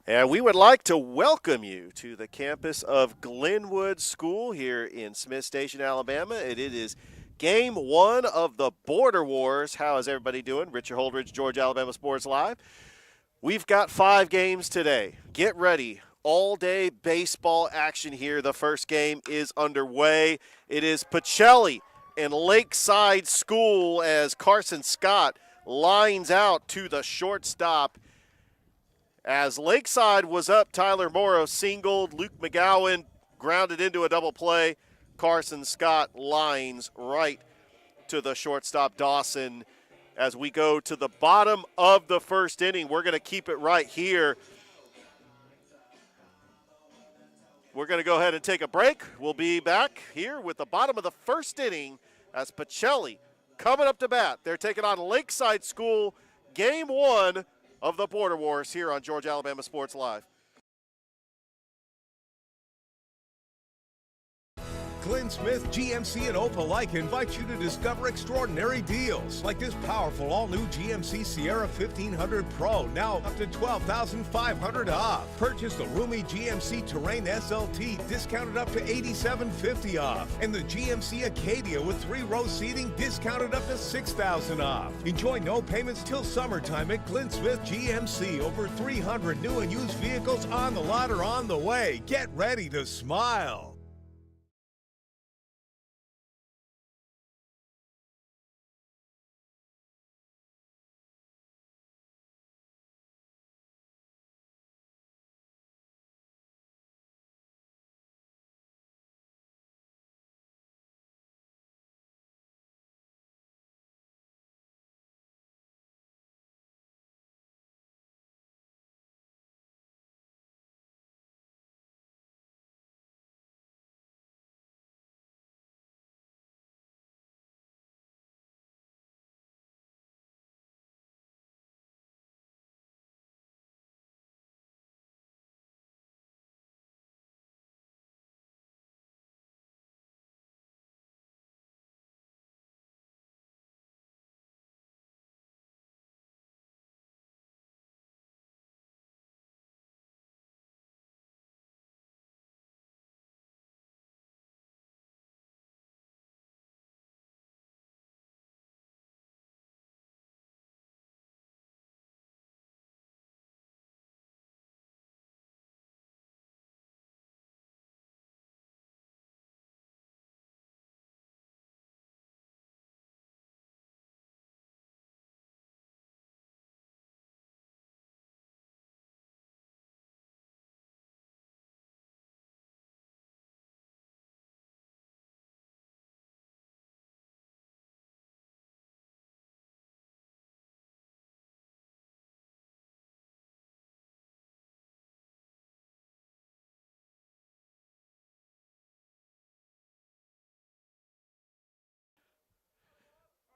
And we would like to welcome you to the campus of Glenwood School here in Smith Station, Alabama. It is game one of the Border Wars. How is everybody doing? Richard Holdridge, Georgia, Alabama Sports Live. We've got 5 games today. Get ready. All-day baseball action here. The first game is underway. It is Pacelli and Lakeside School as Carson Scott lines out to the shortstop. As Lakeside was up, Tyler Morrow singled. Luke McGowan grounded into a double play. Carson Scott lines right to the shortstop, Dawson. As we go to the bottom of the first inning, we're going to keep it right here. We're going to go ahead and take a break. We'll be back here with the bottom of the first inning as Pacelli coming up to bat. They're taking on Lakeside School, game one of the Border Wars here on Georgia, Alabama Sports Live. Glenn Smith, GMC, and Opelika invite you to discover extraordinary deals like this powerful all-new GMC Sierra 1500 Pro, now up to $12,500 off. Purchase the roomy GMC Terrain SLT, discounted up to $8,750 off. And the GMC Acadia with 3-row seating, discounted up to $6,000 off. Enjoy no payments till summertime at Glenn Smith GMC. Over 300 new and used vehicles on the lot or on the way. Get ready to smile.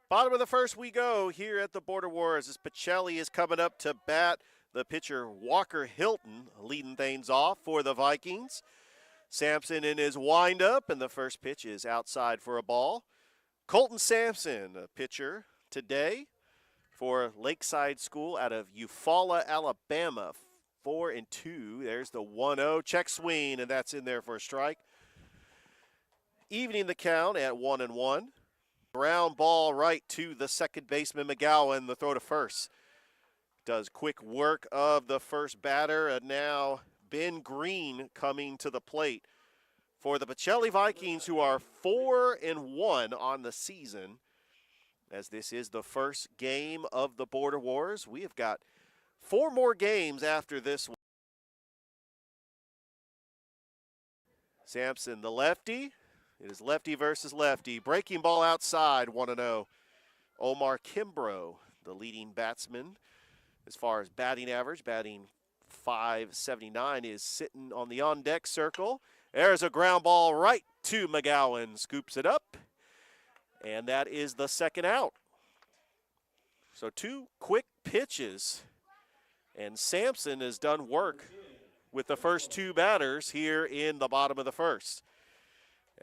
Bottom of the first we go here at the Border Wars as Pacelli is coming up to bat. The pitcher Walker Hilton leading things off for the Vikings. Sampson in his windup, and the first pitch is outside for a ball. Colton Sampson, a pitcher today for Lakeside School out of Eufaula, Alabama. 4-2. There's the 1-0. Check swing, and that's in there for a strike. Evening the count at 1-1. Ground ball right to the second baseman, McGowan, the throw to first. Does quick work of the first batter, and now Ben Green coming to the plate for the Pacelli Vikings, who are 4-1 on the season. As this is the first game of the Border Wars, we have got 4 more games after this one. Sampson, the lefty. It is lefty versus lefty. Breaking ball outside, 1-0. Omar Kimbrough, the leading batsman as far as batting average, batting .579, is sitting on the on-deck circle. There's a ground ball right to McGowan. Scoops it up, and that is the second out. So 2 quick pitches, and Sampson has done work with the first 2 batters here in the bottom of the first.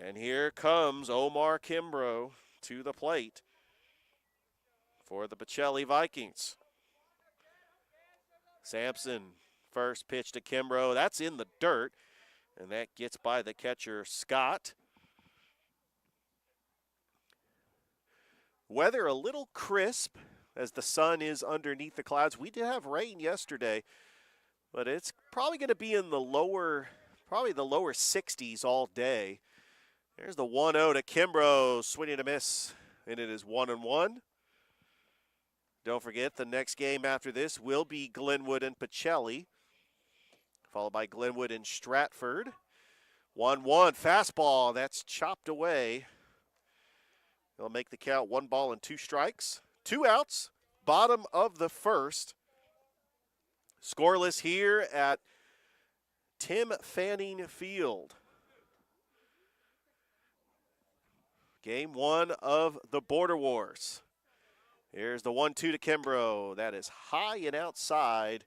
And here comes Omar Kimbrough to the plate for the Pacelli Vikings. Sampson First pitch to Kimbrough. That's in the dirt, and that gets by the catcher, Scott. Weather a little crisp as the sun is underneath the clouds. We did have rain yesterday, but it's probably going to be in the lower 60s all day. There's the 1-0 to Kimbrough, swinging a miss, and it is 1-1. Don't forget, the next game after this will be Glenwood and Pacelli, followed by Glenwood and Stratford. 1-1, fastball, that's chopped away. They'll make the count 1 ball and 2 strikes. 2 outs, bottom of the first. Scoreless here at Tim Fanning Field. Game 1 of the Border Wars. Here's the 1-2 to Kimbrough. That is high and outside.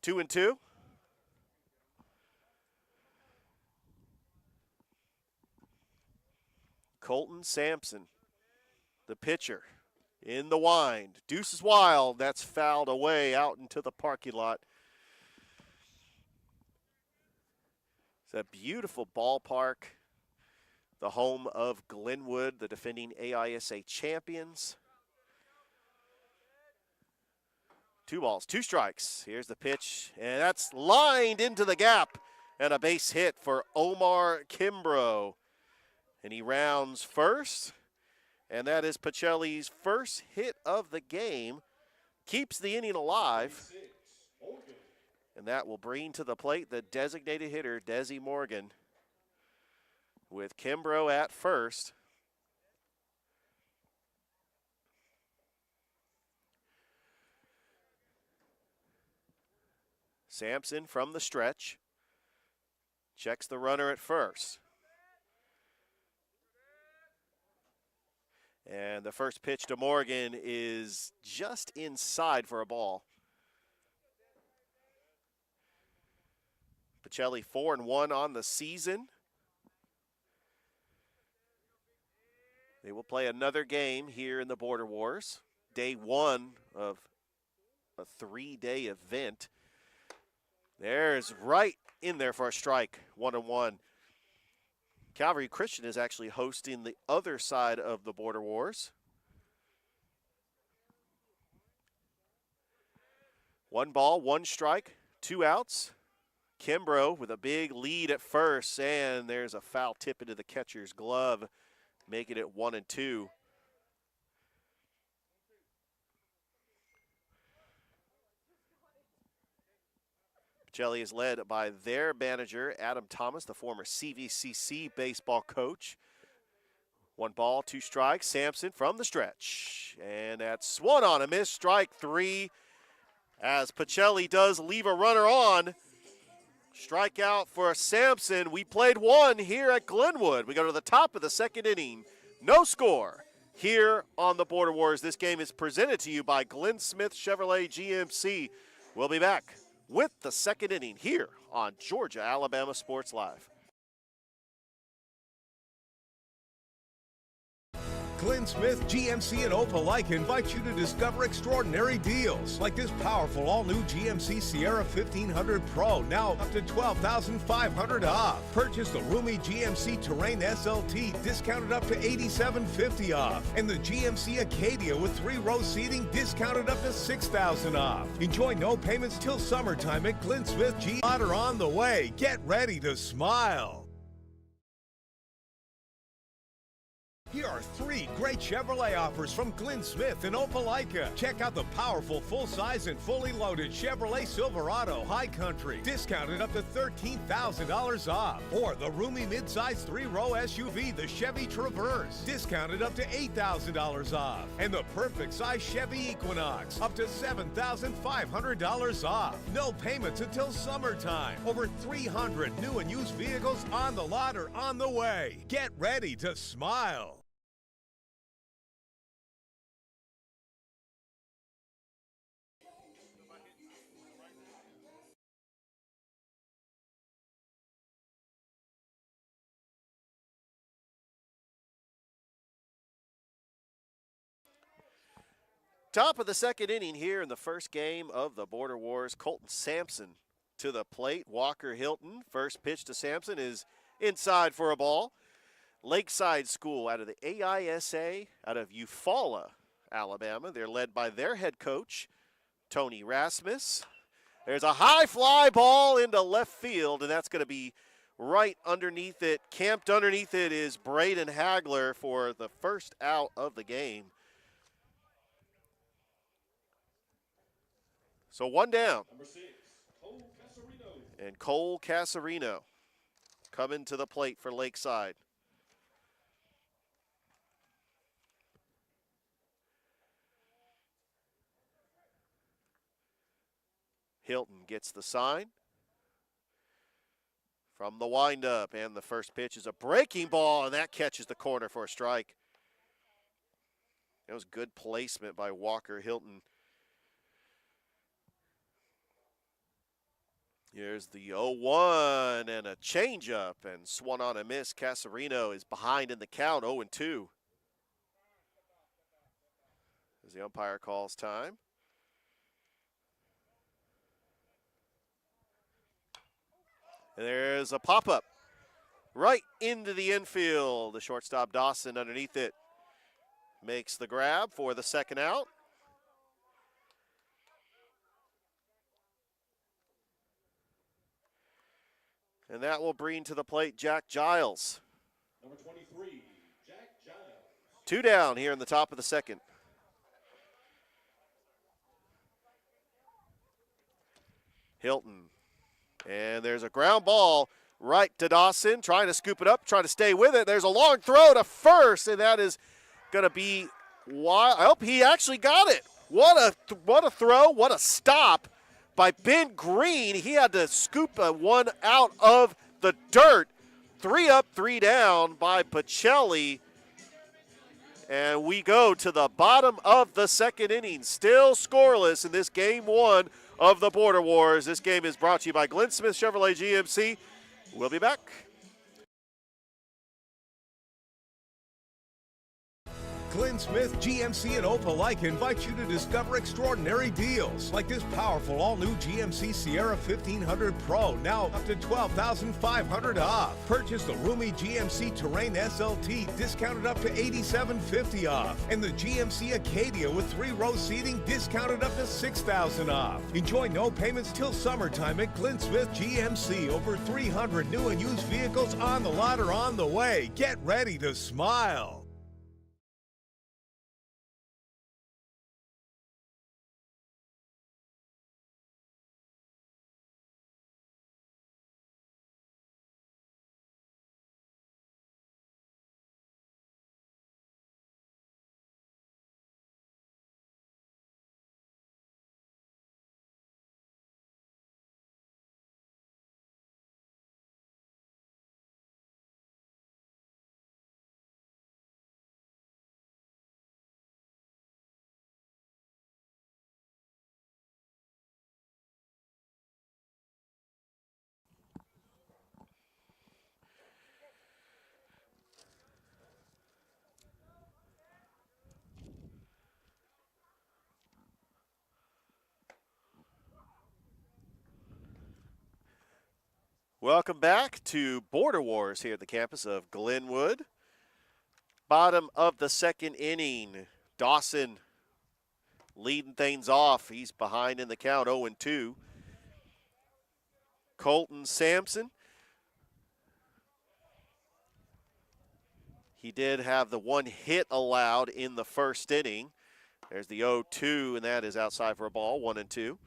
2-2. Colton Sampson, the pitcher, in the wind. Deuce is wild. That's fouled away out into the parking lot. It's a beautiful ballpark. The home of Glenwood, the defending AISA champions. 2 balls, 2 strikes. Here's the pitch, and that's lined into the gap. And a base hit for Omar Kimbrough. And he rounds first, and that is Pacelli's first hit of the game. Keeps the inning alive. And that will bring to the plate the designated hitter, Desi Morgan, with Kimbrough at first. Sampson from the stretch. Checks the runner at first. And the first pitch to Morgan is just inside for a ball. Pacelli 4-1 on the season. They will play another game here in the Border Wars. Day 1 of a 3-day event. There's right in there for a strike, 1-1. Calvary Christian is actually hosting the other side of the Border Wars. 1 ball, 1 strike, 2 outs. Kimbrough with a big lead at first, and there's a foul tip into the catcher's glove, making it 1-2. Pacelli is led by their manager, Adam Thomas, the former CVCC baseball coach. 1 ball, 2 strikes. Sampson from the stretch. And that's swung on a miss, strike 3, as Pacelli does leave a runner on. Strikeout for Sampson. We played 1 here at Glenwood. We go to the top of the 2nd inning. No score here on the Border Wars. This game is presented to you by Glenn Smith Chevrolet GMC. We'll be back with the 2nd inning here on Georgia Alabama Sports Live. Glenn Smith, GMC, and Opelika invite you to discover extraordinary deals like this powerful all-new GMC Sierra 1500 Pro, now up to $12,500 off. Purchase the roomy GMC Terrain SLT, discounted up to $8,750 off. And the GMC Acadia with 3-row seating, discounted up to $6,000 off. Enjoy no payments till summertime at Glenn Smith G. Order on the way. Get ready to smile. Here are 3 great Chevrolet offers from Glenn Smith and Opelika. Check out the powerful full-size and fully loaded Chevrolet Silverado High Country, discounted up to $13,000 off. Or the roomy midsize 3-row SUV, the Chevy Traverse, discounted up to $8,000 off. And the perfect size Chevy Equinox, up to $7,500 off. No payments until summertime. Over 300 new and used vehicles on the lot or on the way. Get ready to smile. Top of the 2nd inning here in the first game of the Border Wars. Colton Sampson to the plate. Walker Hilton, first pitch to Sampson is inside for a ball. Lakeside School out of the AISA, out of Eufaula, Alabama. They're led by their head coach, Tony Rasmus. There's a high fly ball into left field, and that's going to be right underneath it. Camped underneath it is Braden Hagler for the first out of the game. So one down. Number 6, Cole Casarino. And Cole Casarino coming to the plate for Lakeside. Hilton gets the sign from the windup, and the first pitch is a breaking ball, and that catches the corner for a strike. That was good placement by Walker Hilton. Here's the 0-1 and a changeup, and swung on a miss. Casarino is behind in the count, 0-2. As the umpire calls time. And there's a pop-up right into the infield. The shortstop Dawson underneath it makes the grab for the second out. And that will bring to the plate Jack Giles. Number 23, Jack Giles. Two down here in the top of the second. Hilton. And there's a ground ball right to Dawson, trying to scoop it up, trying to stay with it. There's a long throw to first, and that is going to be wild. I hope he actually got it. What a throw, what a stop by Ben Green. He had to scoop one out of the dirt. 3 up, 3 down by Pacelli. And we go to the bottom of the second inning. Still scoreless in this game 1 of the Border Wars. This game is brought to you by Glenn Smith Chevrolet GMC. We'll be back. Glenn Smith, GMC, and Opelika invite you to discover extraordinary deals like this powerful all-new GMC Sierra 1500 Pro, now up to $12,500 off. Purchase the roomy GMC Terrain SLT, discounted up to $8,750 off. And the GMC Acadia with 3-row seating, discounted up to $6,000 off. Enjoy no payments till summertime at Glenn Smith GMC. Over 300 new and used vehicles on the lot or on the way. Get ready to smile. Welcome back to Border Wars here at the campus of Glenwood. Bottom of the second inning. Dawson leading things off. He's behind in the count, 0-2. Colton Sampson. He did have the one hit allowed in the first inning. There's the 0-2, and that is outside for a ball, 1-2.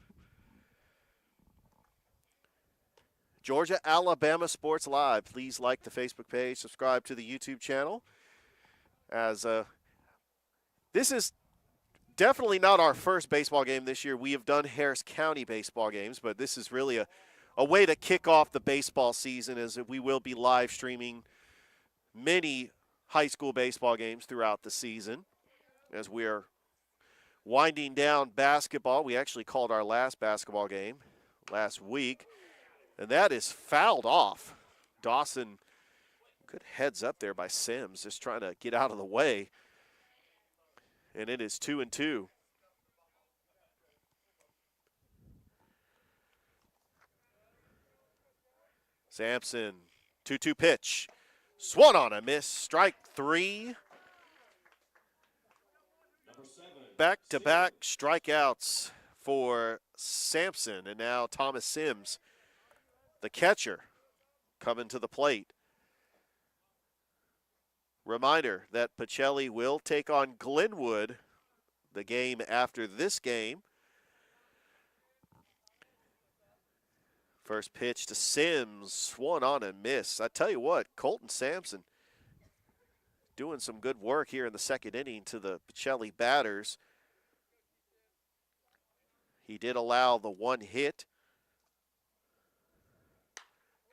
Georgia, Alabama Sports Live. Please like the Facebook page, subscribe to the YouTube channel. As this is definitely not our first baseball game this year. We have done Harris County baseball games, but this is really a way to kick off the baseball season, as we will be live streaming many high school baseball games throughout the season as we are winding down basketball. We actually called our last basketball game last week. And that is fouled off. Dawson, good heads up there by Sims, just trying to get out of the way. And it is 2-2. Sampson, 2-2 pitch. Swung on a miss, strike 3. Back-to-back strikeouts for Sampson, and now Thomas Sims, the catcher, coming to the plate. Reminder that Pacelli will take on Glenwood the game after this game. First pitch to Sims, swung on and miss. I tell you what, Colton Sampson doing some good work here in the second inning to the Pacelli batters. He did allow the one hit.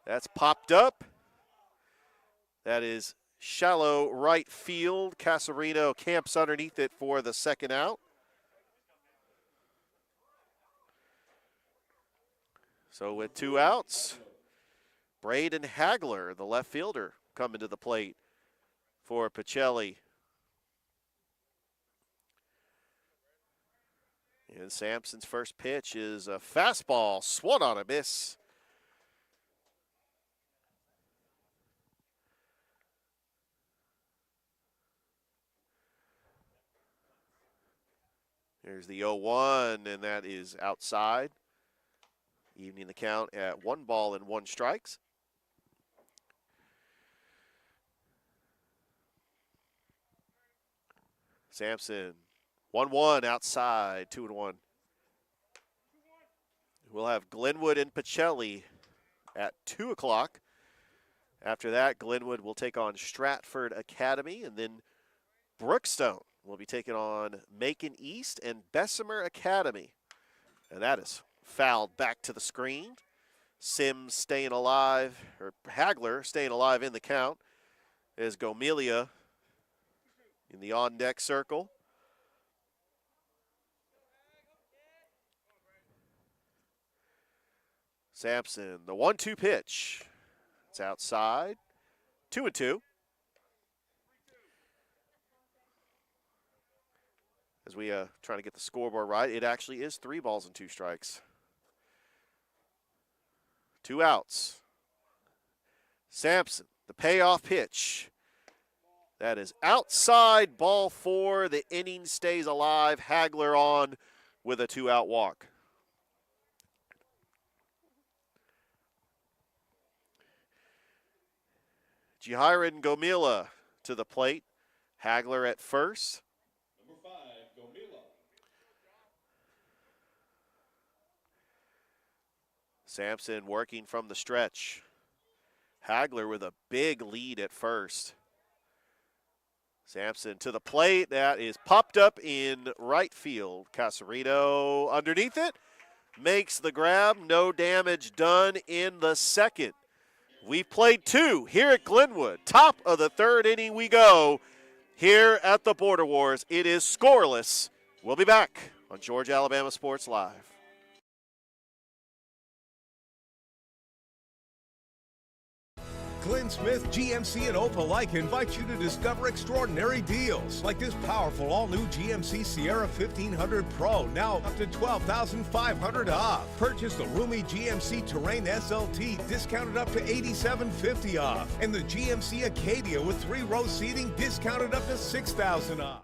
That's popped up. That is shallow right field. Casarino camps underneath it for the second out. So with 2 outs, Braden Hagler, the left fielder, coming to the plate for Pacelli. And Sampson's first pitch is a fastball, swung on a miss. There's the 0-1, and that is outside. Evening the count at 1-1 strikes. Sampson, 1-1 outside, 2-1. We'll have Glenwood and Pacelli at 2 o'clock. After that, Glenwood will take on Stratford Academy, and then Brookstone will be taking on Macon East and Bessemer Academy. And that is fouled back to the screen. Sims staying alive, or Hagler staying alive in the count, as Gomelia in the on-deck circle. Sampson, the 1-2 pitch. It's outside, 2-2. As we trying to get the scoreboard right, it actually is 3 balls and 2 strikes. 2 outs. Sampson, the payoff pitch. That is outside, ball 4. The inning stays alive. Hagler on with a 2-out walk. Jihiran Gomila to the plate. Hagler at first. Number 5, Gomila. Sampson working from the stretch. Hagler with a big lead at first. Sampson to the plate. That is popped up in right field. Casarino underneath it. Makes the grab. No damage done in the second. We've played 2 here at Glenwood. Top of the 3rd inning we go here at the Border Wars. It is scoreless. We'll be back on Georgia Alabama Sports Live. Glenn Smith, GMC, and Opel alike invite you to discover extraordinary deals like this powerful all-new GMC Sierra 1500 Pro, now up to $12,500 off. Purchase the roomy GMC Terrain SLT, discounted up to $8,750 off. And the GMC Acadia with 3-row seating, discounted up to $6,000 off.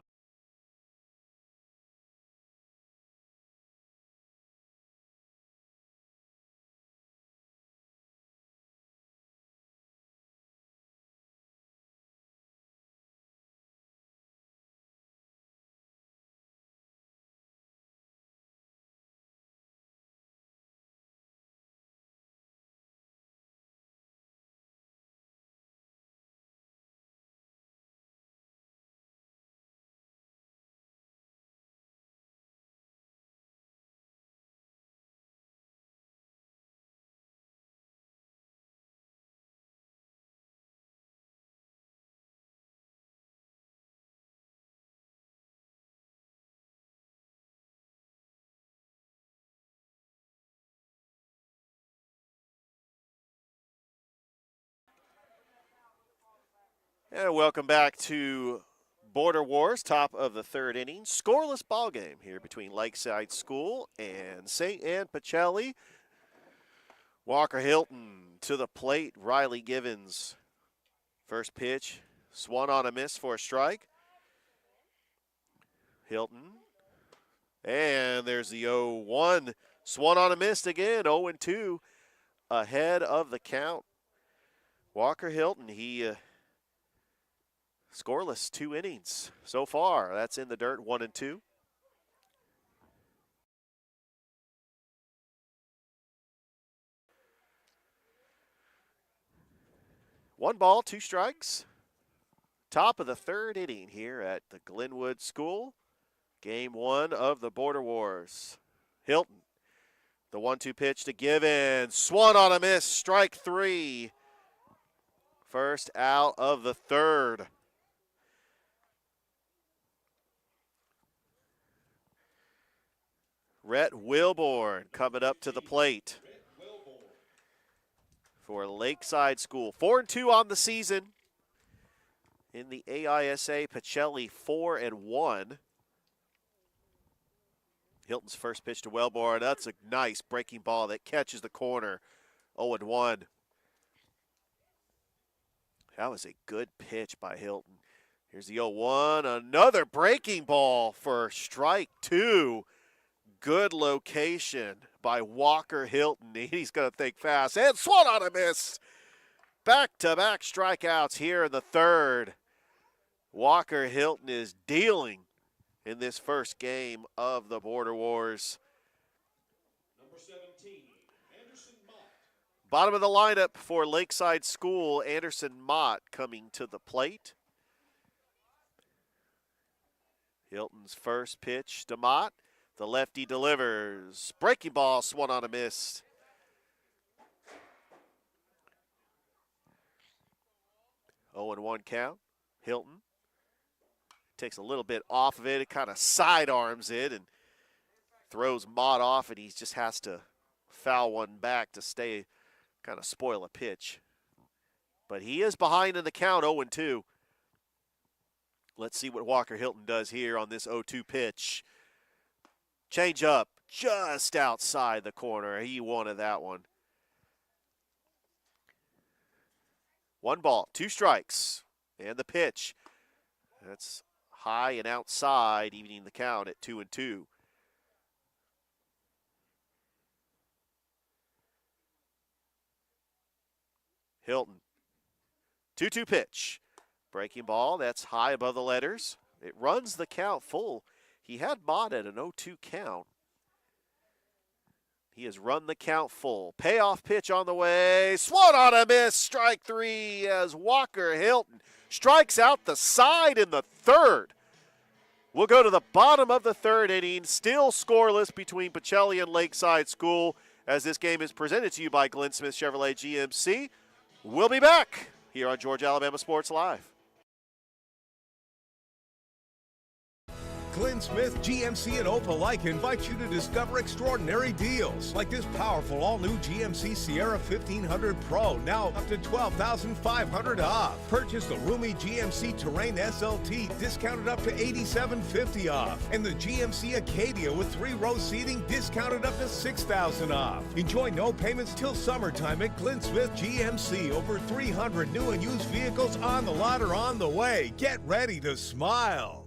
And welcome back to Border Wars, top of the 3rd inning. Scoreless ball game here between Lakeside School and St. Anne Pacelli. Walker Hilton to the plate. Riley Givens. First pitch. Swung on a miss for a strike. Hilton. And there's the 0-1. Swung on a miss again. 0-2 ahead of the count. Walker Hilton, he scoreless 2 innings so far. That's in the dirt, 1-2. One ball, 2 strikes. Top of the 3rd inning here at the Glenwood School. Game 1 of the Border Wars. Hilton, the 1-2 pitch to Givens. Swung on a miss, strike 3. First out of the 3rd. Rhett Wilborn coming up to the plate for Lakeside School. 4-2 on the season. In the AISA, Pacelli 4-1. Hilton's first pitch to Wilborn. That's a nice breaking ball that catches the corner. 0-1. That was a good pitch by Hilton. Here's the 0-1. Another breaking ball for strike 2. Good location by Walker Hilton. He's going to think fast. And swung on a miss. Back-to-back strikeouts here in the 3rd. Walker Hilton is dealing in this first game of the Border Wars. Number 17, Anderson Mott. Bottom of the lineup for Lakeside School, Anderson Mott coming to the plate. Hilton's first pitch to Mott. The lefty delivers. Breaking ball, swung on a miss. Oh and 1 count. Hilton takes a little bit off of it. It kind of sidearms it and throws Mott off, and he just has to foul one back to stay, kind of spoil a pitch. But he is behind in the count, 0-2. Let's see what Walker Hilton does here on this 0-2 pitch. Change up just outside the corner. He wanted that one. 1 ball, 2 strikes, and the pitch. That's high and outside, evening the count at 2-2. Hilton. 2-2 pitch. Breaking ball, that's high above the letters. It runs the count full. He had Mott at an 0-2 count. He has run the count full. Payoff pitch on the way. Swung on a miss. Strike 3 as Walker Hilton strikes out the side in the 3rd. We'll go to the bottom of the 3rd inning. Still scoreless between Pacelli and Lakeside School as this game is presented to you by Glenn Smith Chevrolet GMC. We'll be back here on Georgia Alabama Sports Live. Glenn Smith, GMC, and Opelika invite you to discover extraordinary deals like this powerful all-new GMC Sierra 1500 Pro, now up to $12,500 off. Purchase the roomy GMC Terrain SLT, discounted up to $8,750 off. And the GMC Acadia with 3-row seating, discounted up to $6,000 off. Enjoy no payments till summertime at Glenn Smith GMC. Over 300 new and used vehicles on the lot or on the way. Get ready to smile.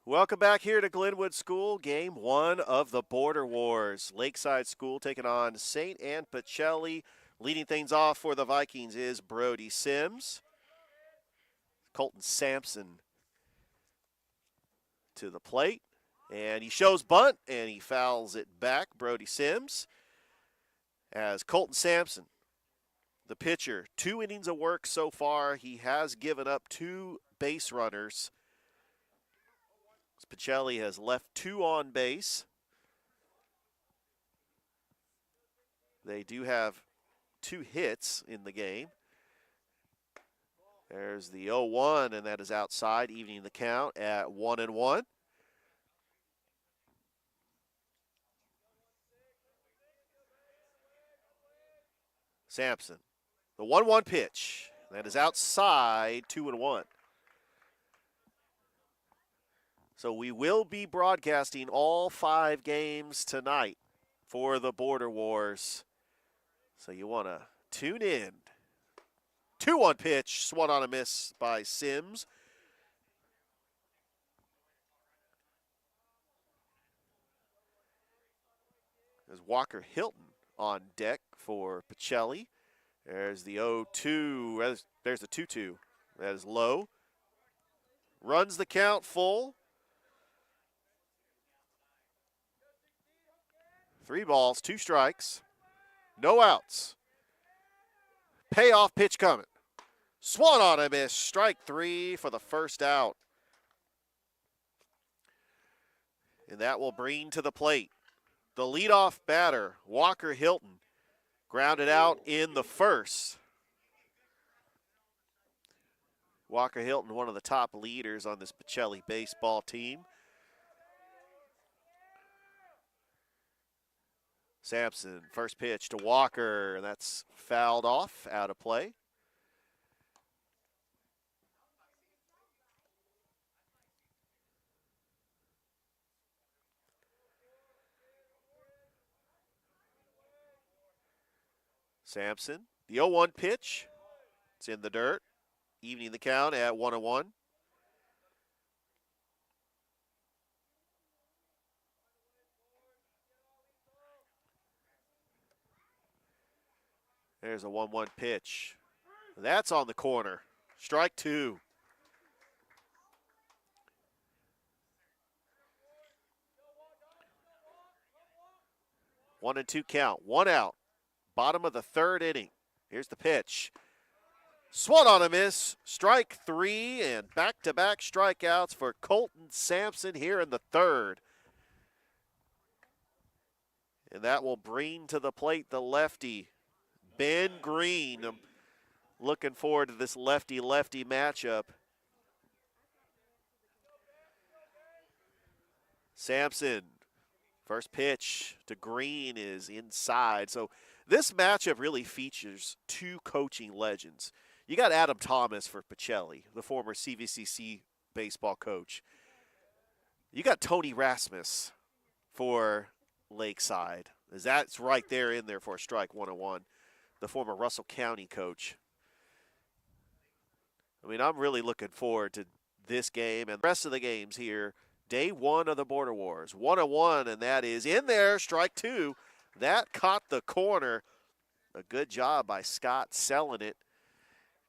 Welcome back here to Glenwood School, game 1 of the Border Wars. Lakeside School taking on St. Anne Pacelli. Leading things off for the Vikings is Brody Sims. Colton Sampson to the plate. And he shows bunt, and he fouls it back. Brody Sims. As Colton Sampson, the pitcher, 2 innings of work so far. He has given up 2 base runners. Pacelli has left 2 on base. They do have 2 hits in the game. There's the 0-1, and that is outside, evening the count at 1-1. Sampson, the 1-1 pitch. That is outside, 2-1. So we will be broadcasting all 5 games tonight for the Border Wars. So you want to tune in. 2-1 pitch, swung on a miss by Sims. There's Walker Hilton on deck for Pacelli. There's the 0-2. There's the 2-2. That is low. Runs the count full. 3 balls, 2 strikes. No outs. Payoff pitch coming. Swung on a miss. Strike 3 for the first out. And that will bring to the plate the leadoff batter, Walker Hilton. Grounded out in the first. Walker Hilton, one of the top leaders on this Pacelli baseball team. Sampson, first pitch to Walker, and that's fouled off, out of play. Sampson, the 0-1 pitch. It's in the dirt. Evening the count at 1-1. There's a 1-1 pitch. That's on the corner. Strike 2. One and 2 count. 1 out. Bottom of the 3rd inning. Here's the pitch. Swung on a miss. Strike 3 and back-to-back strikeouts for Colton Sampson here in the 3rd. And that will bring to the plate the lefty, Ben Green. I'm looking forward to this lefty-lefty matchup. Sampson, first pitch to Green is inside. So this matchup really features 2 coaching legends. You got Adam Thomas for Pacelli, the former CVCC baseball coach. You got Tony Rasmus for Lakeside. That's right there in there for a strike 1-1. The former Russell County coach. I mean, I'm really looking forward to this game and the rest of the games here. Day 1 of the Border Wars. 1-1, and that is in there, strike 2. That caught the corner. A good job by Scott selling it.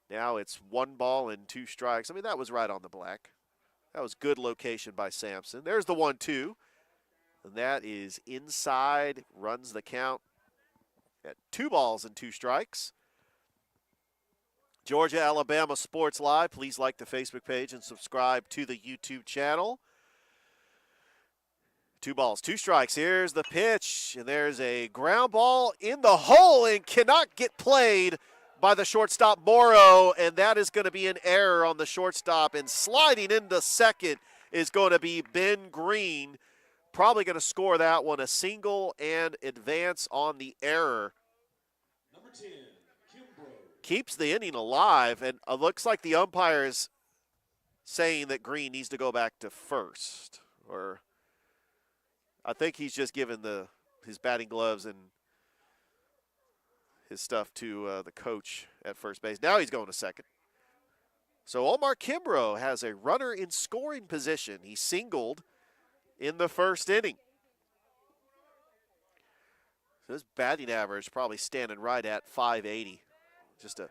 Now it's 1 ball and 2 strikes. I mean, that was right on the black. That was good location by Sampson. There's the 1-2. And that is inside, runs the count at 2 balls and 2 strikes. Georgia, Alabama Sports Live. Please like the Facebook page and subscribe to the YouTube channel. 2 balls, 2 strikes. Here's the pitch, and there's a ground ball in the hole and cannot get played by the shortstop Morrow, and that is going to be an error on the shortstop. And sliding into second is going to be Ben Green. Probably going to score that one, a single and advance on the error. Number 10, Kimbrough. Keeps the inning alive, and it looks like the umpire is saying that Green needs to go back to first. Or I think he's just given his batting gloves and his stuff to the coach at first base. Now he's going to second. So Omar Kimbrough has a runner in scoring position. He singled in the first inning. So his batting average probably standing right at .580. Just a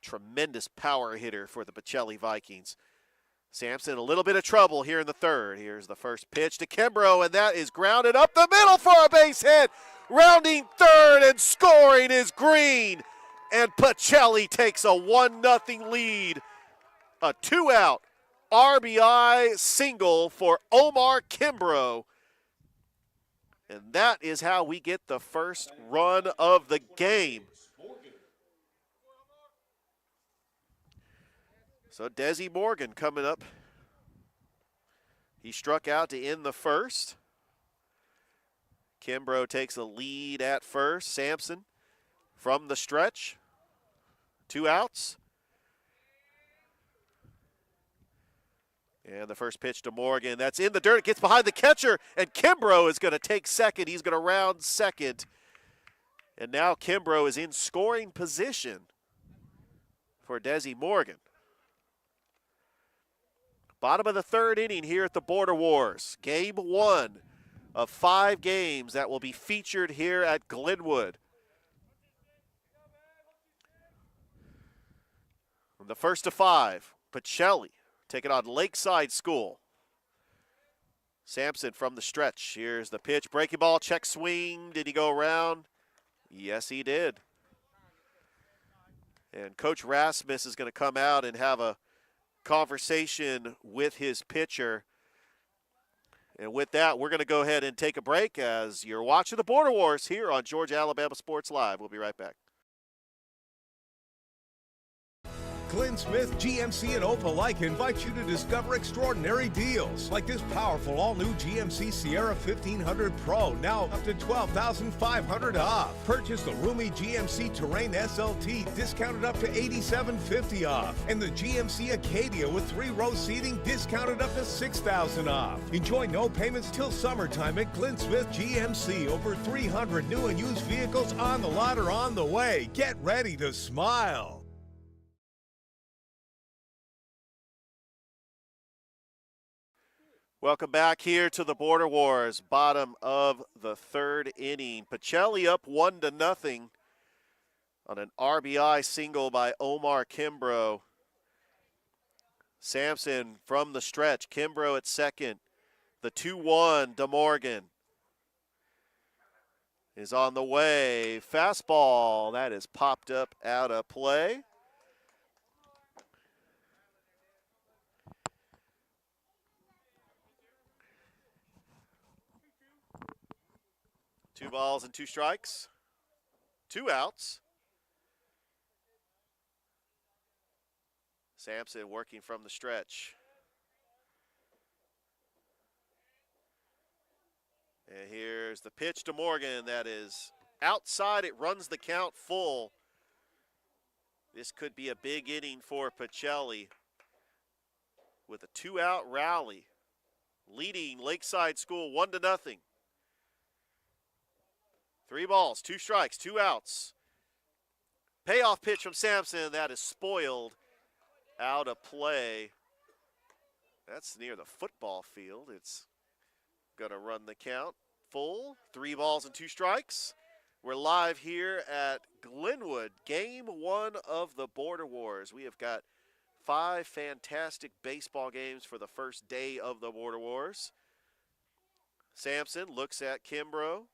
Tremendous power hitter for the Pacelli Vikings. Sampson a little bit of trouble here in the third. Here's the first pitch to Kimbrough, and that is grounded up the middle for a base hit. Rounding third and scoring is Green. And Pacelli takes a 1-0 lead. A 2-out RBI single for Omar Kimbrough. And that is how we get the first run of the game. So Desi Morgan coming up. He struck out to end the first. Kimbrough takes a lead at first. Sampson from the stretch. 2 outs. And the first pitch to Morgan. That's in the dirt. It gets behind the catcher, and Kimbrough is going to take second. He's going to round second. And now Kimbrough is in scoring position for Desi Morgan. Bottom of the third inning here at the Border Wars. Game 1 of 5 games that will be featured here at Glenwood. The first of 5, Pacelli taking on Lakeside School. Sampson from the stretch. Here's the pitch. Breaking ball, check swing. Did he go around? Yes, he did. And Coach Rasmus is going to come out and have a conversation with his pitcher. And with that, we're going to go ahead and take a break as you're watching the Border Wars here on Georgia Alabama Sports Live. We'll be right back. Glenn Smith, GMC, and Opelika invite you to discover extraordinary deals like this powerful all-new GMC Sierra 1500 Pro, now up to $12,500 off. Purchase the roomy GMC Terrain SLT, discounted up to $8,750 off. And the GMC Acadia with 3-row seating, discounted up to $6,000 off. Enjoy no payments till summertime at Glenn Smith GMC. Over 300 new and used vehicles on the lot or on the way. Get ready to smile. Welcome back here to the Border Wars, bottom of the third inning. Pacelli up 1-0 on an RBI single by Omar Kimbrough. Sampson from the stretch. Kimbrough at second. The 2-1 to Morgan is on the way. Fastball, that is popped up out of play. Two balls and 2 strikes. 2 outs. Sampson working from the stretch. And here's the pitch to Morgan. That is outside. It runs the count full. This could be a big inning for Pacelli with a 2-out rally, leading Lakeside School 1-0. 3 balls, 2 strikes, 2 outs. Payoff pitch from Sampson. That is spoiled out of play. That's near the football field. It's going to run the count full. 3 balls and 2 strikes. We're live here at Glenwood, game 1 of the Border Wars. We have got 5 fantastic baseball games for the first day of the Border Wars. Sampson looks at Kimbrough.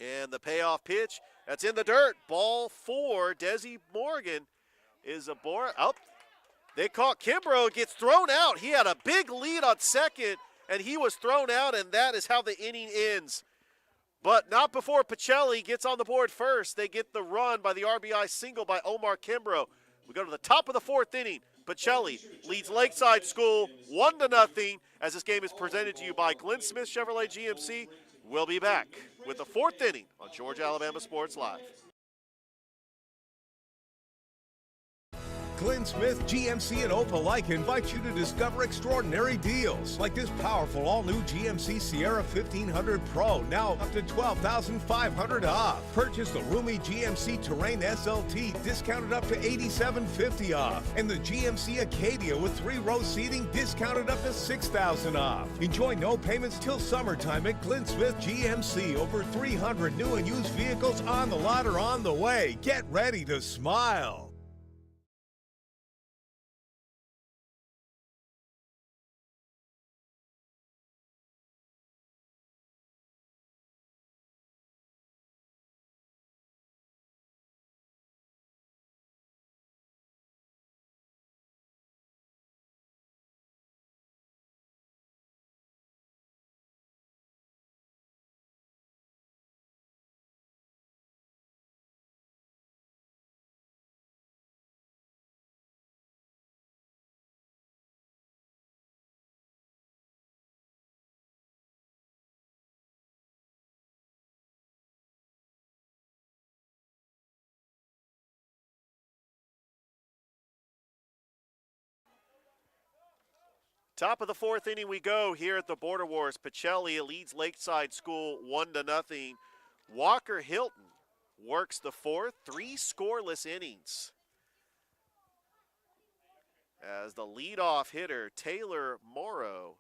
And the payoff pitch, that's in the dirt. Ball 4, Desi Morgan is aboard. Oh, they caught Kimbrough, gets thrown out. He had a big lead on second, and he was thrown out, and that is how the inning ends. But not before Pacelli gets on the board first. They get the run by the RBI single by Omar Kimbrough. We go to the top of the 4th inning. Pacelli leads Lakeside School 1-0 as this game is presented to you by Glenn Smith Chevrolet GMC. We'll be back with the 4th inning on Georgia Alabama Sports Live. Glenn Smith, GMC, and Opelika invite you to discover extraordinary deals like this powerful all-new GMC Sierra 1500 Pro, now up to $12,500 off. Purchase the roomy GMC Terrain SLT, discounted up to $8,750 off. And the GMC Acadia with 3-row seating, discounted up to $6,000 off. Enjoy no payments till summertime at Glenn Smith GMC. Over 300 new and used vehicles on the lot or on the way. Get ready to smile. Top of the fourth inning we go here at the Border Wars. Pacelli leads Lakeside School 1-0. Walker Hilton works the fourth, 3 scoreless innings. As the leadoff hitter, Taylor Morrow,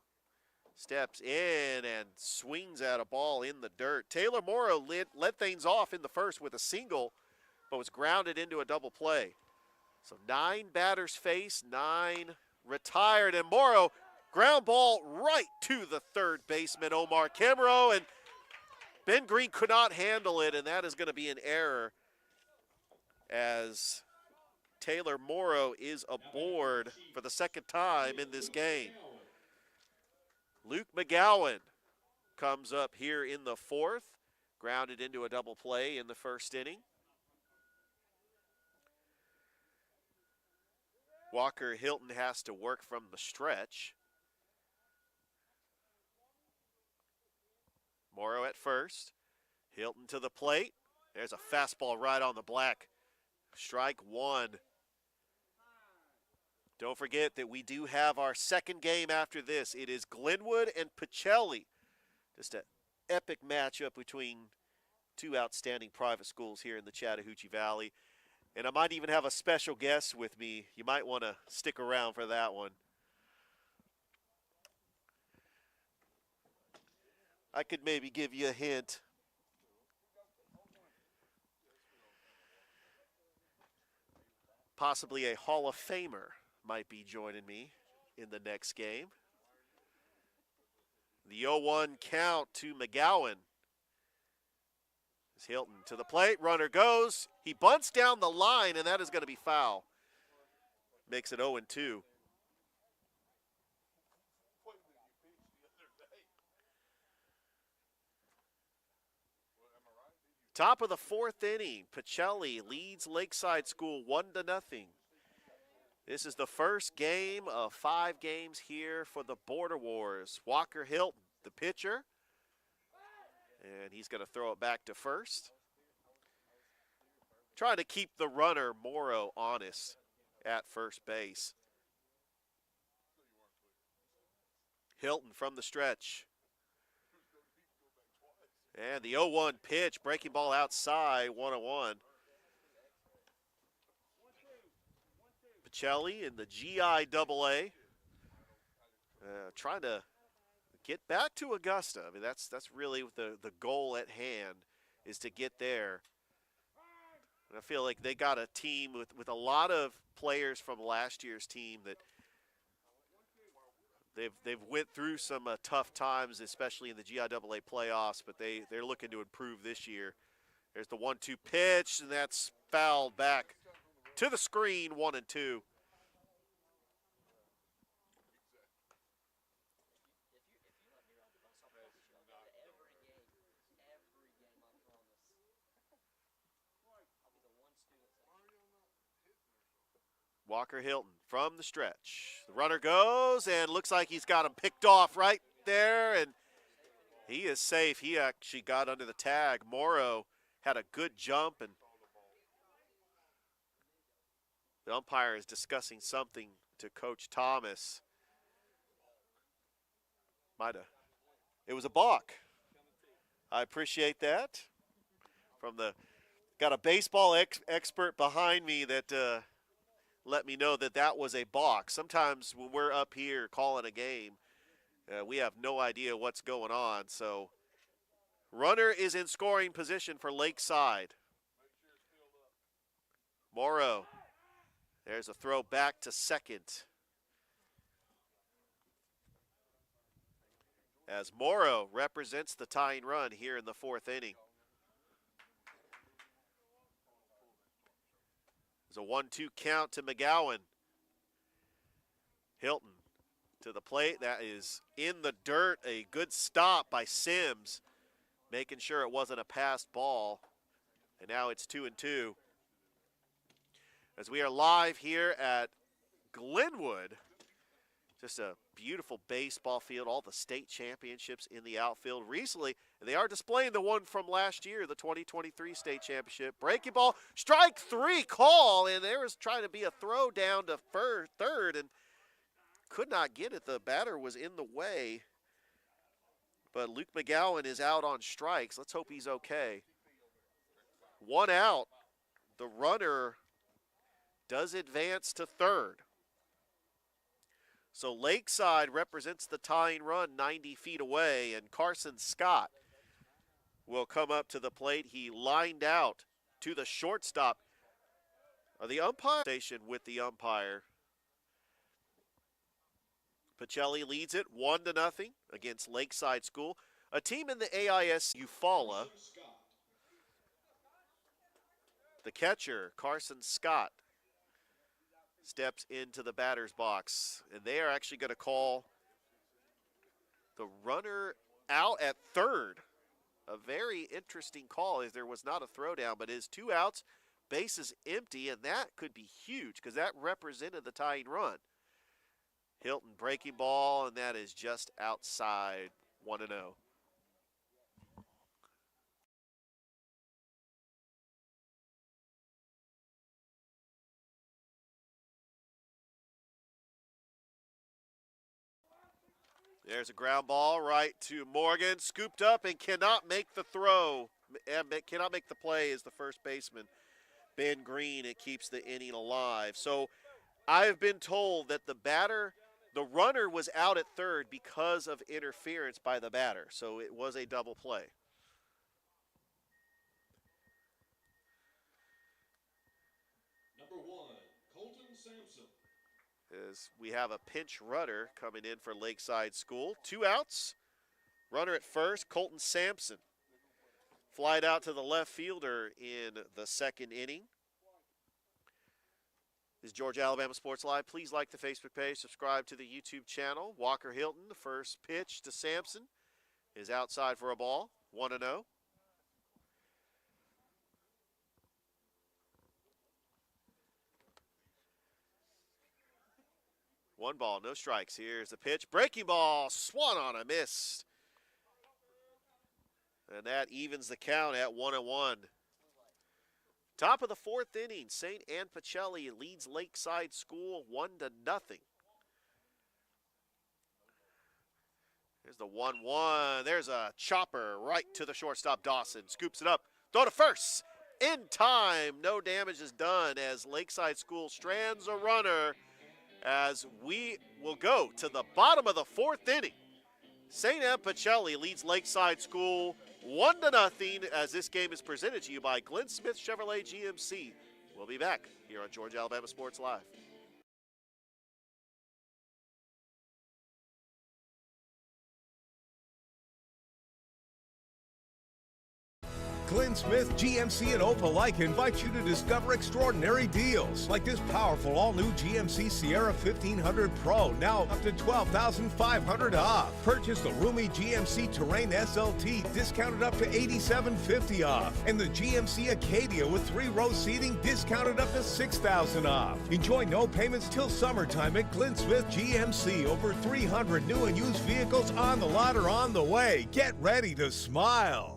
steps in and swings at a ball in the dirt. Taylor Morrow led things off in the first with a single, but was grounded into a double play. So 9 batters faced, 9 retired, and Morrow ground ball right to the third baseman, Omar Kemro, and Ben Green could not handle it, and that is going to be an error as Taylor Morrow is aboard for the second time in this game. Luke McGowan comes up here in the fourth, grounded into a double play in the first inning. Walker Hilton has to work from the stretch. Morrow at first. Hilton to the plate. There's a fastball right on the black. Strike one. Don't forget that we do have our second game after this. It is Glenwood and Pacelli. Just an epic matchup between 2 outstanding private schools here in the Chattahoochee Valley. And I might even have a special guest with me. You might want to stick around for that one. I could maybe give you a hint. Possibly a Hall of Famer might be joining me in the next game. The 0-1 count to McGowan. As Hilton to the plate, runner goes. He bunts down the line, and that is going to be foul. Makes it 0-2. Top of the fourth inning, Pacelli leads Lakeside School 1-0. This is the first game of 5 games here for the Border Wars. Walker Hilton, the pitcher, and he's going to throw it back to first. Trying to keep the runner, Morrow, honest at first base. Hilton from the stretch. And the 0-1 pitch, breaking ball outside, 1-1. Pacelli in the GIAA, trying to get back to Augusta. I mean, that's really the goal at hand, is to get there. And I feel like they got a team with a lot of players from last year's team that they've went through some tough times, especially in the GIAA playoffs, but they're looking to improve this year. There's the 1-2 pitch, and that's fouled back to the screen, 1-2. Walker Hilton from the stretch. The runner goes and looks like he's got him picked off right there, and he is safe. He actually got under the tag. Morrow had a good jump, and the umpire is discussing something to Coach Thomas. It was a balk. I appreciate that. Got a baseball expert behind me that let me know that was a balk. Sometimes when we're up here calling a game, we have no idea what's going on. So runner is in scoring position for Lakeside. Morrow. There's a throw back to second. As Morrow represents the tying run here in the fourth inning. There's a 1-2 count to McGowan. Hilton to the plate. That is in the dirt. A good stop by Sims, making sure it wasn't a passed ball. And now it's 2-2. As we are live here at Glenwood, just a beautiful baseball field, all the state championships in the outfield recently. And they are displaying the one from last year, the 2023 state championship. Breaking ball, strike 3 call, and there was trying to be a throw down to third, and could not get it. The batter was in the way. But Luke McGowan is out on strikes. Let's hope he's okay. One out. The runner does advance to third. So Lakeside represents the tying run 90 feet away, and Carson Scott will come up to the plate. He lined out to the shortstop. The umpire station with the umpire. Pacelli leads it 1-0 against Lakeside School, a team in the AIS Eufaula. Scott. The catcher, Carson Scott, steps into the batter's box, and they are actually going to call the runner out at third. A very interesting call, as there was not a throwdown, but it is 2 outs, bases empty, and that could be huge because that represented the tying run. Hilton breaking ball, and that is just outside, 1-0. There's a ground ball right to Morgan, scooped up and cannot make the throw, and cannot make the play as the first baseman, Ben Green. It keeps the inning alive. So I've been told that the runner was out at third because of interference by the batter. So it was a double play. Number 1, Colton Sampson. As we have a pinch runner coming in for Lakeside School. 2 outs. Runner at first, Colton Sampson. Flied out to the left fielder in the second inning. This is Georgia Alabama Sports Live. Please like the Facebook page, subscribe to the YouTube channel. Walker Hilton, the first pitch to Sampson, is outside for a ball, 1-0. One ball, no strikes. Here's the pitch. Breaking ball, swung on a miss. And that evens the count at 1-1. Top of the fourth inning, St. Anne Pacelli leads Lakeside School 1-0. There's the 1-1. There's a chopper right to the shortstop, Dawson. Scoops it up. Throw to first. In time. No damage is done as Lakeside School strands a runner as we will go to the bottom of the fourth inning. St. Anne Pacelli leads Lakeside School 1-0 as this game is presented to you by Glenn Smith Chevrolet GMC. We'll be back here on Georgia Alabama Sports Live. Glenn Smith, GMC, and Opelika invite you to discover extraordinary deals like this powerful all-new GMC Sierra 1500 Pro, now up to $12,500 off. Purchase the roomy GMC Terrain SLT, discounted up to $8,750 off. And the GMC Acadia with 3-row seating, discounted up to $6,000 off. Enjoy no payments till summertime at Glenn Smith GMC. Over 300 new and used vehicles on the lot or on the way. Get ready to smile.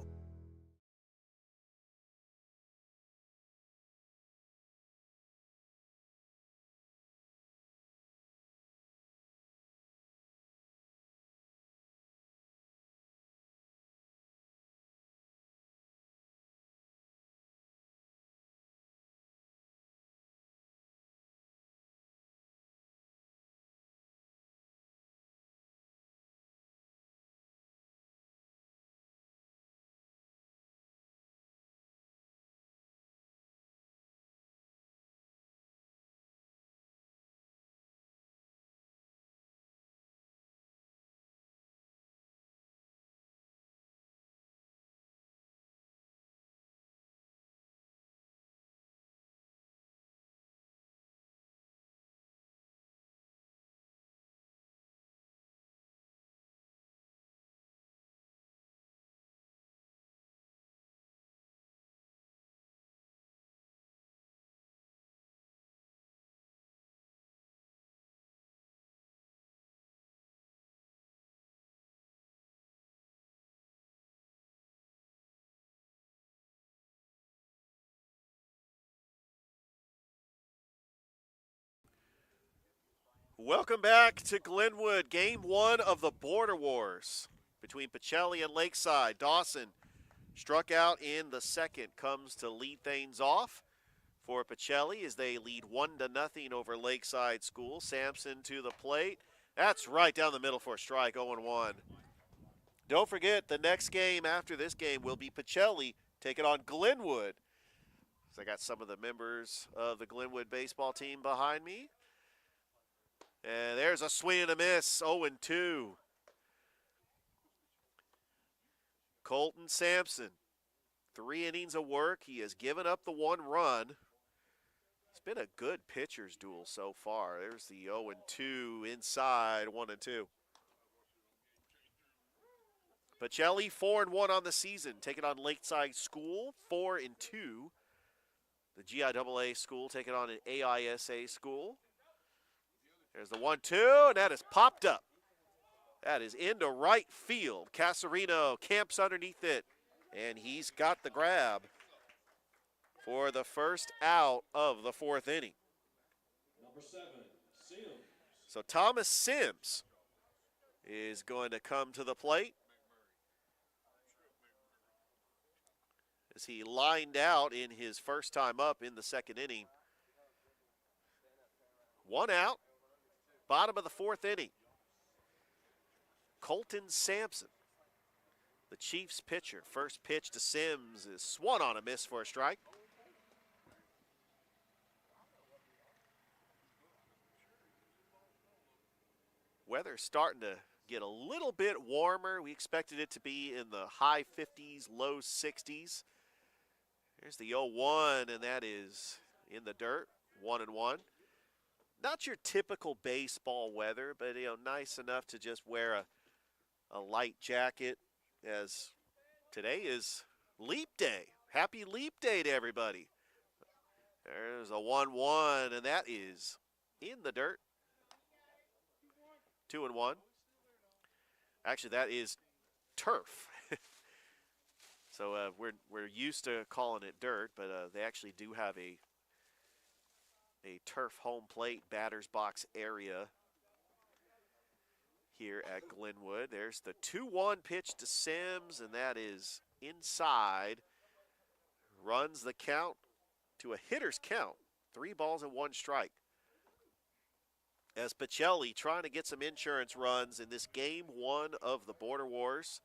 Welcome back to Glenwood, game one of the Border Wars between Pacelli and Lakeside. Dawson struck out in the second, comes to lead things off for Pacelli as they lead 1-0 over Lakeside School. Sampson to the plate. That's right down the middle for a strike, 0-1. Don't forget, the next game after this game will be Pacelli taking on Glenwood. So I got some of the members of the Glenwood baseball team behind me. And there's a swing and a miss, 0-2. Colton Sampson, 3 innings of work. He has given up the 1 run. It's been a good pitcher's duel so far. There's the 0-2 inside, 1-2. Pacelli, 4-1 on the season, taking on Lakeside School, 4-2. The GIAA school taking on an AISA school. There's the 1-2, and that is popped up. That is into right field. Casarino camps underneath it, and he's got the grab for the first out of the 4th inning. Number 7, Sims. So Thomas Sims is going to come to the plate as he lined out in his first time up in the 2nd inning. 1 out. Bottom of the 4th inning. Colton Sampson, the Chiefs pitcher. First pitch to Sims is swung on a miss for a strike. Weather's starting to get a little bit warmer. We expected it to be in the high 50s, low 60s. Here's the 0-1, and that is in the dirt, 1-1. Not your typical baseball weather, but nice enough to just wear a light jacket, as today is Leap Day. Happy Leap Day to everybody. There's a 1-1, and that is in the dirt. 2-1. Actually, that is turf. So we're used to calling it dirt, but they actually do have a turf home plate batter's box area here at Glenwood. There's the 2-1 pitch to Sims, and that is inside. Runs the count to a hitter's count. 3 balls and 1 strike. As Pacelli trying to get some insurance runs in this game 1 of the Border Wars.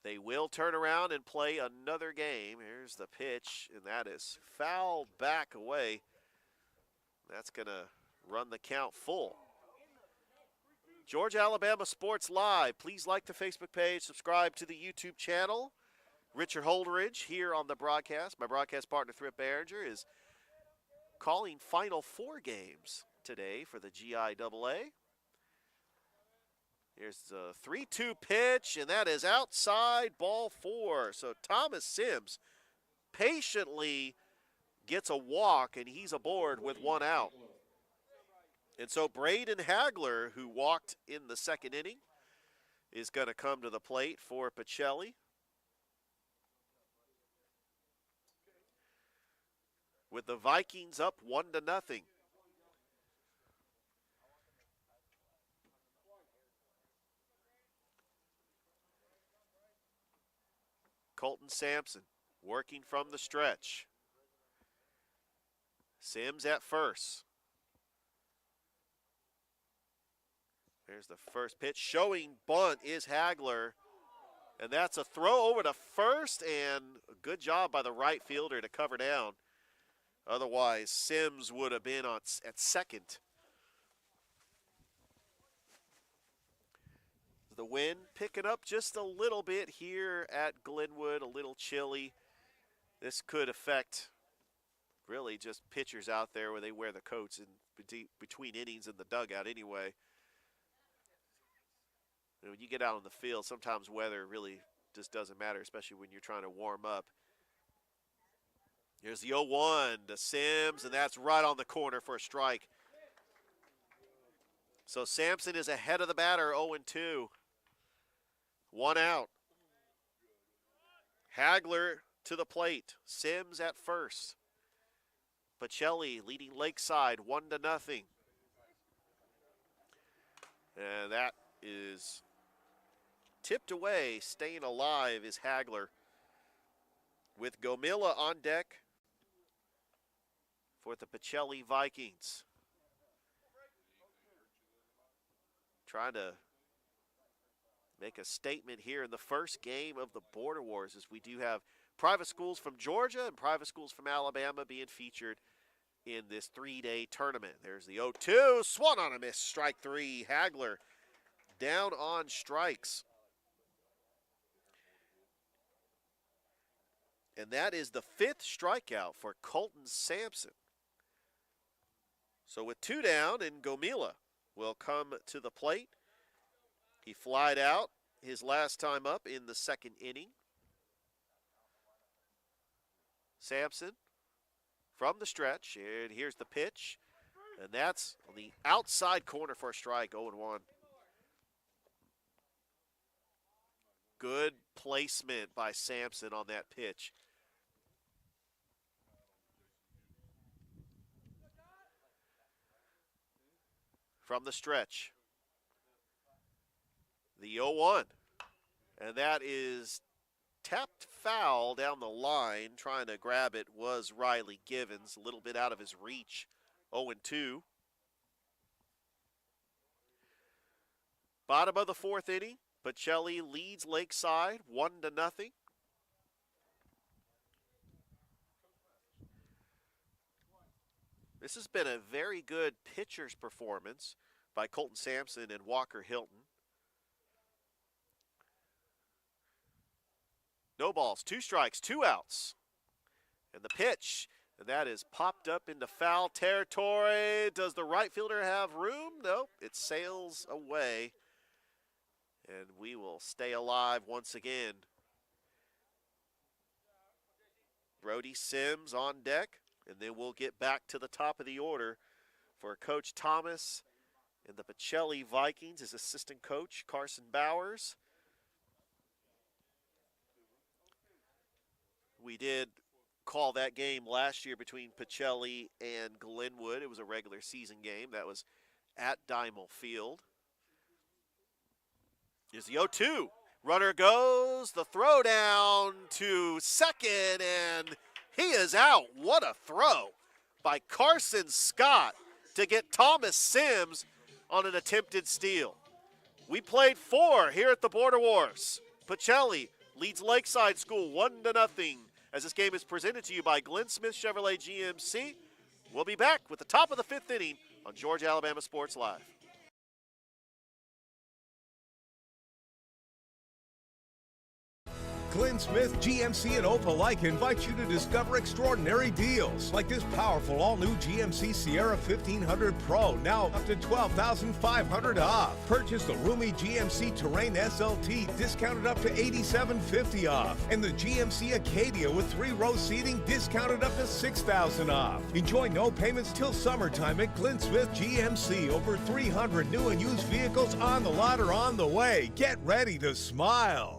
They will turn around and play another game. Here's the pitch, and that is fouled back away. That's going to run the count full. Georgia, Alabama Sports Live. Please like the Facebook page, subscribe to the YouTube channel. Richard Holdridge here on the broadcast. My broadcast partner, Thrip Behringer, is calling Final 4 games today for the GIAA. Here's the 3-2 pitch, and that is outside, ball 4. So Thomas Sims patiently gets a walk, and he's aboard with 1 out. And so Braden Hagler, who walked in the 2nd inning, is going to come to the plate for Pacelli. With the Vikings up 1-0. Colton Sampson working from the stretch. Sims at first. There's the first pitch. Showing bunt is Hagler. And that's a throw over to first, and a good job by the right fielder to cover down. Otherwise, Sims would have been at second. The wind picking up just a little bit here at Glenwood, a little chilly. This could affect really just pitchers out there where they wear the coats in between innings in the dugout anyway. When you get out on the field, sometimes weather really just doesn't matter, especially when you're trying to warm up. Here's the 0-1 to Sims, and that's right on the corner for a strike. So Sampson is ahead of the batter, 0-2. 1 out. Hagler to the plate. Sims at first. Pacelli leading Lakeside 1-0. And that is tipped away. Staying alive is Hagler with Gomila on deck for the Pacelli Vikings. Trying to make a statement here in the first game of the Border Wars, as we do have private schools from Georgia and private schools from Alabama being featured in this three-day tournament. There's the 0-2, swung on a miss, strike three. Hagler down on strikes. And that is the fifth strikeout for Colton Sampson. So with two down, and Gomila will come to the plate. He flied out his last time up in the second inning. Sampson from the stretch, and here's the pitch. And that's on the outside corner for a strike, 0-1. Good placement by Sampson on that pitch. From the stretch, the 0-1. And that is tapped foul down the line. Trying to grab it was Riley Givens, a little bit out of his reach. 0-2. Bottom of the fourth inning, Pacelli leads Lakeside 1-0. This has been a very good pitcher's performance by Colton Sampson and Walker Hilton. No balls, two strikes, two outs. And the pitch, and that is popped up into foul territory. Does the right fielder have room? Nope, it sails away. And we will stay alive once again. Brody Sims on deck. And then we'll get back to the top of the order for Coach Thomas and the Pacelli Vikings, his assistant coach, Carson Bowers. We did call that game last year between Pacelli and Glenwood. It was a regular season game. That was at Dimel Field. Here's the 0-2. Runner goes, the throw down to second, and he is out. What a throw by Carson Scott to get Thomas Sims on an attempted steal. We played four here at the Border Wars. Pacelli leads Lakeside School 1-0 as this game is presented to you by Glenn Smith Chevrolet GMC. We'll be back with the top of the fifth inning on Georgia Alabama Sports Live. Glenn Smith, GMC, and Opelika invite you to discover extraordinary deals like this powerful all-new GMC Sierra 1500 Pro, now up to $12,500 off. Purchase the roomy GMC Terrain SLT, discounted up to $8,750 off. And the GMC Acadia with 3-row seating, discounted up to $6,000 off. Enjoy no payments till summertime at Glenn Smith GMC. Over 300 new and used vehicles on the lot or on the way. Get ready to smile.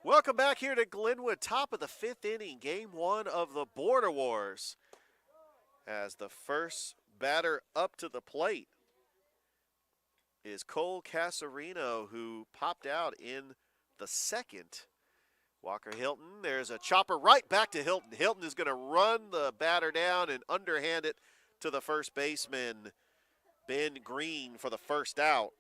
Welcome back here to Glenwood, top of the fifth inning, game one of the Border Wars. As the first batter up to the plate is Cole Casarino, who popped out in the second. Walker Hilton, there's a chopper right back to Hilton. Hilton is going to run the batter down and underhand it to the first baseman, Ben Green, for the first out.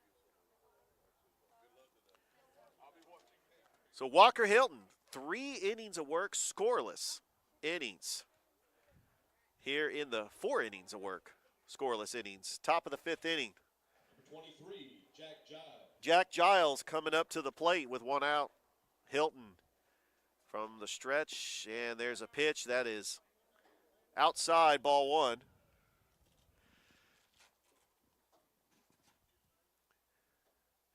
So Walker Hilton, 3 innings of work, scoreless innings here in the 4 innings of work, scoreless innings. Top of the 5th inning. Number 23, Jack Giles. Jack Giles coming up to the plate with 1 out. Hilton from the stretch, and there's a pitch that is outside, ball 1.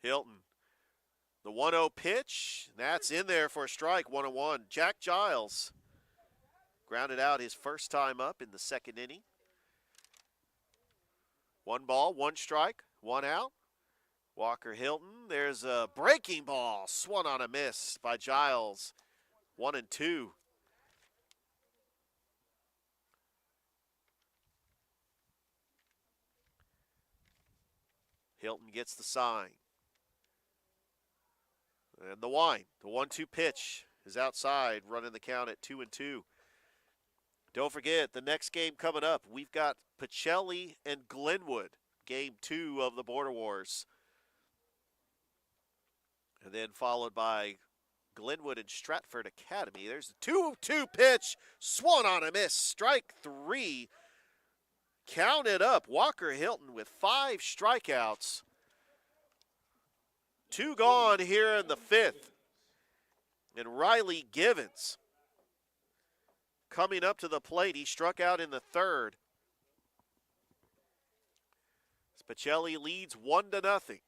Hilton, the 1-0 pitch, that's in there for a strike, 1-1. Jack Giles grounded out his first time up in the 2nd inning. 1 ball, 1 strike, 1 out. Walker Hilton, there's a breaking ball, swung on a miss by Giles, 1-2. Hilton gets the sign. And the wind, the 1-2 pitch is outside, running the count at 2-2. Don't forget, the next game coming up, we've got Pacelli and Glenwood, game 2 of the Border Wars. And then followed by Glenwood and Stratford Academy. There's the 2-2 pitch, swung on a miss, strike 3. Count it up, Walker Hilton with 5 strikeouts. 2 gone here in the 5th. And Riley Givens coming up to the plate. He struck out in the 3rd. Pacelli leads 1-0.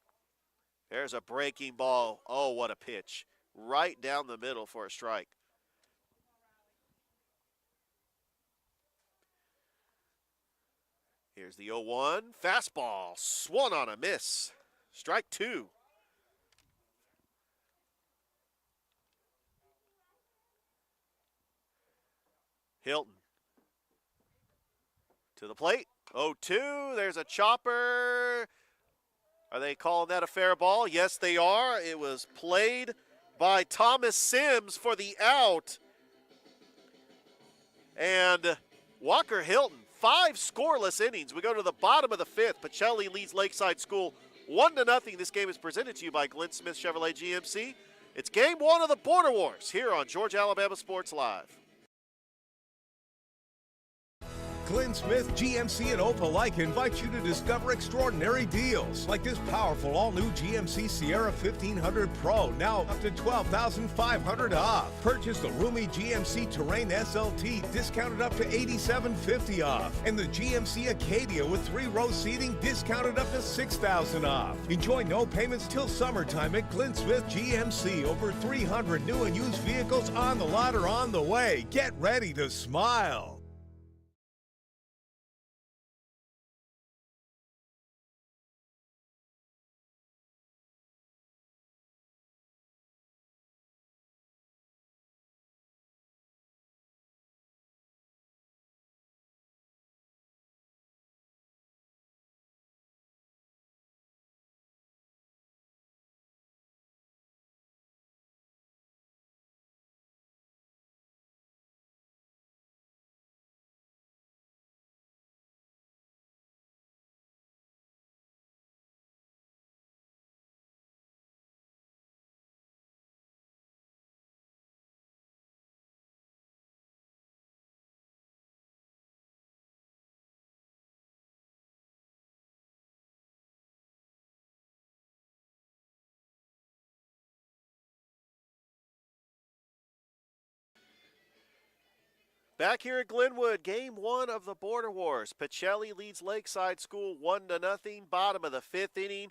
There's a breaking ball. Oh, what a pitch. Right down the middle for a strike. Here's the 0-1. Fastball, swung on a miss. Strike 2. Hilton to the plate. 0-2. There's a chopper. Are they calling that a fair ball? Yes, they are. It was played by Thomas Sims for the out. And Walker Hilton, 5 scoreless innings. We go to the bottom of the 5th. Pacelli leads Lakeside School 1-0. This game is presented to you by Glenn Smith Chevrolet GMC. It's game 1 of the Border Wars here on Georgia Alabama Sports Live. Glenn Smith, GMC, and Opelika invite you to discover extraordinary deals like this powerful all-new GMC Sierra 1500 Pro, now up to $12,500 off. Purchase the roomy GMC Terrain SLT, discounted up to $8,750 off. And the GMC Acadia with 3-row seating, discounted up to $6,000 off. Enjoy no payments till summertime at Glenn Smith GMC. Over 300 new and used vehicles on the lot or on the way. Get ready to smile. Back here at Glenwood, game 1 of the Border Wars. Pacelli leads Lakeside School 1-0, bottom of the 5th inning.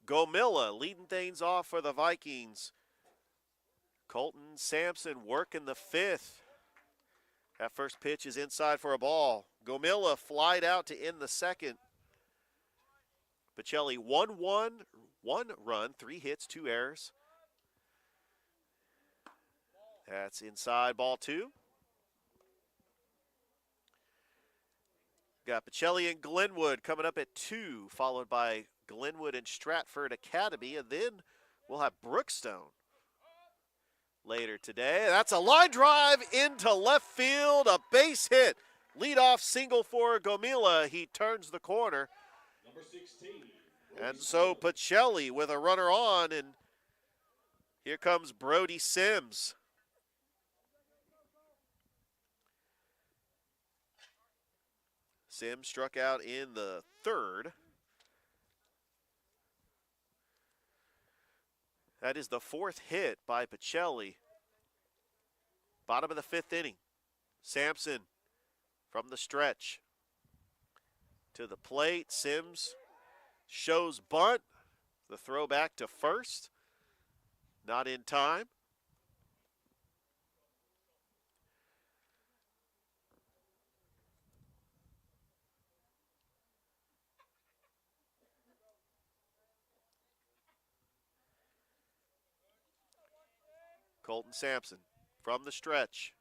Gomilla leading things off for the Vikings. Colton Sampson working the 5th. That first pitch is inside for a ball. Gomilla flied out to end the 2nd. Pacelli 1-1, 1 run, 3 hits, 2 errors. That's inside, ball 2. Got Pacelli and Glenwood coming up at 2, followed by Glenwood and Stratford Academy, and then we'll have Brookstone later today. That's a line drive into left field, a base hit. Leadoff single for Gomilla. He turns the corner. Number 16. And so Pacelli with a runner on, and here comes Brody Sims. Sims struck out in the third. That is the fourth hit by Pacelli. Bottom of the fifth inning. Sampson from the stretch to the plate. Sims shows bunt. The throw back to first. Not in time. Colton Sampson from the stretch.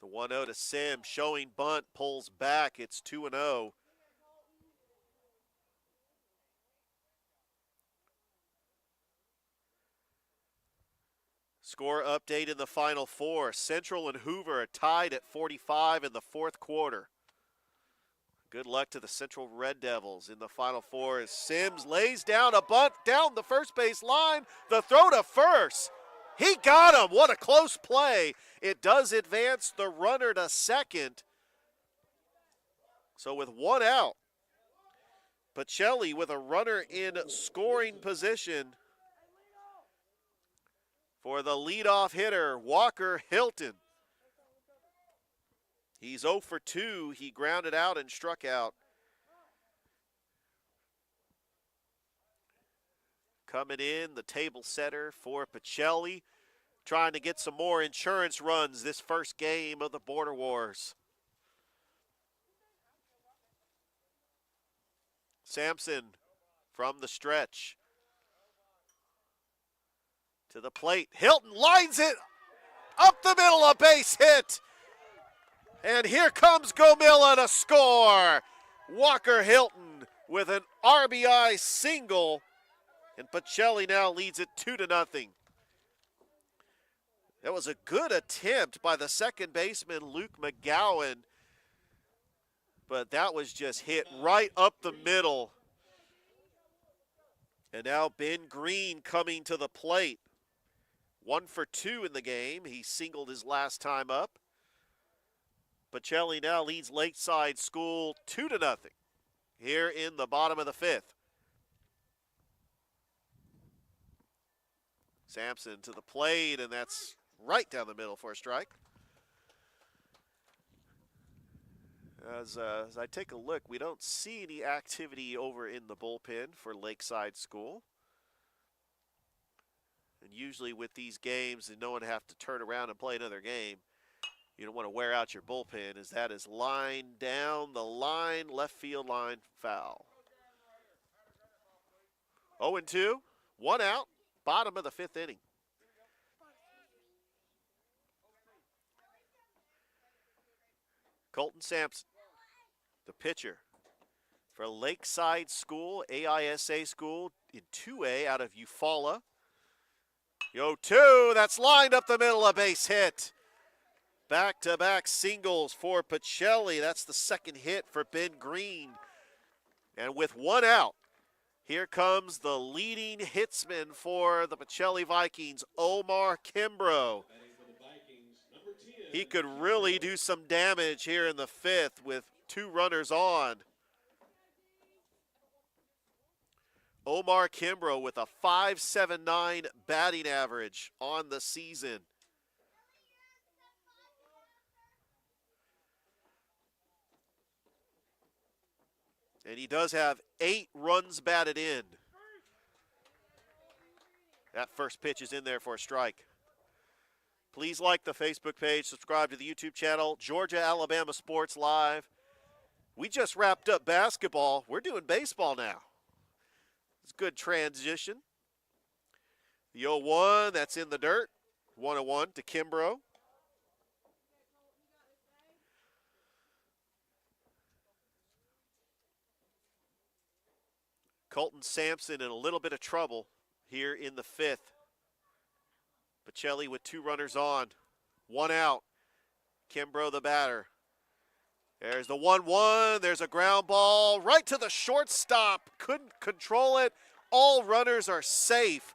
The 1-0 to Sims, showing bunt, pulls back. It's 2-0. Score update in the Final Four. Central and Hoover are tied at 45 in the fourth quarter. Good luck to the Central Red Devils in the Final Four as Sims lays down a bunt down the first base line. The throw to first. He got him. What a close play. It does advance the runner to second. So with one out, Pacelli with a runner in scoring position for the leadoff hitter, Walker Hilton. He's 0 for 2. He grounded out and struck out. Coming in, the table setter for Pacelli, trying to get some more insurance runs this first game of the Border Wars. Sampson from the stretch to the plate. Hilton lines it up the middle, a base hit. And here comes Gomilla to score. Walker Hilton with an RBI single. And Pacelli now leads it 2-0. That was a good attempt by the second baseman, Luke McGowan. But that was just hit right up the middle. And now Ben Green coming to the plate. 1 for 2 in the game. He singled his last time up. Pacelli now leads Lakeside School 2-0 here in the bottom of the fifth. Sampson to the plate, and that's right down the middle for a strike. As I take a look, we don't see any activity over in the bullpen for Lakeside School. And usually with these games, and no one have to turn around and play another game, you don't want to wear out your bullpen, as that is line down the line, left field line, foul. 0-2, 1 out, bottom of the fifth inning. Colton Sampson, the pitcher for Lakeside School, AISA School in 2A out of Eufaula. 0-2, that's lined up the middle, a base hit. Back-to-back singles for Pacelli. That's the second hit for Ben Green. And with 1 out, here comes the leading hitsman for the Pacelli Vikings, Omar Kimbrough. He could really do some damage here in the fifth with 2 runners on. Omar Kimbrough with a .579 batting average on the season. And he does have 8 runs batted in. That first pitch is in there for a strike. Please like the Facebook page, subscribe to the YouTube channel, Georgia Alabama Sports Live. We just wrapped up basketball. We're doing baseball now. It's a good transition. The 0-1, that's in the dirt. 1-1 to Kimbrough. Colton Sampson in a little bit of trouble here in the fifth. Pacelli with 2 runners on, 1 out. Kimbrough the batter. There's the 1-1. There's a ground ball right to the shortstop. Couldn't control it. All runners are safe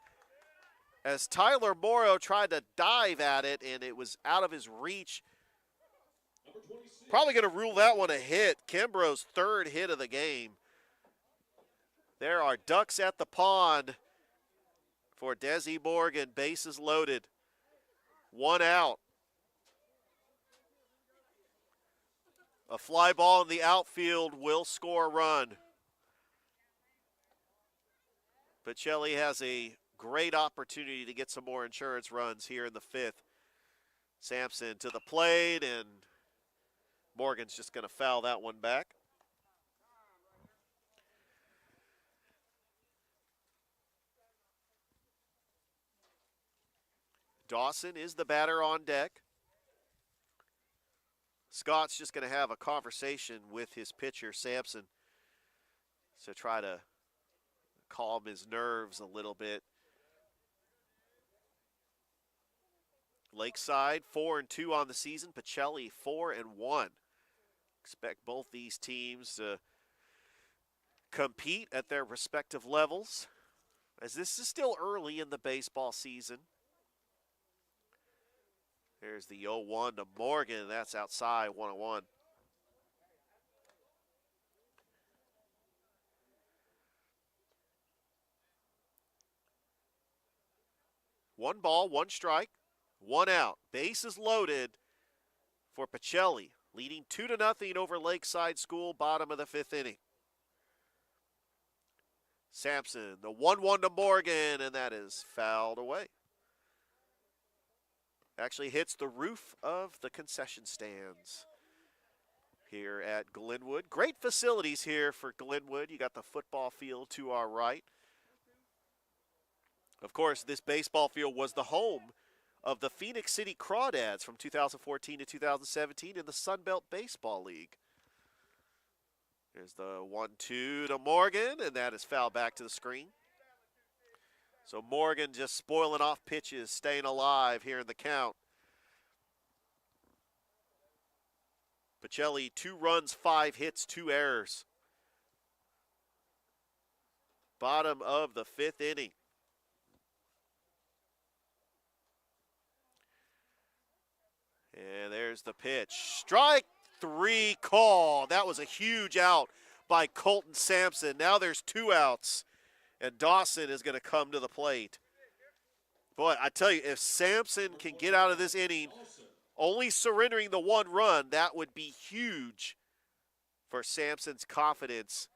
as Tyler Morrow tried to dive at it, and it was out of his reach. Number 26. Probably going to rule that one a hit. Kimbrough's third hit of the game. There are ducks at the pond for Desi Morgan. Bases loaded. One out. A fly ball in the outfield will score a run. Pacelli has a great opportunity to get some more insurance runs here in the fifth. Sampson to the plate, and Morgan's just going to foul that one back. Dawson is the batter on deck. Scott's just going to have a conversation with his pitcher, Sampson, to try to calm his nerves a little bit. Lakeside 4-2 on the season. Pacelli 4-1. Expect both these teams to compete at their respective levels, as this is still early in the baseball season. There's the 0-1 to Morgan. That's outside, 1-1. One ball, one strike, one out. Bases loaded for Pacelli, leading 2-0 over Lakeside School, bottom of the fifth inning. Sampson, the 1-1 to Morgan, and that is fouled away. Actually hits the roof of the concession stands here at Glenwood. Great facilities here for Glenwood. You got the football field to our right. Of course, this baseball field was the home of the Phoenix City Crawdads from 2014 to 2017 in the Sun Belt Baseball League. There's the 1-2 to Morgan, and that is fouled back to the screen. So Morgan just spoiling off pitches, staying alive here in the count. Pacelli, 2 runs, 5 hits, 2 errors. Bottom of the fifth inning. And there's the pitch. Strike 3 call. That was a huge out by Colton Sampson. Now there's 2 outs. And Dawson is going to come to the plate. Boy, I tell you, if Sampson can get out of this inning only surrendering the 1 run, that would be huge for Sampson's confidence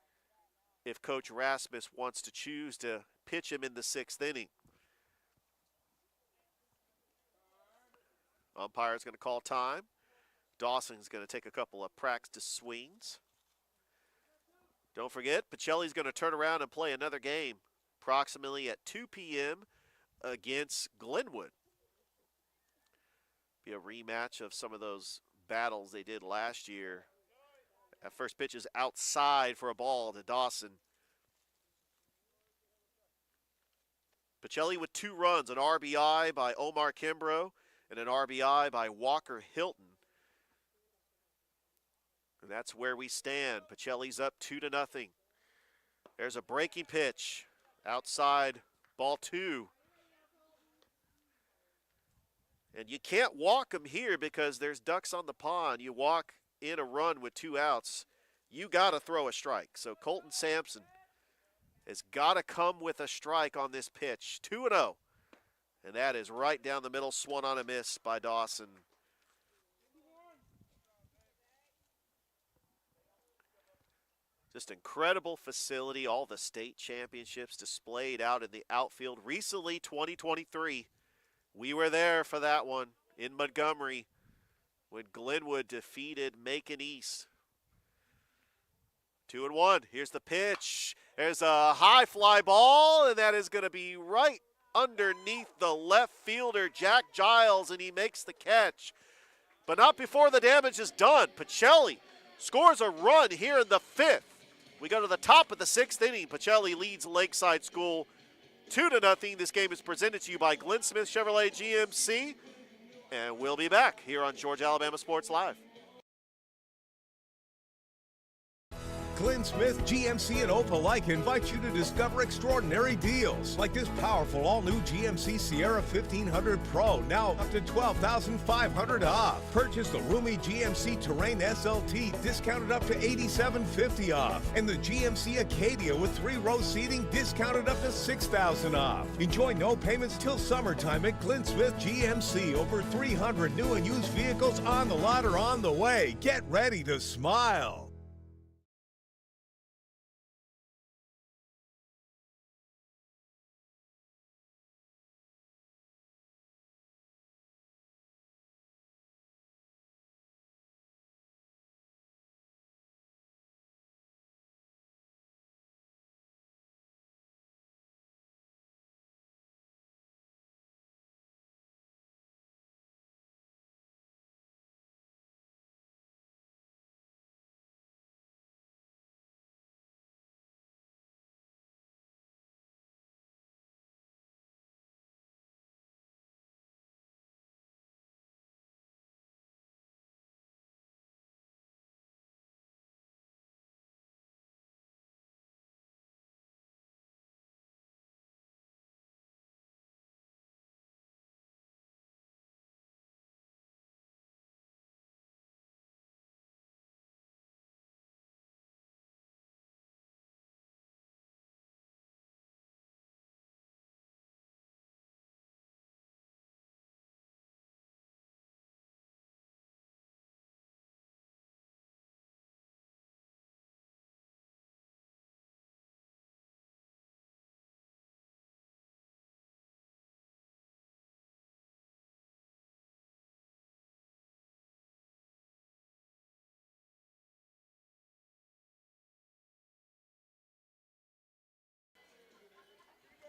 if Coach Rasmus wants to choose to pitch him in the 6th inning. Umpire's going to call time. Dawson's going to take a couple of practice swings. Don't forget, Pacelli's going to turn around and play another game approximately at 2 p.m. against Glenwood. Be a rematch of some of those battles they did last year. That first pitch is outside for a ball to Dawson. Pacelli with 2 runs, an RBI by Omar Kimbrough and an RBI by Walker Hilton. And that's where we stand. Pacelli's up 2-0. There's a breaking pitch. Outside, ball 2. And you can't walk him here because there's ducks on the pond. You walk in a run with 2 outs, you got to throw a strike. So Colton Sampson has got to come with a strike on this pitch. 2-0. And that is right down the middle, swung on a miss by Dawson. Just incredible facility, all the state championships displayed out in the outfield. Recently, 2023, we were there for that one in Montgomery when Glenwood defeated Macon East. 2-1, here's the pitch. There's a high fly ball, and that is going to be right underneath the left fielder, Jack Giles, and he makes the catch. But not before the damage is done. Pacelli scores a run here in the 5th. We go to the top of the 6th inning. Pacelli leads Lakeside School 2-0. This game is presented to you by Glenn Smith Chevrolet GMC. And we'll be back here on Georgia Alabama Sports Live. Glenn Smith, GMC, and Opelika invite you to discover extraordinary deals like this powerful all-new GMC Sierra 1500 Pro, now up to $12,500 off. Purchase the roomy GMC Terrain SLT, discounted up to $8,750 off. And the GMC Acadia with 3-row seating, discounted up to $6,000 off. Enjoy no payments till summertime at Glenn Smith GMC. Over 300 new and used vehicles on the lot or on the way. Get ready to smile.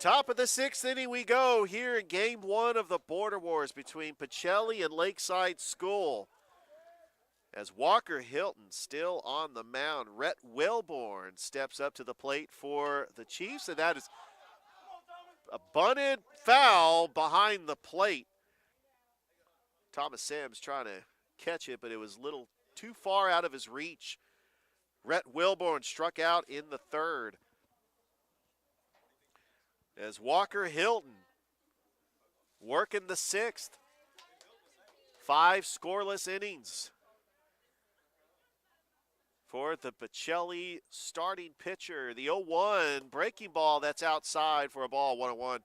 Top of the 6th inning we go here in Game 1 of the Border Wars between Pacelli and Lakeside School. As Walker Hilton still on the mound, Rhett Wellborn steps up to the plate for the Chiefs, and that is a bunted foul behind the plate. Thomas Sims trying to catch it, but it was a little too far out of his reach. Rhett Wellborn struck out in the 3rd. As Walker Hilton working the 6th. 5 scoreless innings for the Pacelli starting pitcher. The 0-1 breaking ball that's outside for a ball, 1-1.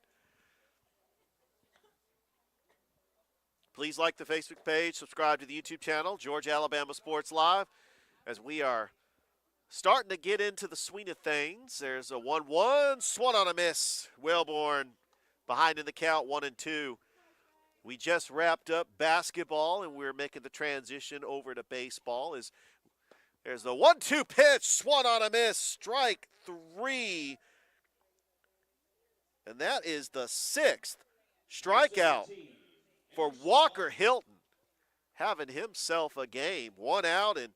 Please like the Facebook page, subscribe to the YouTube channel, Georgia Alabama Sports Live, as we are starting to get into the swing of things. There's a 1-1, swung on a miss. Wellborn behind in the count, 1-2. We just wrapped up basketball, and we're making the transition over to baseball. There's the 1-2 pitch, swung on a miss, strike 3. And that is the 6th strikeout for Walker Hilton, having himself a game. 1 out, and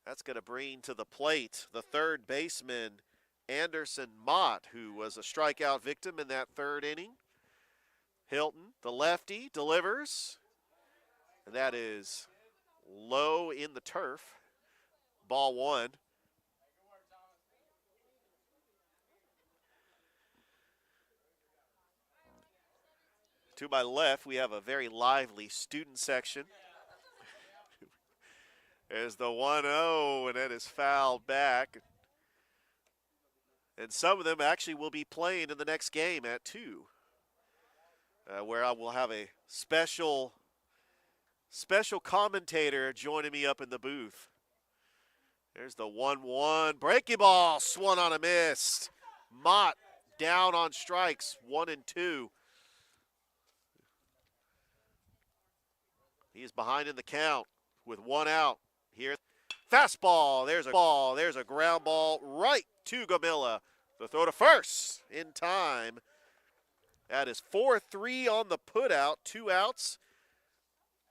that's going to bring to the plate the 3rd baseman, Anderson Mott, who was a strikeout victim in that 3rd inning. Hilton, the lefty, delivers, and that is low in the turf. Ball 1. To my left, we have a very lively student section. There's the 1-0, and that is fouled back. And some of them actually will be playing in the next game at 2, where I will have a special commentator joining me up in the booth. There's the 1-1. Breaking ball, swung on a miss. Mott down on strikes, 1-2. He is behind in the count with 1 out. Here, fastball, there's a ground ball right to Gamilla. The throw to first in time. That is 4-3 on the putout, 2 outs.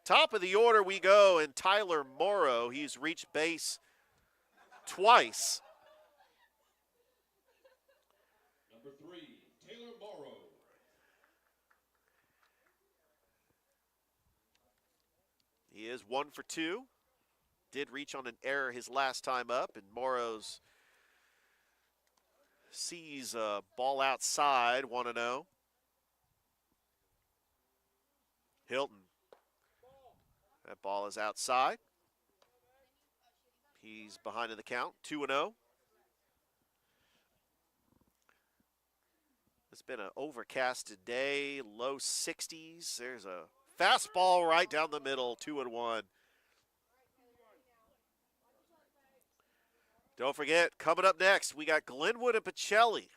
Top of the order we go, and Tyler Morrow, he's reached base twice. Number 3, Taylor Morrow. He is 1 for 2. did reach on an error his last time up, and Morrow's sees a ball outside, 1-0. Hilton. That ball is outside. He's behind in the count, 2-0. It's been an overcasted day, low 60s. There's a fastball right down the middle, 2-1. Don't forget, coming up next, we got Glenwood and Pacelli,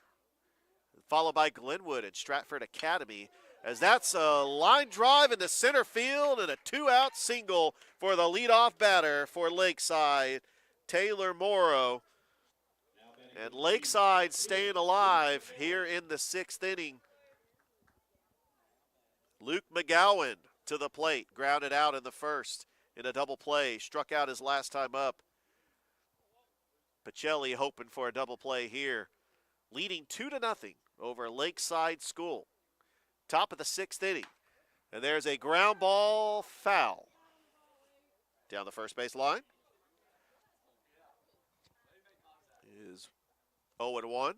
followed by Glenwood and Stratford Academy, as that's a line drive into center field and a 2-out single for the leadoff batter for Lakeside, Taylor Morrow. And Lakeside staying alive here in the 6th inning. Luke McGowan to the plate, grounded out in the first in a double play, struck out his last time up. Pacelli hoping for a double play here, leading 2-0 over Lakeside School. Top of the 6th inning. And there's a ground ball foul down the first base line. Is 0-1.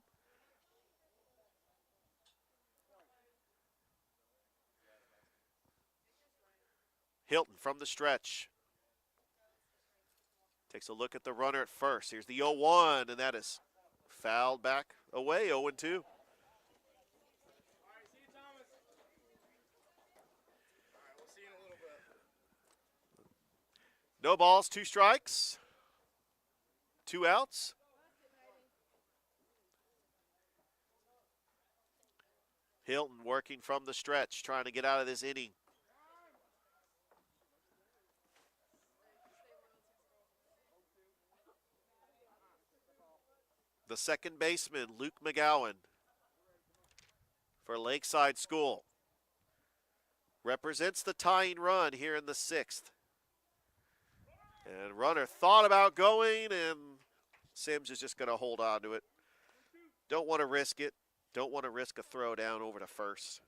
Hilton from the stretch. Takes a look at the runner at first. Here's the 0-1, and that is fouled back away, 0-2. No balls, 2 strikes, 2 outs. Hilton working from the stretch, trying to get out of this inning. The second baseman, Luke McGowan, for Lakeside School, represents the tying run here in the 6th. And runner thought about going, and Sims is just going to hold on to it. Don't want to risk it. Don't want to risk a throw down over to first.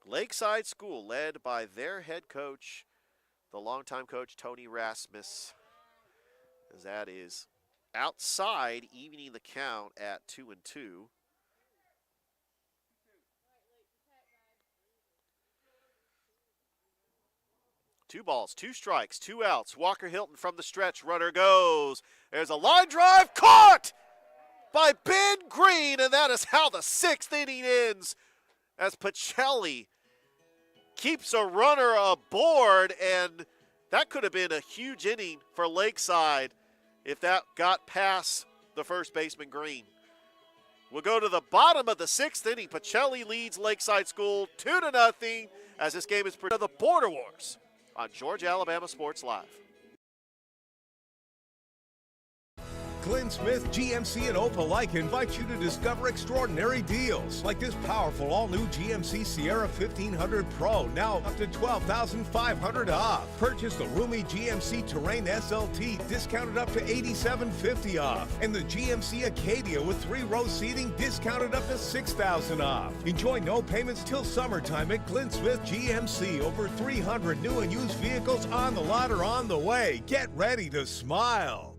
Lakeside School, led by their head coach, the longtime coach, Tony Rasmus, as that is outside, evening the count at 2-2. Two balls, 2 strikes, 2 outs. Walker Hilton from the stretch. Runner goes. There's a line drive caught by Ben Green, and that is how the 6th inning ends, as Pacelli keeps a runner aboard, and that could have been a huge inning for Lakeside if that got past the first baseman Green. We'll go to the bottom of the 6th inning. Pacelli leads Lakeside School 2-0 as this game is presented to the Border Wars on Georgia Alabama Sports Live. Glenn Smith, GMC, and Opelika invite you to discover extraordinary deals like this powerful all-new GMC Sierra 1500 Pro, now up to $12,500 off. Purchase the roomy GMC Terrain SLT, discounted up to $8,750 off. And the GMC Acadia with 3-row seating, discounted up to $6,000 off. Enjoy no payments till summertime at Glenn Smith GMC. Over 300 new and used vehicles on the lot or on the way. Get ready to smile.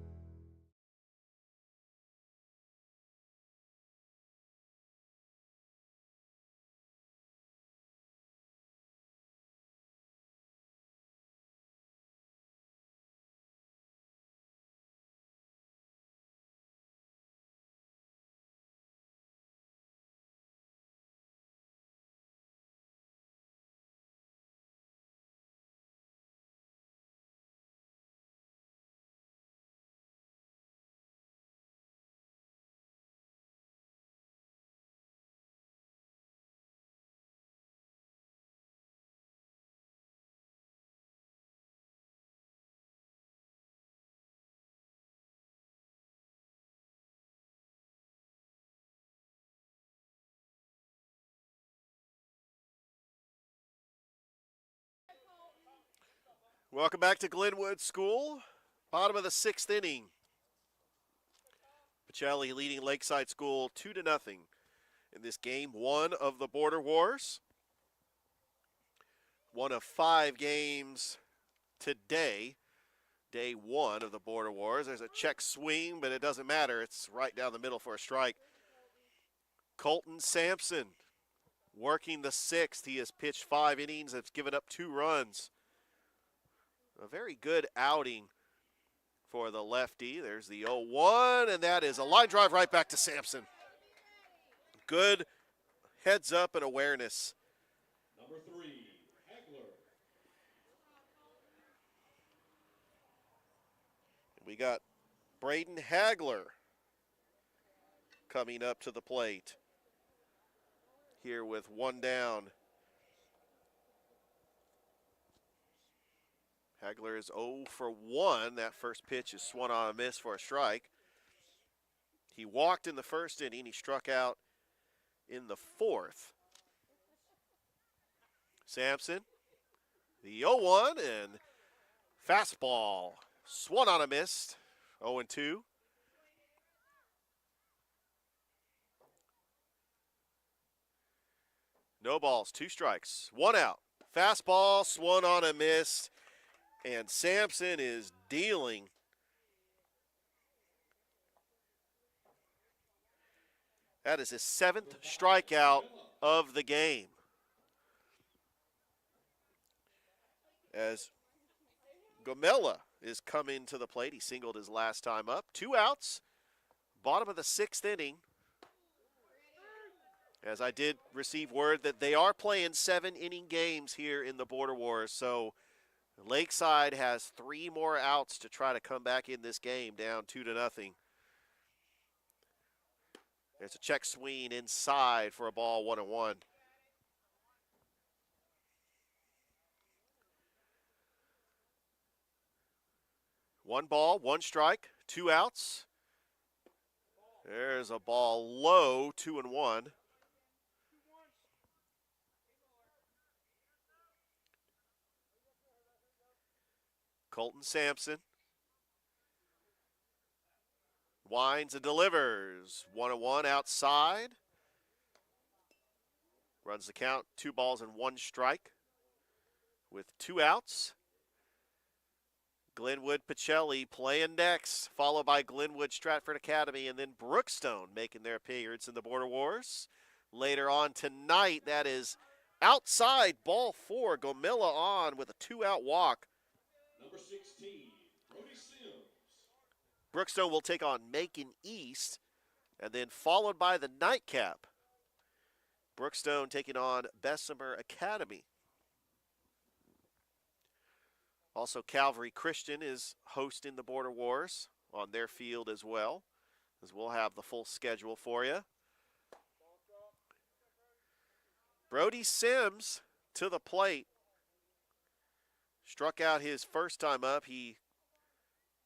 Welcome back to Glenwood School. Bottom of the 6th inning. Pacelli leading Lakeside School 2-0 in this game 1 of the Border Wars. 1 of 5 games today day one of the Border Wars. There's a check swing, but it doesn't matter. It's right down the middle for a strike. Colton Sampson working the sixth. He has pitched 5 innings. Has given up 2 runs. A very good outing for the lefty. There's the 0-1, and that is a line drive right back to Sampson. Good heads up and awareness. Number 3, Hagler. We got Braden Hagler coming up to the plate here with 1 down. Hagler is 0 for 1. That first pitch is swung on a miss for a strike. He walked in the first inning. He struck out in the 4th. Sampson, the 0-1, and fastball swung on a miss. 0-2. No balls, 2 strikes, 1 out. Fastball swung on a miss, and Sampson is dealing. That is his 7th strikeout of the game. As Gomella is coming to the plate. He singled his last time up. 2 outs, bottom of the 6th inning. As I did receive word that they are playing 7-inning games here in the Border Wars, so Lakeside has 3 more outs to try to come back in this game, down 2-0. There's a check swing inside for a ball, 1-1. One ball, 1 strike, 2 outs. There's a ball low, 2-1. Colton Sampson winds and delivers. 1-1 outside. Runs the count, 2 balls and 1 strike with 2 outs. Glenwood Pacelli playing next, followed by Glenwood Stratford Academy, and then Brookstone making their appearance in the Border Wars. Later on tonight, that is outside, ball 4. Gomilla on with a 2-out walk. Number 16, Brody Sims. Brookstone will take on Macon East, and then followed by the nightcap. Brookstone taking on Bessemer Academy. Also, Calvary Christian is hosting the Border Wars on their field as well, as we'll have the full schedule for you. Brody Sims to the plate. Struck out his first time up. He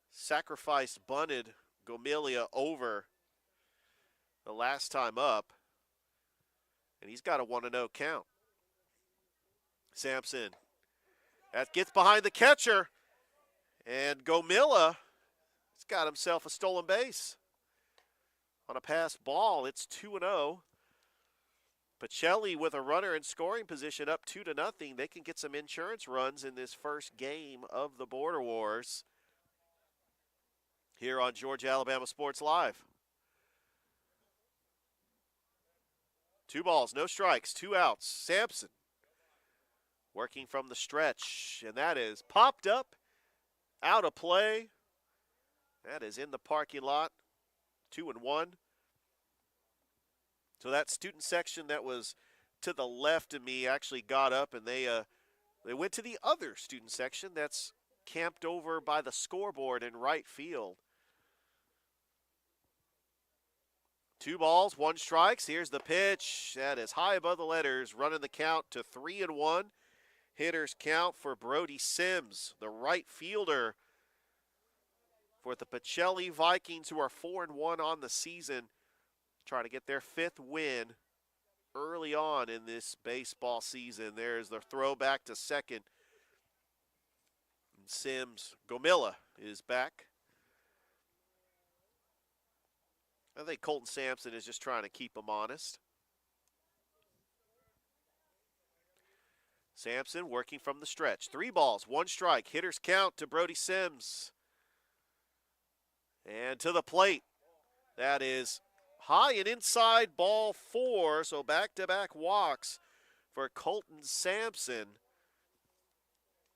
sacrificed bunted Gomilia over the last time up, and he's got a 1-0 count. Sampson, that gets behind the catcher, and Gomilla has got himself a stolen base on a pass ball. It's 2-0. Pacelli with a runner in scoring position, up 2-0. They can get some insurance runs in this first game of the Border Wars here on Georgia Alabama Sports Live. 2 balls, no strikes, 2 outs. Sampson working from the stretch, and that is popped up, out of play. That is in the parking lot, 2-1. So that student section that was to the left of me actually got up, and they went to the other student section that's camped over by the scoreboard in right field. 2 balls, 1 strikes. Here's the pitch. That is high above the letters, running the count to 3-1. Hitters count for Brody Sims, the right fielder for the Pacelli Vikings, who are 4-1 on the season, trying to get their 5th win early on in this baseball season. There's the throw back to second. And Sims, Gomilla is back. I think Colton Sampson is just trying to keep him honest. Sampson working from the stretch. 3 balls, 1 strike. Hitters count to Brody Sims. And to the plate. That is high and inside ball 4. So back-to-back walks for Colton Sampson.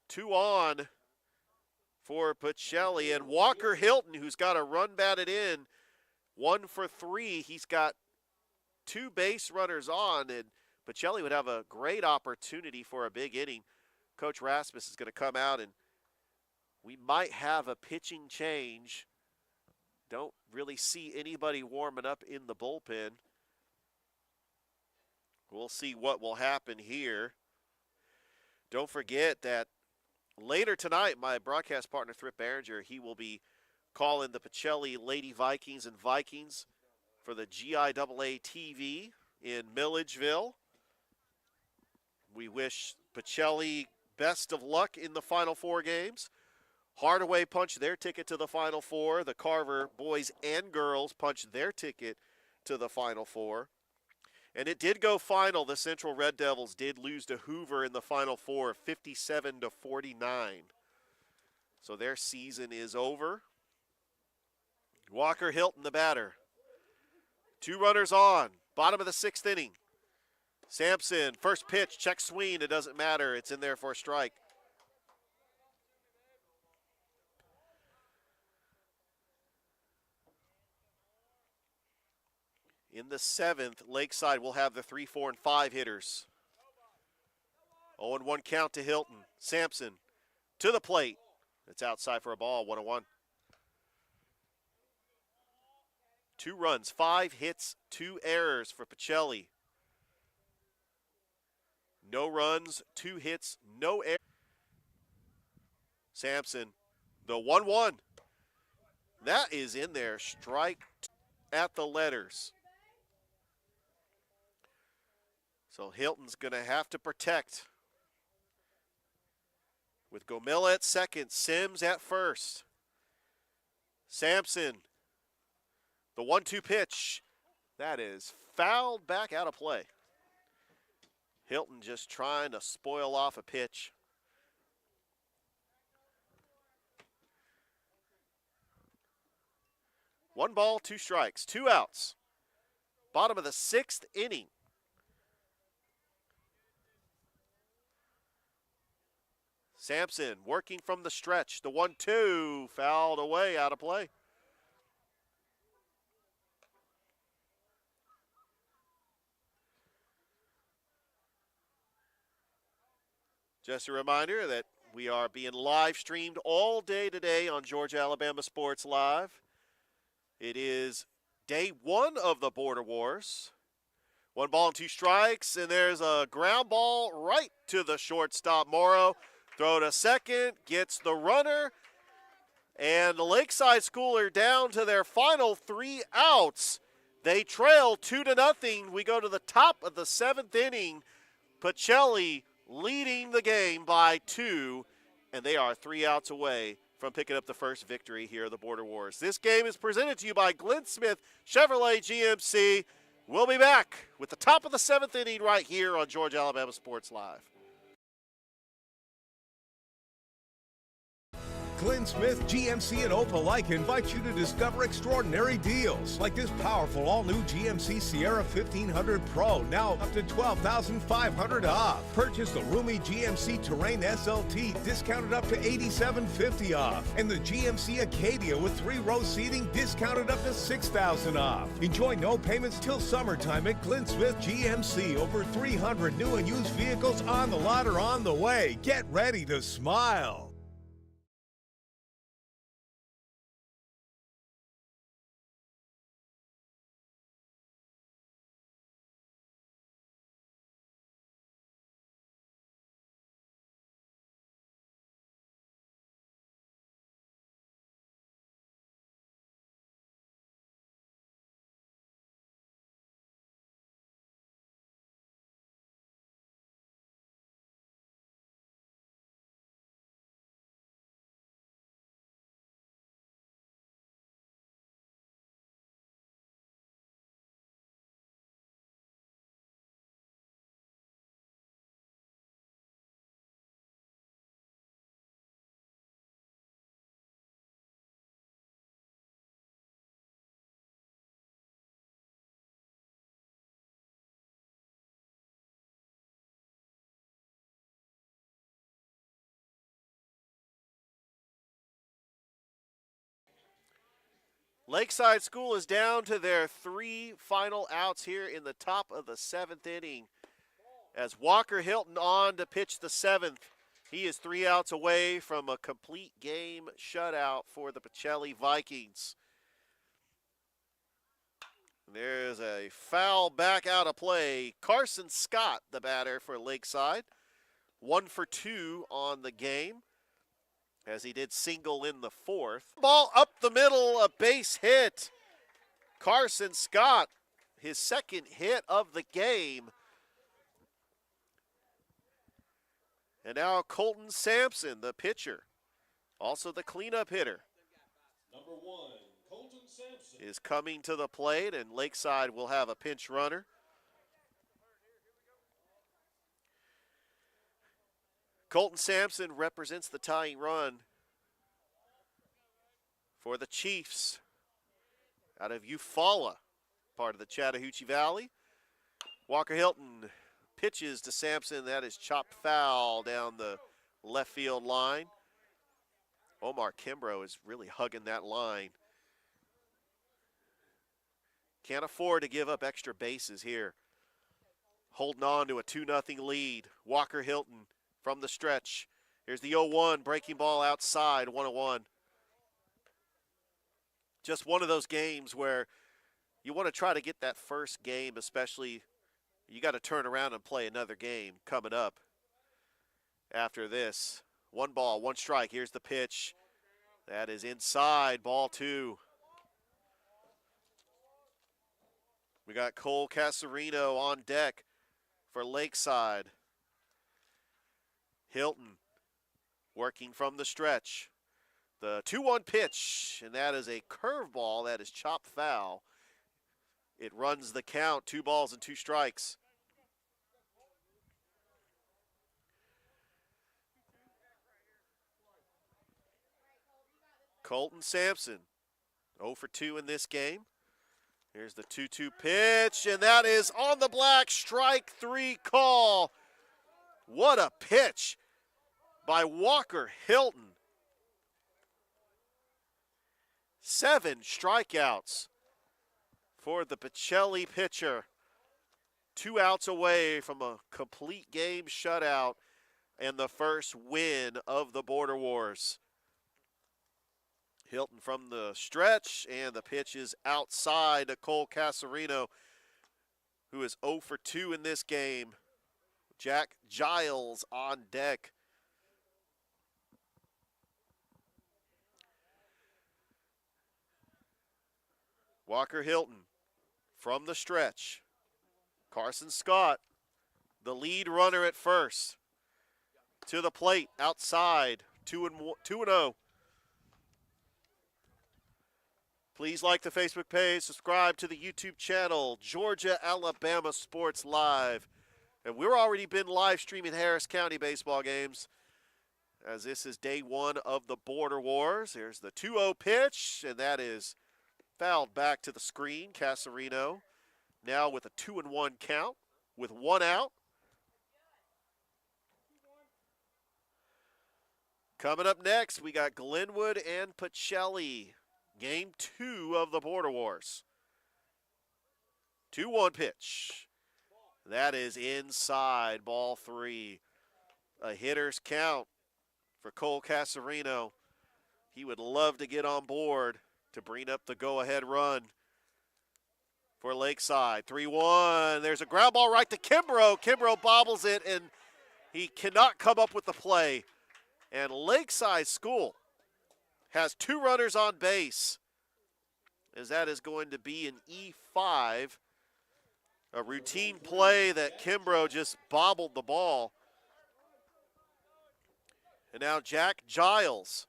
2 on for Pacelli. And Walker Hilton, who's got a run batted in, 1 for 3. He's got 2 base runners on, and Pacelli would have a great opportunity for a big inning. Coach Rasmus is going to come out, and we might have a pitching change. Don't really see anybody warming up in the bullpen. We'll see what will happen here. Don't forget that later tonight, my broadcast partner, Thrip Behringer, he will be calling the Pacelli Lady Vikings and Vikings for the GIAA TV in Milledgeville. We wish Pacelli best of luck in the Final Four games. Hardaway punched their ticket to the Final Four. The Carver boys and girls punched their ticket to the Final Four. And it did go final. The Central Red Devils did lose to Hoover in the Final Four, 57-49. So their season is over. Walker Hilton, the batter. 2 runners on. Bottom of the 6th inning. Sampson, first pitch, check swing. It doesn't matter. It's in there for a strike. In the 7th, Lakeside will have the 3, 4, and 5 hitters. 0-1 count to Hilton. Sampson to the plate. It's outside for a ball, 1-1. 2 runs, 5 hits, 2 errors for Pacelli. No runs, 2 hits, no errors. Sampson, the 1-1. That is in there, strike at the letters. So Hilton's going to have to protect. With Gomilla at second, Sims at first. Sampson, the 1-2 pitch. That is fouled back out of play. Hilton just trying to spoil off a pitch. One ball, 2 strikes, 2 outs. Bottom of the 6th inning. Sampson working from the stretch. The 1-2 fouled away, out of play. Just a reminder that we are being live streamed all day today on Georgia Alabama Sports Live. It is day 1 of the Border Wars. 1 ball and 2 strikes, and there's a ground ball right to the shortstop, Morrow. Throw to second, gets the runner, and the Lakeside School are down to their final 3 outs. They trail 2-0. We go to the top of the 7th inning. Pacelli leading the game by 2, and they are 3 outs away from picking up the first victory here at the Border Wars. This game is presented to you by Glenn Smith Chevrolet GMC. We'll be back with the top of the 7th inning right here on Georgia Alabama Sports Live. Glenn Smith, GMC, and Opelika invite you to discover extraordinary deals like this powerful all-new GMC Sierra 1500 Pro, now up to $12,500 off. Purchase the roomy GMC Terrain SLT, discounted up to $8,750 off. And the GMC Acadia with 3-row seating, discounted up to $6,000 off. Enjoy no payments till summertime at Glenn Smith GMC. Over 300 new and used vehicles on the lot or on the way. Get ready to smile. Lakeside School is down to their 3 final outs here in the top of the 7th inning. As Walker Hilton on to pitch the 7th. He is 3 outs away from a complete game shutout for the Pacelli Vikings. There's a foul back out of play. Carson Scott, the batter for Lakeside. 1 for 2 on the game, as he did single in the 4th. Ball up the middle, a base hit. Carson Scott, his 2nd hit of the game. And now Colton Sampson, the pitcher, also the cleanup hitter, Number 1, Colton Sampson. is coming to the plate, and Lakeside will have a pinch runner. Colton Sampson represents the tying run for the Chiefs out of Eufaula, part of the Chattahoochee Valley. Walker Hilton pitches to Sampson. That is chopped foul down the left field line. Omar Kimbrough is really hugging that line. Can't afford to give up extra bases here. Holding on to a 2-0 lead. Walker Hilton from the stretch. Here's the 0-1, breaking ball outside, 1-1. Just one of those games where you want to try to get that first game, especially you got to turn around and play another game coming up after this. 1 ball, 1 strike. Here's the pitch. That is inside, ball 2. We got Cole Casarino on deck for Lakeside. Hilton working from the stretch. The 2-1 pitch, and that is a curveball that is chopped foul. It runs the count, 2 balls and 2 strikes. Colton Sampson, 0 for 2 in this game. Here's the 2-2 pitch, and that is on the black, strike 3 call. What a pitch by Walker Hilton. 7 strikeouts for the Pacelli pitcher. 2 outs away from a complete game shutout and the first win of the Border Wars. Hilton from the stretch, and the pitch is outside to Cole Casarino, who is 0 for 2 in this game. Jack Giles on deck. Walker Hilton from the stretch. Carson Scott, the lead runner at first. To the plate, outside, 2-0. Please like the Facebook page, subscribe to the YouTube channel, Georgia Alabama Sports Live. And we've already been live streaming Harris County baseball games, as this is day 1 of the Border Wars. Here's the 2-0 pitch, and that is fouled back to the screen. Casarino now with a 2-1 count with 1 out. Coming up next, we got Glenwood and Pacelli. Game 2 of the Border Wars. 2-1 pitch. That is inside, ball 3. A hitter's count for Cole Casarino. He would love to get on board to bring up the go-ahead run for Lakeside. 3-1. There's a ground ball right to Kimbrough. Kimbrough bobbles it, and he cannot come up with the play. And Lakeside School has 2 runners on base, as that is going to be an E5. A routine play that Kimbrough just bobbled the ball. And now Jack Giles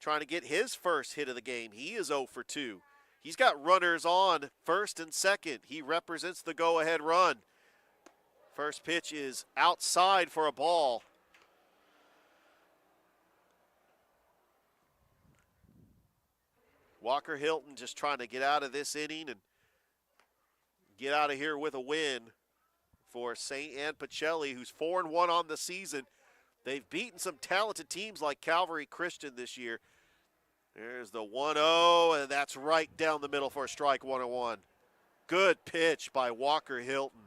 trying to get his first hit of the game. He is 0 for 2. He's got runners on first and second. He represents the go-ahead run. First pitch is outside for a ball. Walker Hilton just trying to get out of this inning and get out of here with a win for St. Anne Pacelli, who's 4-1 on the season. They've beaten some talented teams like Calvary Christian this year. There's the 1-0, and that's right down the middle for a strike, 1-1. Good pitch by Walker Hilton.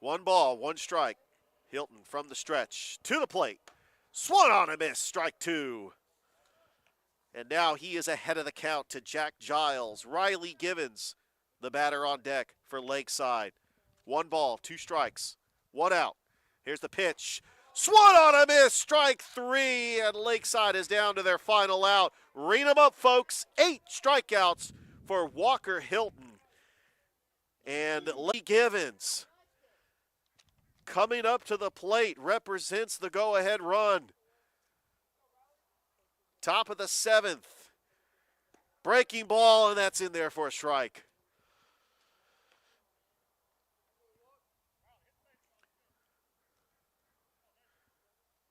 1 ball, 1 strike. Hilton from the stretch to the plate. Swung on a miss, strike 2. And now he is ahead of the count to Jack Giles. Riley Givens, the batter on deck for Lakeside. 1 ball, 2 strikes, 1 out. Here's the pitch. Swung on a miss, strike 3, and Lakeside is down to their final out. Ring them up, folks. 8 strikeouts for Walker Hilton. And Lee Givens, coming up to the plate, represents the go-ahead run. Top of the 7th. Breaking ball, and that's in there for a strike.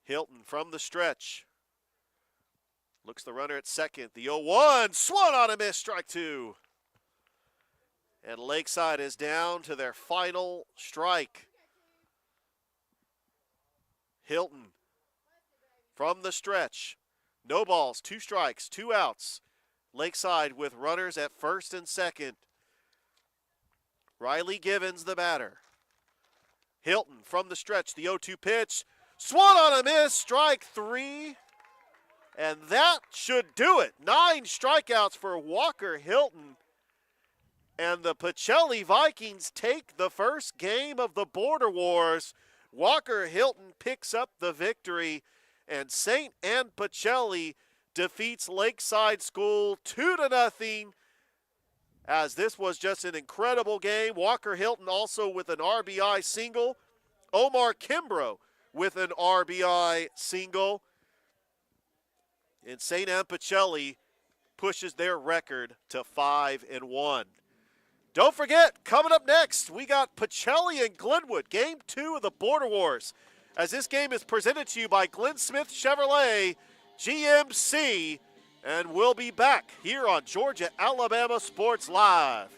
Hilton from the stretch. Looks the runner at second. The 0-1, swung on a miss, strike 2. And Lakeside is down to their final strike. Hilton from the stretch. No balls, 2 strikes, 2 outs. Lakeside with runners at first and second. Riley Givens, the batter. Hilton from the stretch, the 0-2 pitch. Swung on a miss, strike 3. And that should do it. 9 strikeouts for Walker Hilton. And the Pacelli Vikings take the first game of the Border Wars. Walker Hilton picks up the victory, and St. Anne Pacelli defeats Lakeside School 2-0, as this was just an incredible game. Walker Hilton also with an RBI single. Omar Kimbrough with an RBI single. And St. Anne Pacelli pushes their record to 5-1. Don't forget, coming up next, we got Pacelli and Glenwood, Game 2 of the Border Wars, as this game is presented to you by Glenn Smith Chevrolet GMC, and we'll be back here on Georgia Alabama Sports Live.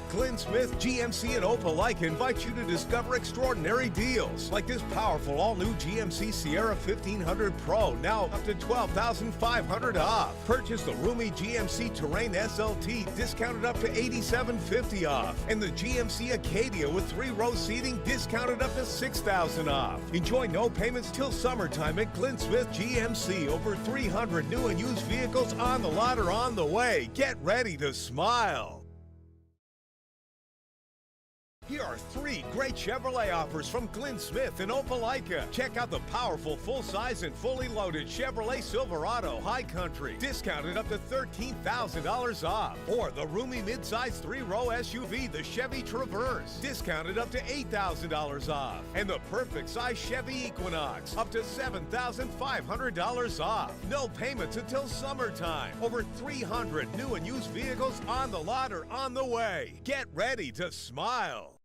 Glenn Smith, GMC, and Opelika invite you to discover extraordinary deals like this powerful all-new GMC Sierra 1500 Pro, now up to $12,500 off. Purchase the roomy GMC Terrain SLT, discounted up to $8,750 off. And the GMC Acadia with 3-row seating, discounted up to $6,000 off. Enjoy no payments till summertime at Glenn Smith GMC. Over 300 new and used vehicles on the lot or on the way. Get ready to smile. Here are 3 great Chevrolet offers from Glenn Smith and Opelika. Check out the powerful, full-size, and fully loaded Chevrolet Silverado High Country, discounted up to $13,000 off. Or the roomy midsize 3-row SUV, the Chevy Traverse, discounted up to $8,000 off. And the perfect size Chevy Equinox, up to $7,500 off. No payments until summertime. Over 300 new and used vehicles on the lot or on the way. Get ready to smile.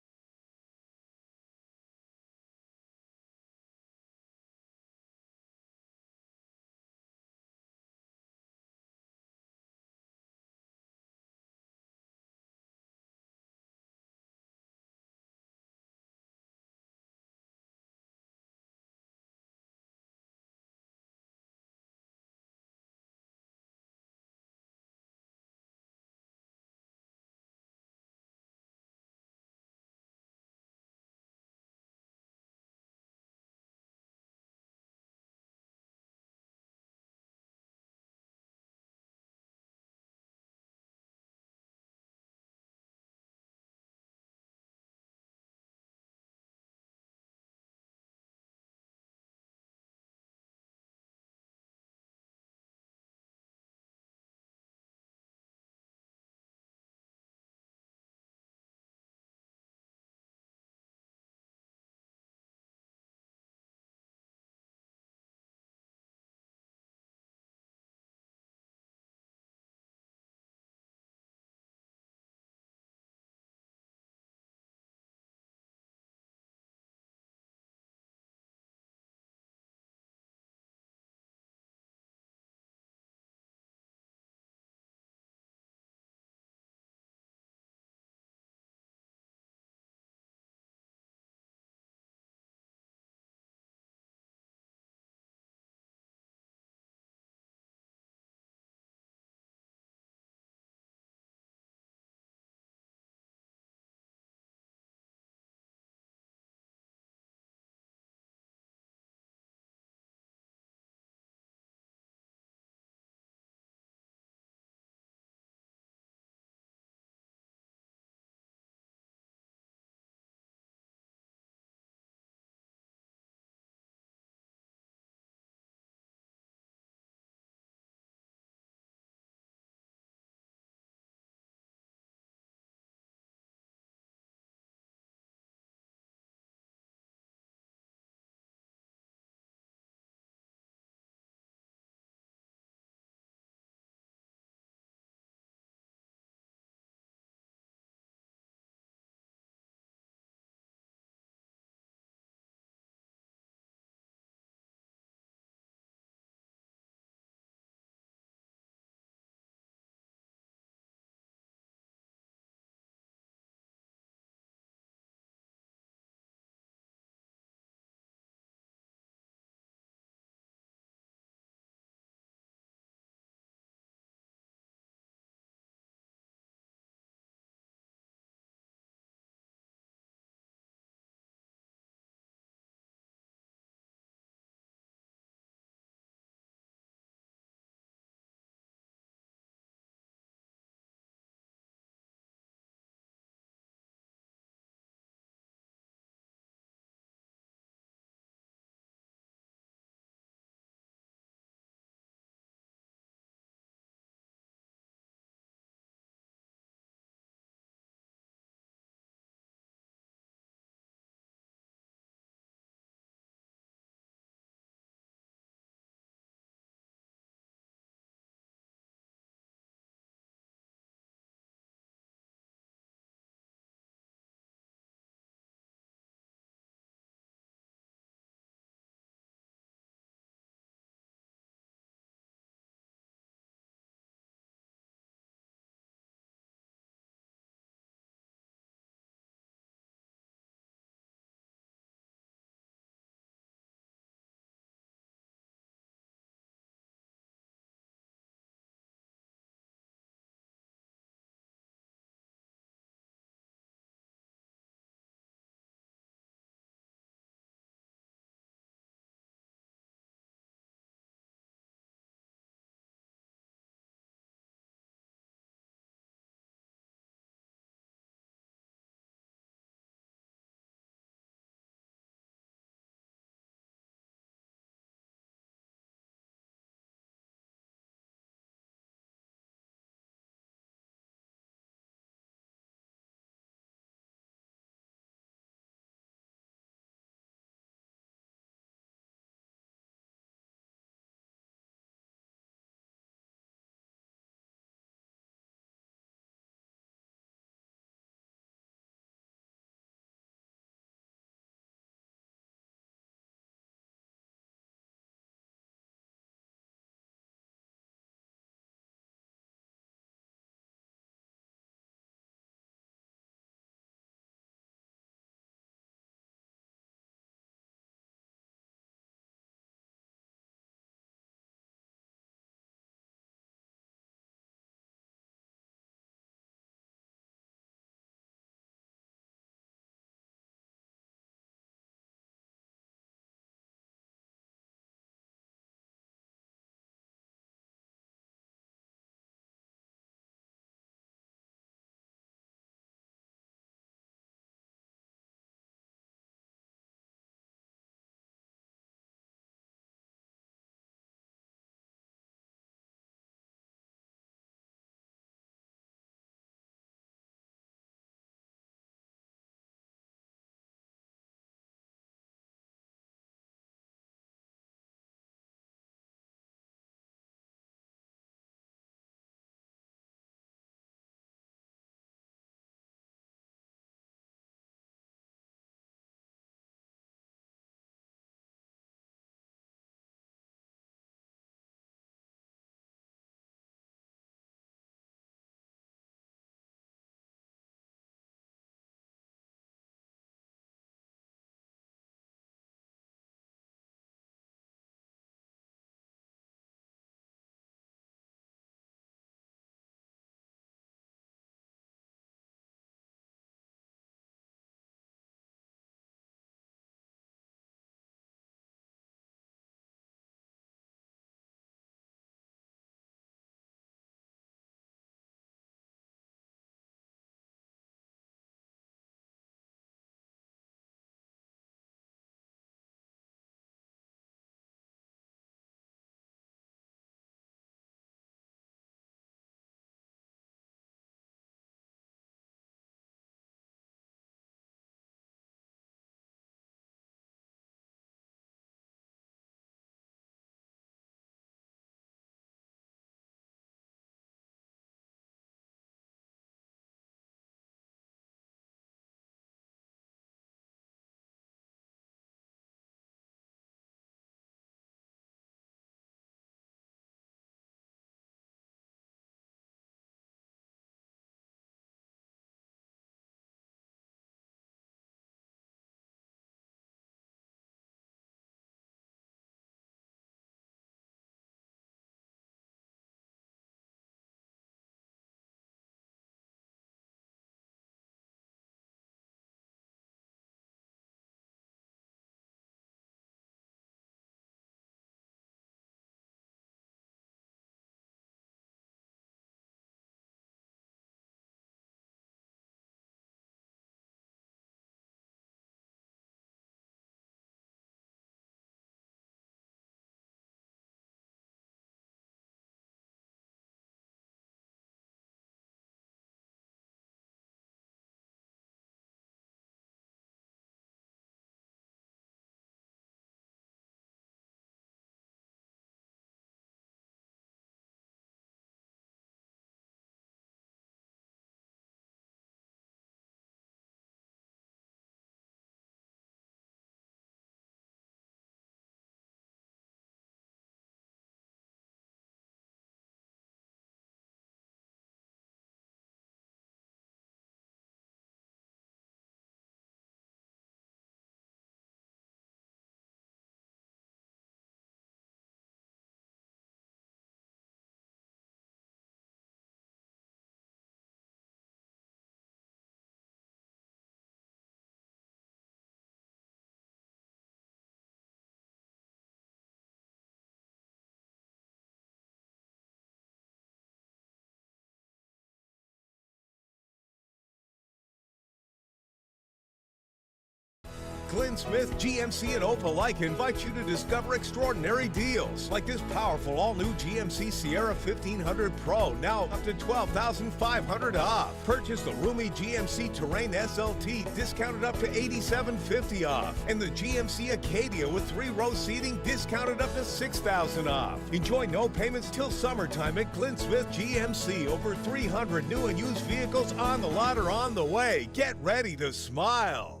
Glenn Smith, GMC, and Opel alike invite you to discover extraordinary deals like this powerful all-new GMC Sierra 1500 Pro, now up to $12,500 off. Purchase the roomy GMC Terrain SLT, discounted up to $8,750 off. And the GMC Acadia with 3-row seating, discounted up to $6,000 off. Enjoy no payments till summertime at Glenn Smith GMC. Over 300 new and used vehicles on the lot or on the way. Get ready to smile.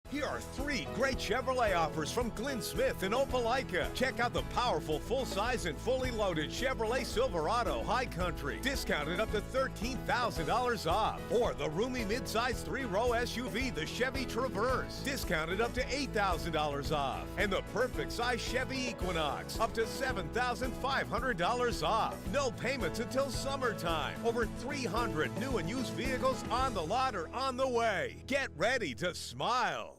Here are 3 great Chevrolet offers from Glenn Smith and Opelika. Check out the powerful full-size and fully loaded Chevrolet Silverado High Country, discounted up to $13,000 off. Or the roomy midsize 3-row SUV, the Chevy Traverse, discounted up to $8,000 off. And the perfect size Chevy Equinox, up to $7,500 off. No payments until summertime. Over 300 new and used vehicles on the lot or on the way. Get ready to smile.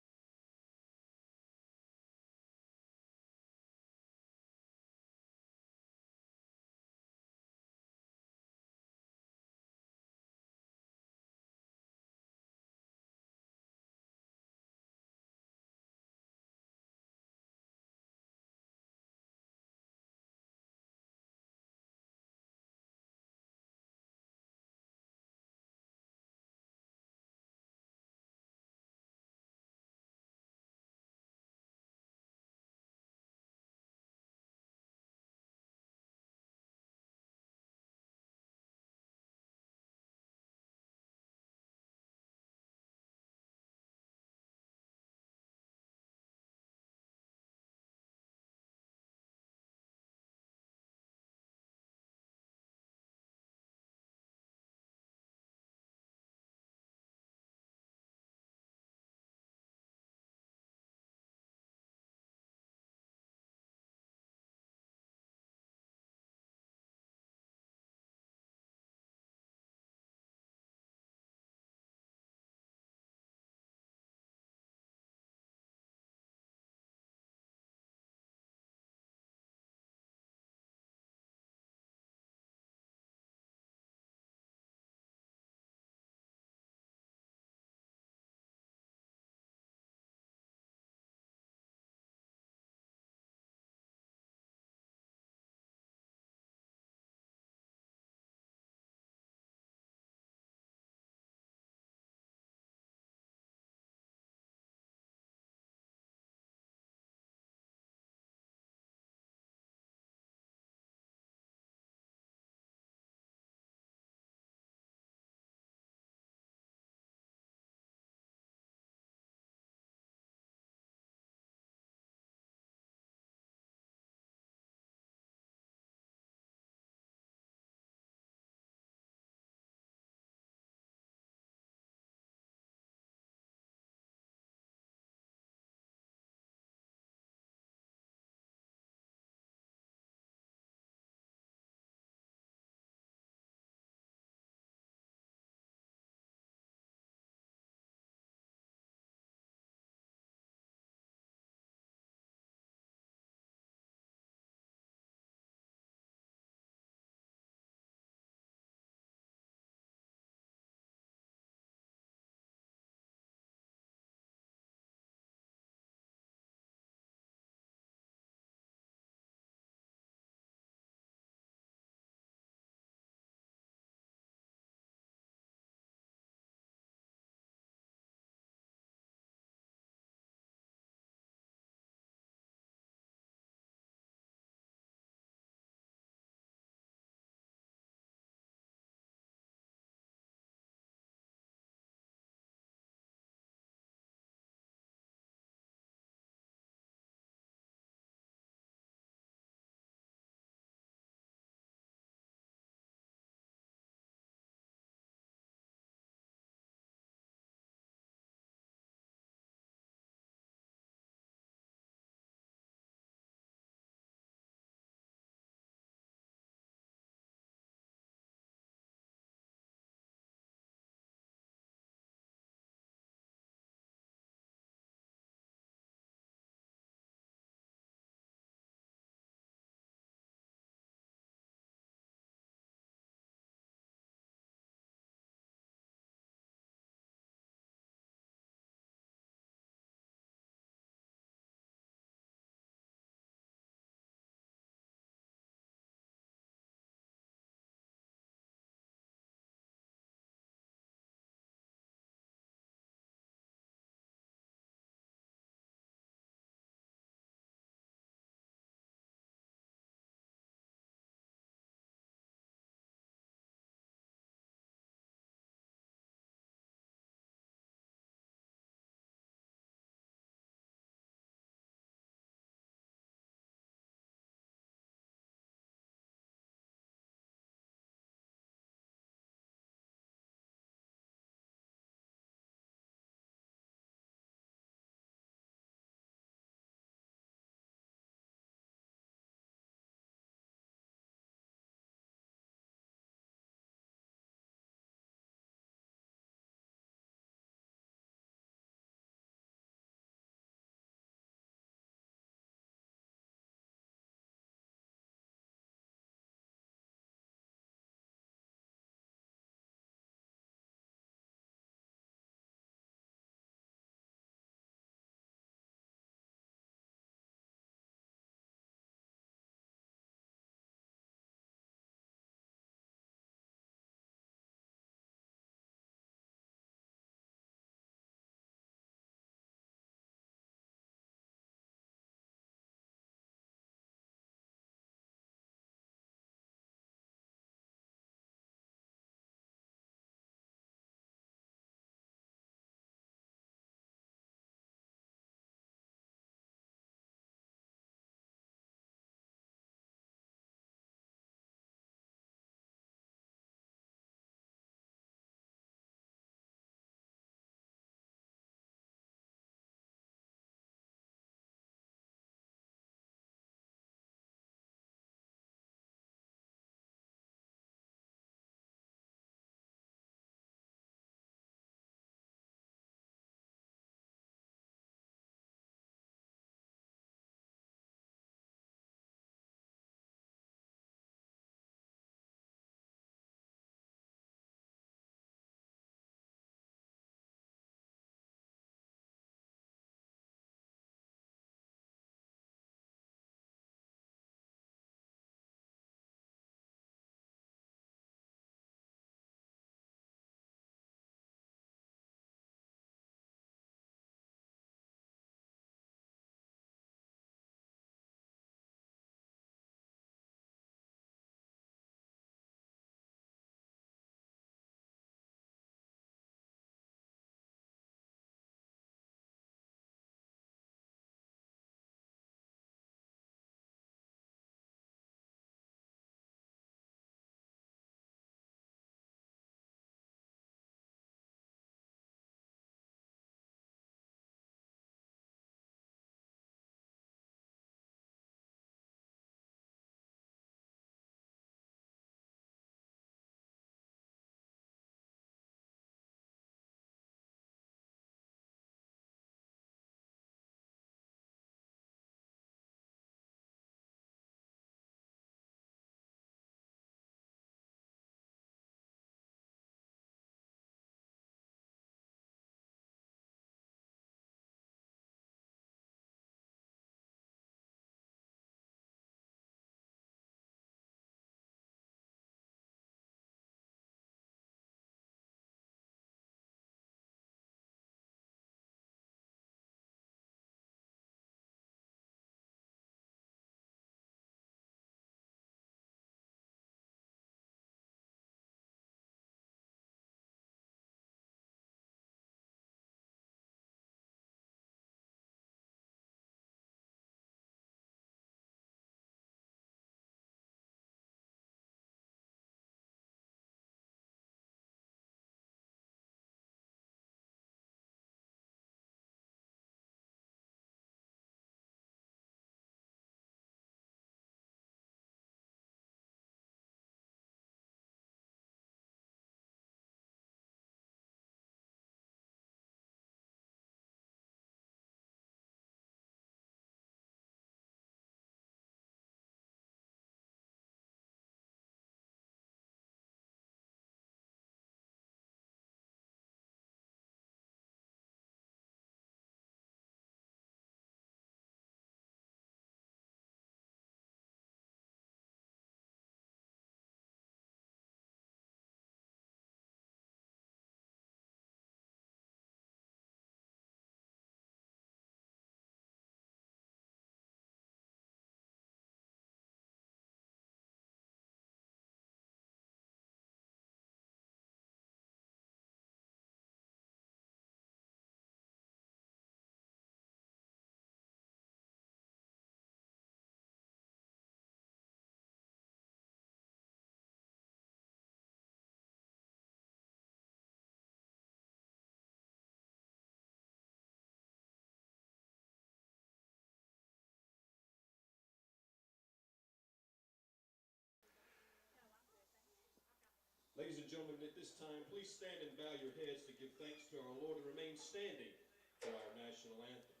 Ladies and gentlemen, at this time, please stand and bow your heads to give thanks to our Lord and remain standing for our national anthem.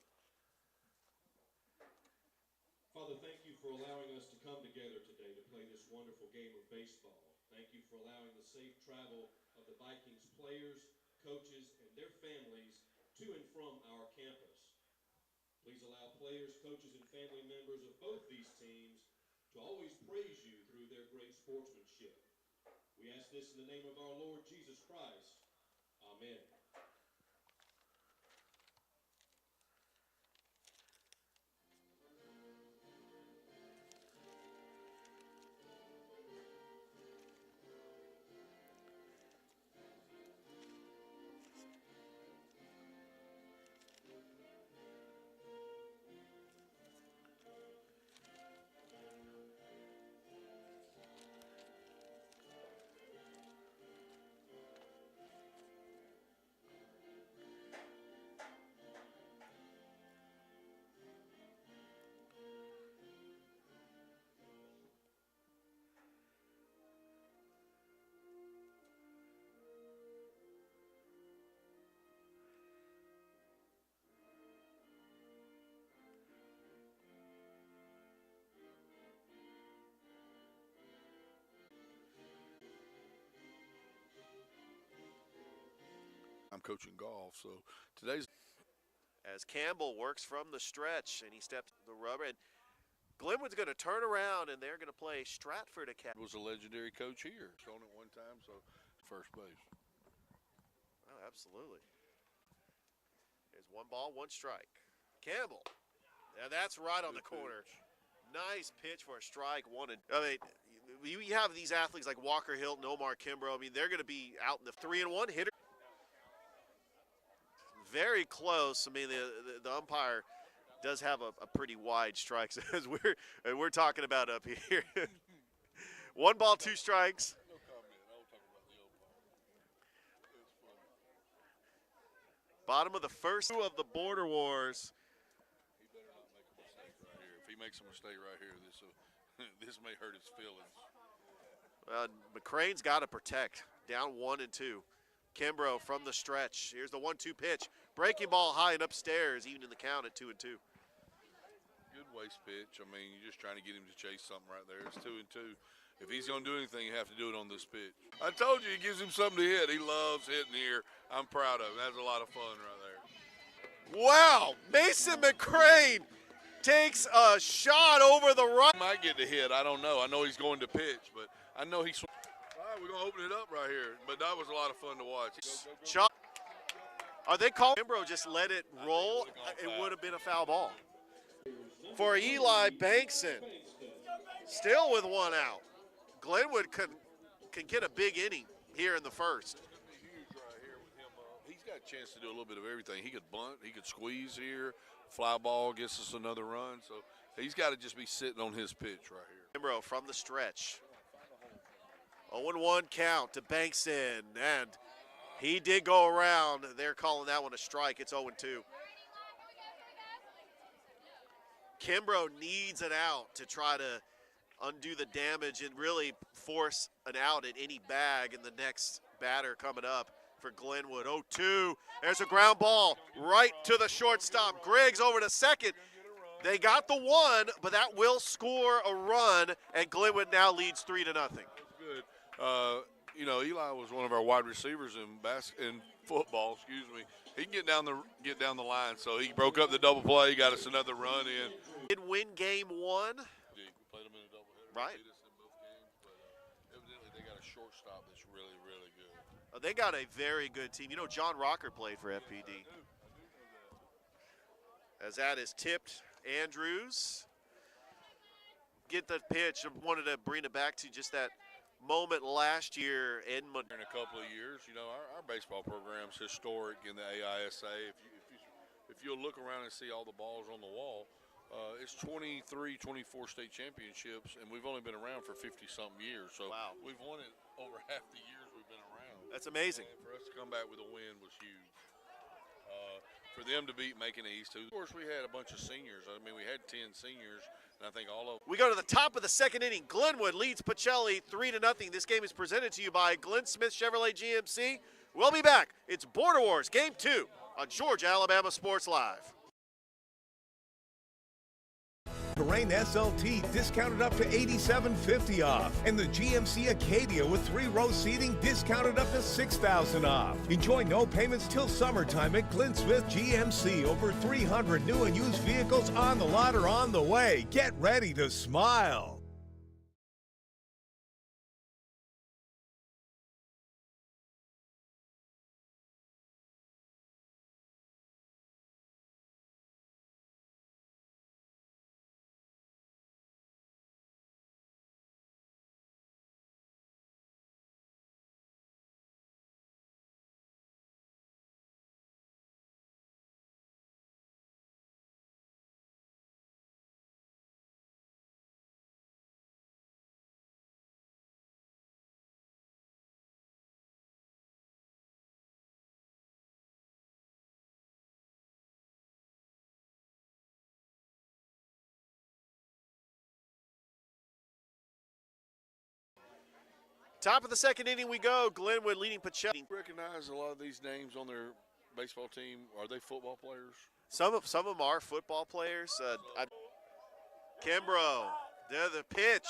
Father, thank you for allowing us to come together today to play this wonderful game of baseball. Thank you for allowing the safe travel of the Vikings players, coaches, and their families to and from our campus. Please allow players, coaches, and family members of both these teams to always praise you through their great sportsmanship. We ask this in the name of our Lord Jesus Christ. Amen. I'm coaching golf, so today's As Campbell works from the stretch and he steps the rubber, and Glenwood's going to turn around and they're going to play Stratford Academy. was a legendary coach here. Shown it one time, so first base. Oh, absolutely. There's one ball, one strike. Campbell. Yeah, that's right on the corner. Nice pitch for a strike. You have these athletes like Walker Hilton, Omar Kimbrough. I mean, they're going to be out in the 3-1 hitter. Very close. I mean, the umpire does have a pretty wide strike as we're talking about up here. 1 ball, 2 strikes. No comment. I'll talk about the umpire. It's funny. Bottom of the first of the Border Wars. He better not make a mistake right here. If he makes a mistake right here, this may hurt his feelings. McCrane's got to protect. Down 1 and 2. Kimbrough from the stretch. Here's the 1-2 pitch. Breaking ball high and upstairs, even in the count at 2 and 2. Good waste pitch. I mean, you're just trying to get him to chase something right there. It's 2 and 2. If he's going to do anything, you have to do it on this pitch. I told you, it gives him something to hit. He loves hitting here. I'm proud of him. That's a lot of fun right there. Wow, Mason McCrane takes a shot over the right. He might get the hit. I don't know. I know he's going to pitch, but I know he's. All right, we're going to open it up right here. But that was a lot of fun to watch. Shot. Are they calling? Kimbrough just let it roll. It would have been a foul ball. For Eli Bankson, still with 1 out. Glenwood can get a big inning here in the first. Huge right here with him. He's got a chance to do a little bit of everything. He could bunt, he could squeeze here, fly ball gets us another run. So he's got to just be sitting on his pitch right here. Kimbrough from the stretch. 0-1 count to Bankson, and he did go around. They're calling that one a strike. It's 0-2. Kimbrough needs an out to try to undo the damage and really force an out at any bag in the next batter coming up for Glenwood. 0-2. There's a ground ball right to the shortstop. Griggs over to second. They got the 1, but that will score a run, and Glenwood now leads 3-0. That's good. You know, Eli was one of our wide receivers in football. Excuse me. He can get down the line. So he broke up the double play. He got us another run in. Did win game 1. We played them in a doubleheader. Right. Beat us in both games, but evidently they got a shortstop that's really, really good. They got a very good team. You know, John Rocker played for FPD. I do know that. As that is tipped, Andrews get the pitch. I wanted to bring it back to just that moment last year in In a couple of years, you know, our baseball program's historic in the AISA. If you'll look around and see all the balls on the wall, it's 23, 24 state championships, and we've only been around for 50-something years. So wow. We've won it over half the years we've been around. That's amazing. And for us to come back with a win was huge. For them to beat Macon East, who, of course, we had a bunch of seniors. I mean, we had 10 seniors. and I think all of We go to the top of the second inning. Glenwood leads Pacelli 3-0. This game is presented to you by Glenn Smith Chevrolet GMC. We'll be back. It's Border Wars Game 2 on Georgia Alabama Sports Live. Terrain SLT discounted up to $87.50 off, and the GMC Acadia with 3-row seating discounted up to $6,000 off. Enjoy no payments till summertime at Glenn Smith GMC. Over 300 new and used vehicles on the lot or on the way. Get ready to smile. Top of the second inning we go. Glenwood leading Pacelli. recognize a lot of these names on their baseball team. Are they football players? Some of them are football players. Kimbrough, there's the pitch.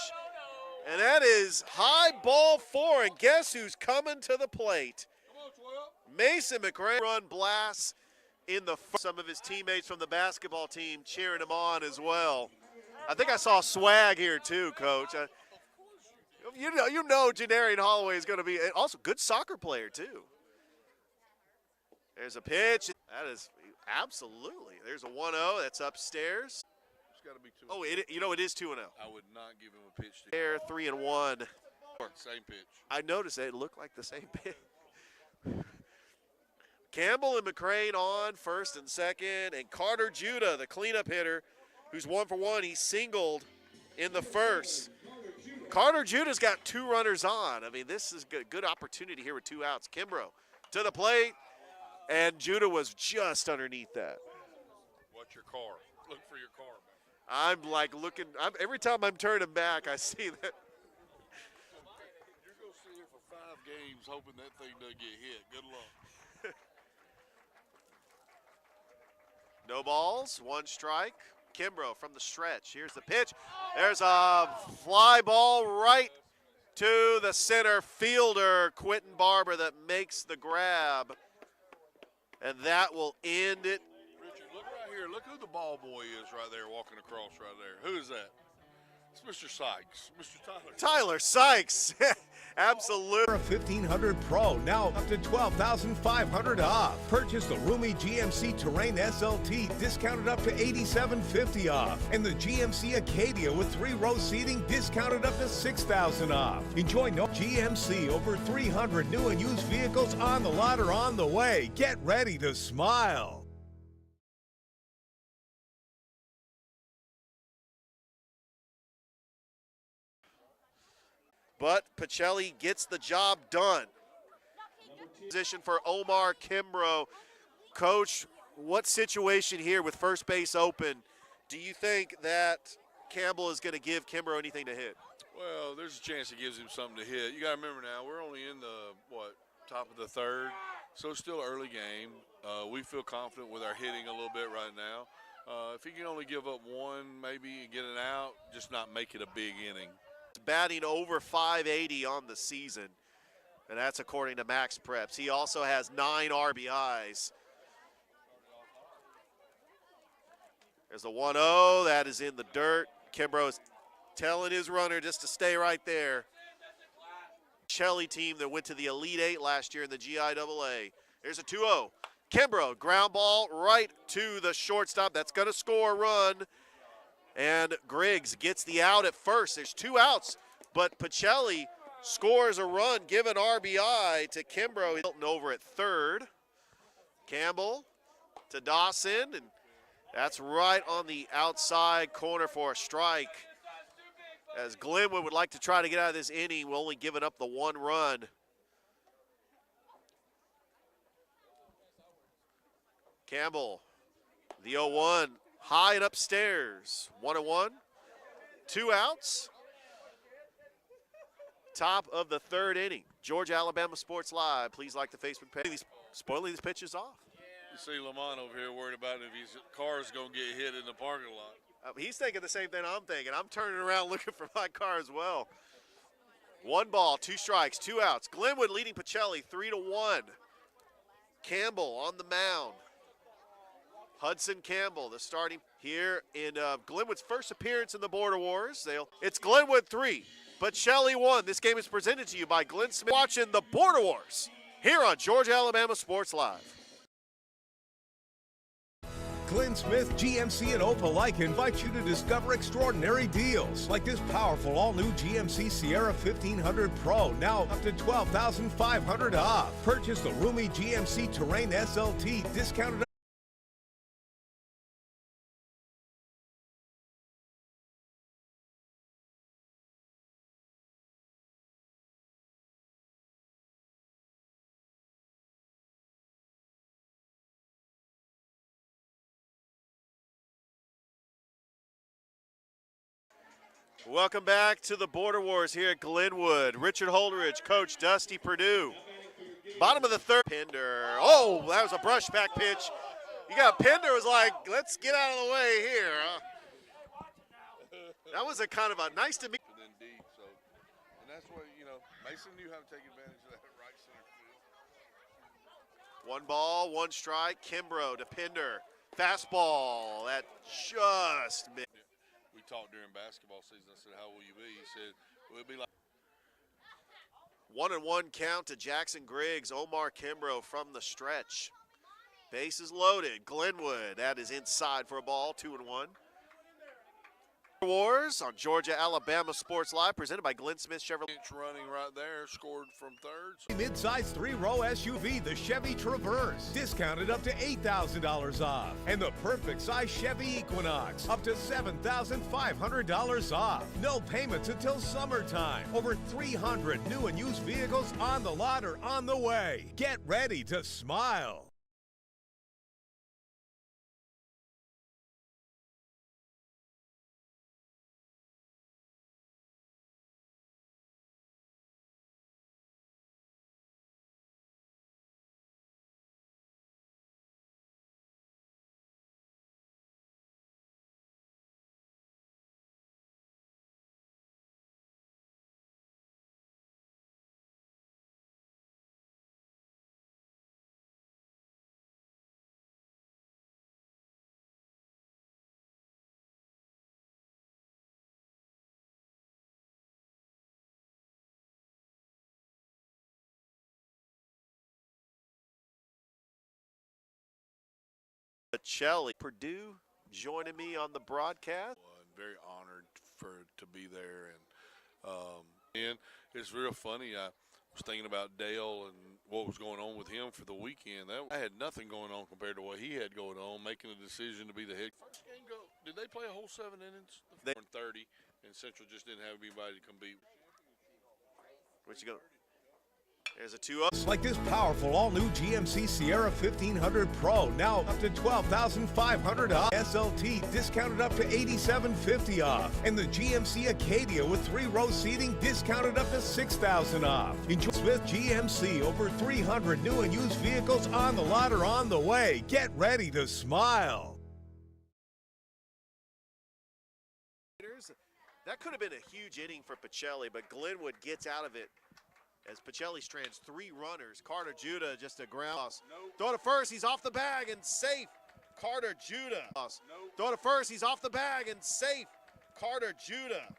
And that is high ball 4. And guess who's coming to the plate? Mason McRae run blasts in the first. Some of his teammates from the basketball team cheering him on as well. I think I saw swag here too, Coach. You know Janarian Holloway is going to be also good soccer player too. There's a pitch. That is absolutely. There's a 1-0. That's upstairs. It's got to be 2. Oh, it is 2-0. I would not give him a pitch. There, 3-1. Same pitch. I noticed it looked like the same pitch. Campbell and McCrane on first and second, and Carter Judah, the cleanup hitter, who's 1 for 1. He singled in the first. Carter Judah's got 2 runners on. I mean, this is good opportunity here with 2 outs. Kimbrough to the plate, and Judah was just underneath that. Watch your car. Look for your car. I'm like looking. Every time I'm turning back, I see that. You're going to sit here for 5 games hoping that thing doesn't get hit. Good luck. No balls, 1 strike. Kimbrough from the stretch. Here's the pitch. There's a fly ball right to the center fielder, Quentin Barber, that makes the grab. And that will end it. Richard, look right here. Look who the ball boy is right there walking across right there. Who is that? It's Mr. Sykes. Mr. Tyler. Tyler Sykes. Absolutely. 1500 Pro, now up to $12,500 off. Purchase the roomy GMC Terrain SLT, discounted up to $87.50 off. And the GMC Acadia with 3-row seating, discounted up to $6,000 off. Enjoy no GMC, over 300 new and used vehicles on the lot or on the way. Get ready to smile. But Pacelli gets the job done. Position for Omar Kimbrough. Coach, what situation here with first base open? Do you think that Campbell is going to give Kimbrough anything to hit? Well, there's a chance he gives him something to hit. You got to remember now, we're only in the, top of the 3rd, so it's still an early game. We feel confident with our hitting a little bit right now. If he can only give up 1 maybe and get it out, just not make it a big inning. Batting over 580 on the season, and that's according to Max Preps. He also has 9 RBIs. There's a 1-0. That is in the dirt. Kimbrough is telling his runner just to stay right there. Shelley team that went to the Elite 8 last year in the GIAA. There's a 2-0. Kimbrough, ground ball right to the shortstop. That's going to score a run. And Griggs gets the out at first. There's 2 outs, but Pacelli scores a run, give an RBI to Kimbrough. Hilton over at 3rd. Campbell to Dawson, and that's right on the outside corner for a strike. As Glenwood would like to try to get out of this inning, we're only giving up the 1 run. Campbell, the 0-1. High and upstairs, 1-1. 2 outs. Top of the 3rd inning. Georgia Alabama Sports Live. Please like the Facebook page. Spoiling these pitches off. You see Lamont over here worried about if his car's going to get hit in the parking lot. He's thinking the same thing I'm thinking. I'm turning around looking for my car as well. 1 ball, 2 strikes, 2 outs. Glenwood leading Pacelli 3-1. Campbell on the mound. Hudson Campbell, the starting here in Glenwood's first appearance in the Border Wars. It's Glenwood 3, Pacelli 1. This game is presented to you by Glenn Smith. Watching the Border Wars here on Georgia Alabama Sports Live. Glenn Smith, GMC, and Opelika invite you to discover extraordinary deals like this powerful all-new GMC Sierra 1500 Pro, now up to $12,500 off. Purchase the roomy GMC Terrain SLT, discounted. Welcome back to the Border Wars here at Glenwood. Richard Holderidge, Coach Dusty Perdue. Bottom of the 3rd. Pender. Oh, that was a brushback pitch. You got Pender was like, let's get out of the way here. That was a kind of a nice to meet. And then deep, so, and that's what, Mason knew how to take advantage of that right center field. 1 ball, 1 strike. Kimbrough to Pender. Fastball. That just missed. We talked during basketball season. I said, how will you be? He said, we'll be like. 1-1 count to Jackson Griggs. Omar Kimbrough from the stretch. Bases loaded. Glenwood, that is inside for a ball. 2-1. Wars on Georgia Alabama Sports Live, presented by Glenn Smith Chevrolet. Inch running right there, scored from 3rd. Mid-size 3-row SUV, the Chevy Traverse, discounted up to $8,000 off. And the perfect size Chevy Equinox, up to $7,500 off. No payments until summertime. Over 300 new and used vehicles on the lot or on the way. Get ready to smile. Pacelli. Perdue joining me on the broadcast. I'm very honored to be there, and it's real funny. I was thinking about Dale and what was going on with him for the weekend. I had nothing going on compared to what he had going on, making a decision to be the head. First game go. Did they play a whole 7 innings? They were 30, and Central just didn't have anybody to compete. Where'd you go? There's a 2-0. Like this powerful all-new GMC Sierra 1500 Pro, now up to $12,500 off. SLT, discounted up to $8,750 off. And the GMC Acadia with 3-row seating, discounted up to $6,000 off. Enjoy Smith GMC, over 300 new and used vehicles on the lot or on the way. Get ready to smile. That could have been a huge inning for Pacelli, but Glenwood gets out of it as Pacelli strands 3 runners. Carter Judah just a ground loss. Nope. Throw to first, he's off the bag and safe. Carter Judah. Nope. Throw to first, he's off the bag and safe. Carter Judah.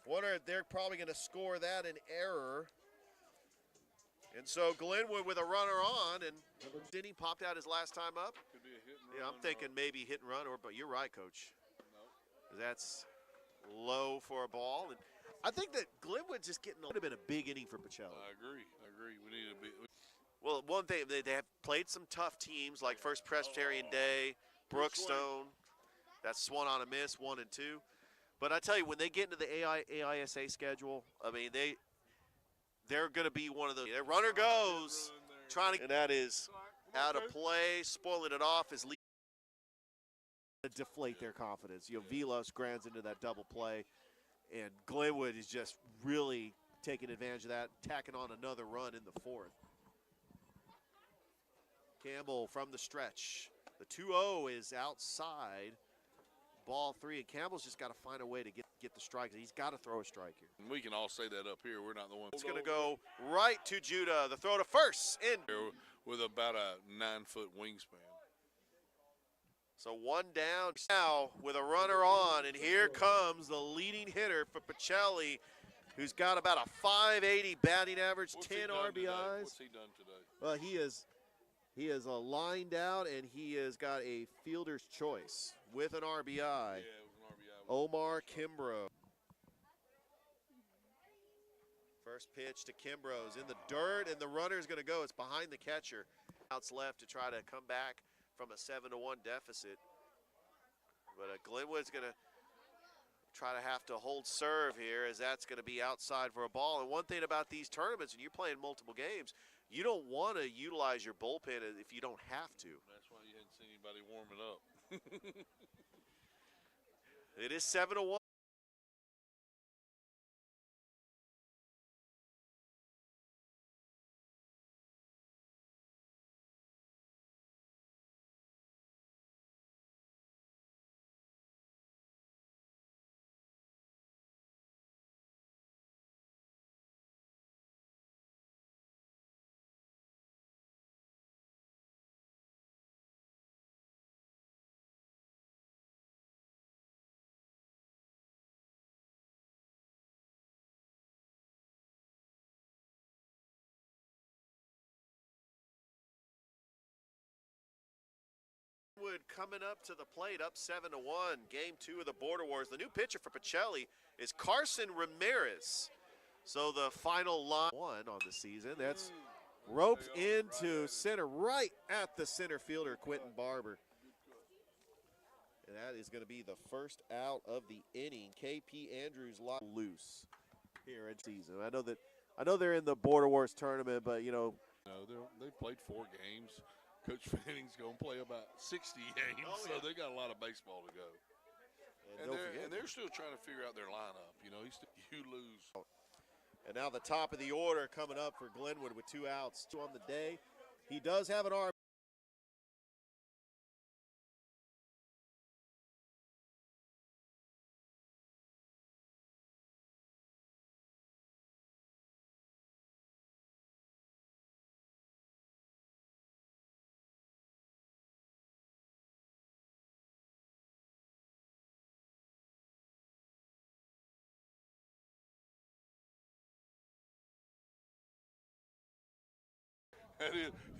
Wonder if they're probably going to score that in error. And so Glenwood with a runner on, and didn't he popped out his last time up? Could be a hit and Yeah, run, I'm thinking maybe hit and run, but you're right, Coach. That's low for a ball. And I think that Glenwood's just would have been a big inning for Pacelli. I agree. We need to be. Well, one thing, they have played some tough teams like First Presbyterian Day, Brookstone. That's swung on a miss, 1 and 2. But I tell you, when they get into the AISA schedule, I mean, they're going to be one of those. Their runner goes, trying to, and that is out of play, spoiling it off is to deflate their confidence. Vilos grinds into that double play, and Glenwood is just really taking advantage of that, tacking on another run in the fourth. Campbell from the stretch. The 2-0 is outside. Ball 3, and Campbell's just got to find a way to get the strike. He's got to throw a strike here. We can all say that up here. We're not the ones. It's going to go right to Judah. The throw to first. In. With about a 9-foot wingspan. So one down now with a runner on, and here comes the leading hitter for Pacelli, who's got about a .580 batting average, 10 RBIs. What's he done today? Well, he is lined out, and he has got a fielder's choice with an RBI. Yeah, it was an RBI. Omar Kimbrough. First pitch to Kimbrough's in the dirt, and the runner's going to go. It's behind the catcher. Outs left to try to come back from a 7-1 deficit. But Glenwood's going to try to have to hold serve here, as that's going to be outside for a ball. And one thing about these tournaments, when you're playing multiple games, you don't want to utilize your bullpen if you don't have to. That's why you hadn't seen anybody warming up. It is 7-1. Coming up to the plate, up 7-1. Game 2 of the Border Wars. The new pitcher for Pacelli is Carson Ramirez. So the final line one on the season. That's roped into center, right at the center fielder, Quentin Barber. And that is going to be the first out of the inning. KP Andrews loose here in season. I know they're in the Border Wars tournament, but No, they've played 4 games. Coach Fanning's going to play about 60 games, so they got a lot of baseball to go. And they're still trying to figure out their lineup. You lose. And now the top of the order coming up for Glenwood with 2 outs, 2 on the day. He does have an RBI.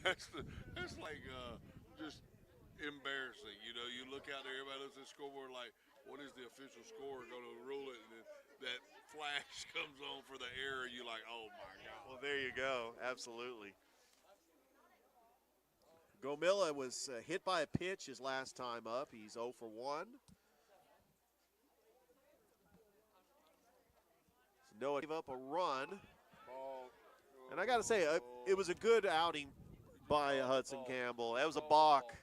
That's like just embarrassing. You look out there, everybody looks at the scoreboard like, what is the official score going to rule it? And then that flash comes on for the error. You're like, oh my God. Well, there you go. Absolutely. Gomilla was hit by a pitch his last time up. He's 0 for 1. So Noah gave up a run. And I got to say, it was a good outing by Hudson Campbell. That was a balk.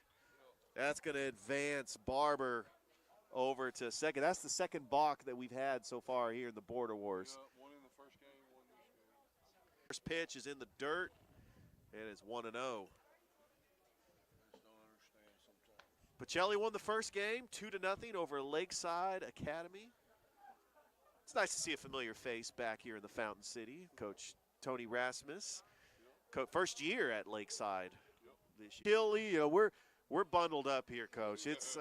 That's going to advance Barber over to second. That's the second balk that we've had so far here in the Border Wars. One in the first game, one this game. First pitch is in the dirt, and it's 1-0. Pacelli won the first game, 2-0 over Lakeside Academy. It's nice to see a familiar face back here in the Fountain City. Coach Tony Rasmus, first year at Lakeside this year. Hilly, we're bundled up here, Coach. It's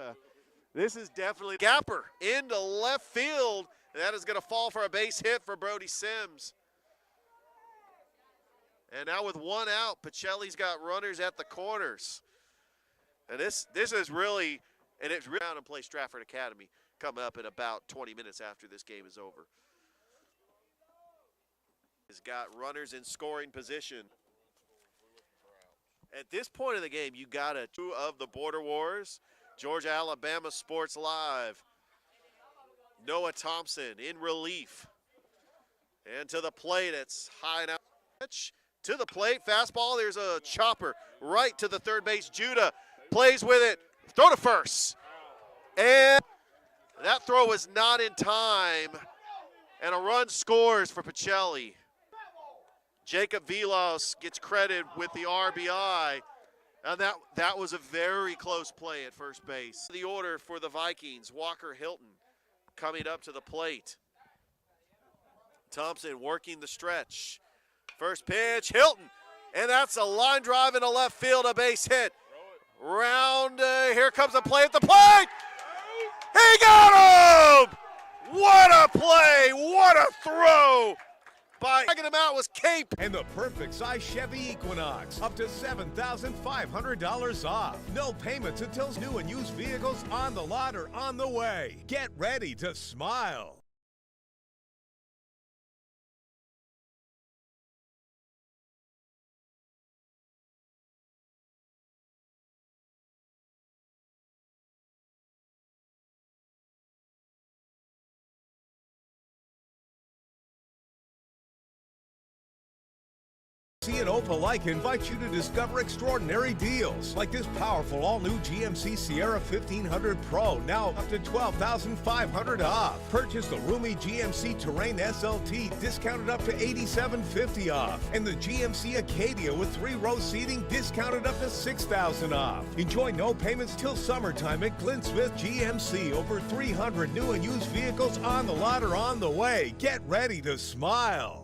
this is definitely gapper into left field, and that is going to fall for a base hit for Brody Sims. And now with 1 out, Pacelli's got runners at the corners. And this is really, and it's around and play Stratford Academy coming up in about 20 minutes after this game is over. Has got runners in scoring position. At this point of the game, you got 2 of the Border Wars. Georgia Alabama Sports Live. Noah Thompson in relief. And to the plate, it's high and out. To the plate, fastball, there's a chopper right to the third base. Judah plays with it, throw to first. And that throw was not in time, and a run scores for Pacelli. Jacob Vilas gets credit with the RBI, and that was a very close play at first base. The order for the Vikings, Walker Hilton coming up to the plate. Thompson working the stretch. First pitch, Hilton, and that's a line drive into left field, a base hit. Here comes the play at the plate. He got him! What a play! What a throw! Tagging him out was Cape. And the perfect size Chevy Equinox, up to $7,500 off. No payments until new and used vehicles on the lot or on the way. Get ready to smile. And Opelika invites you to discover extraordinary deals like this powerful all-new GMC Sierra 1500 Pro, now up to $12,500 off. Purchase the roomy GMC Terrain SLT, discounted up to $8,750 off, and the GMC Acadia with 3-row seating, discounted up to $6,000 off. Enjoy no payments till summertime at Glenn Smith GMC. Over 300 new and used vehicles on the lot or on the way. Get ready to smile.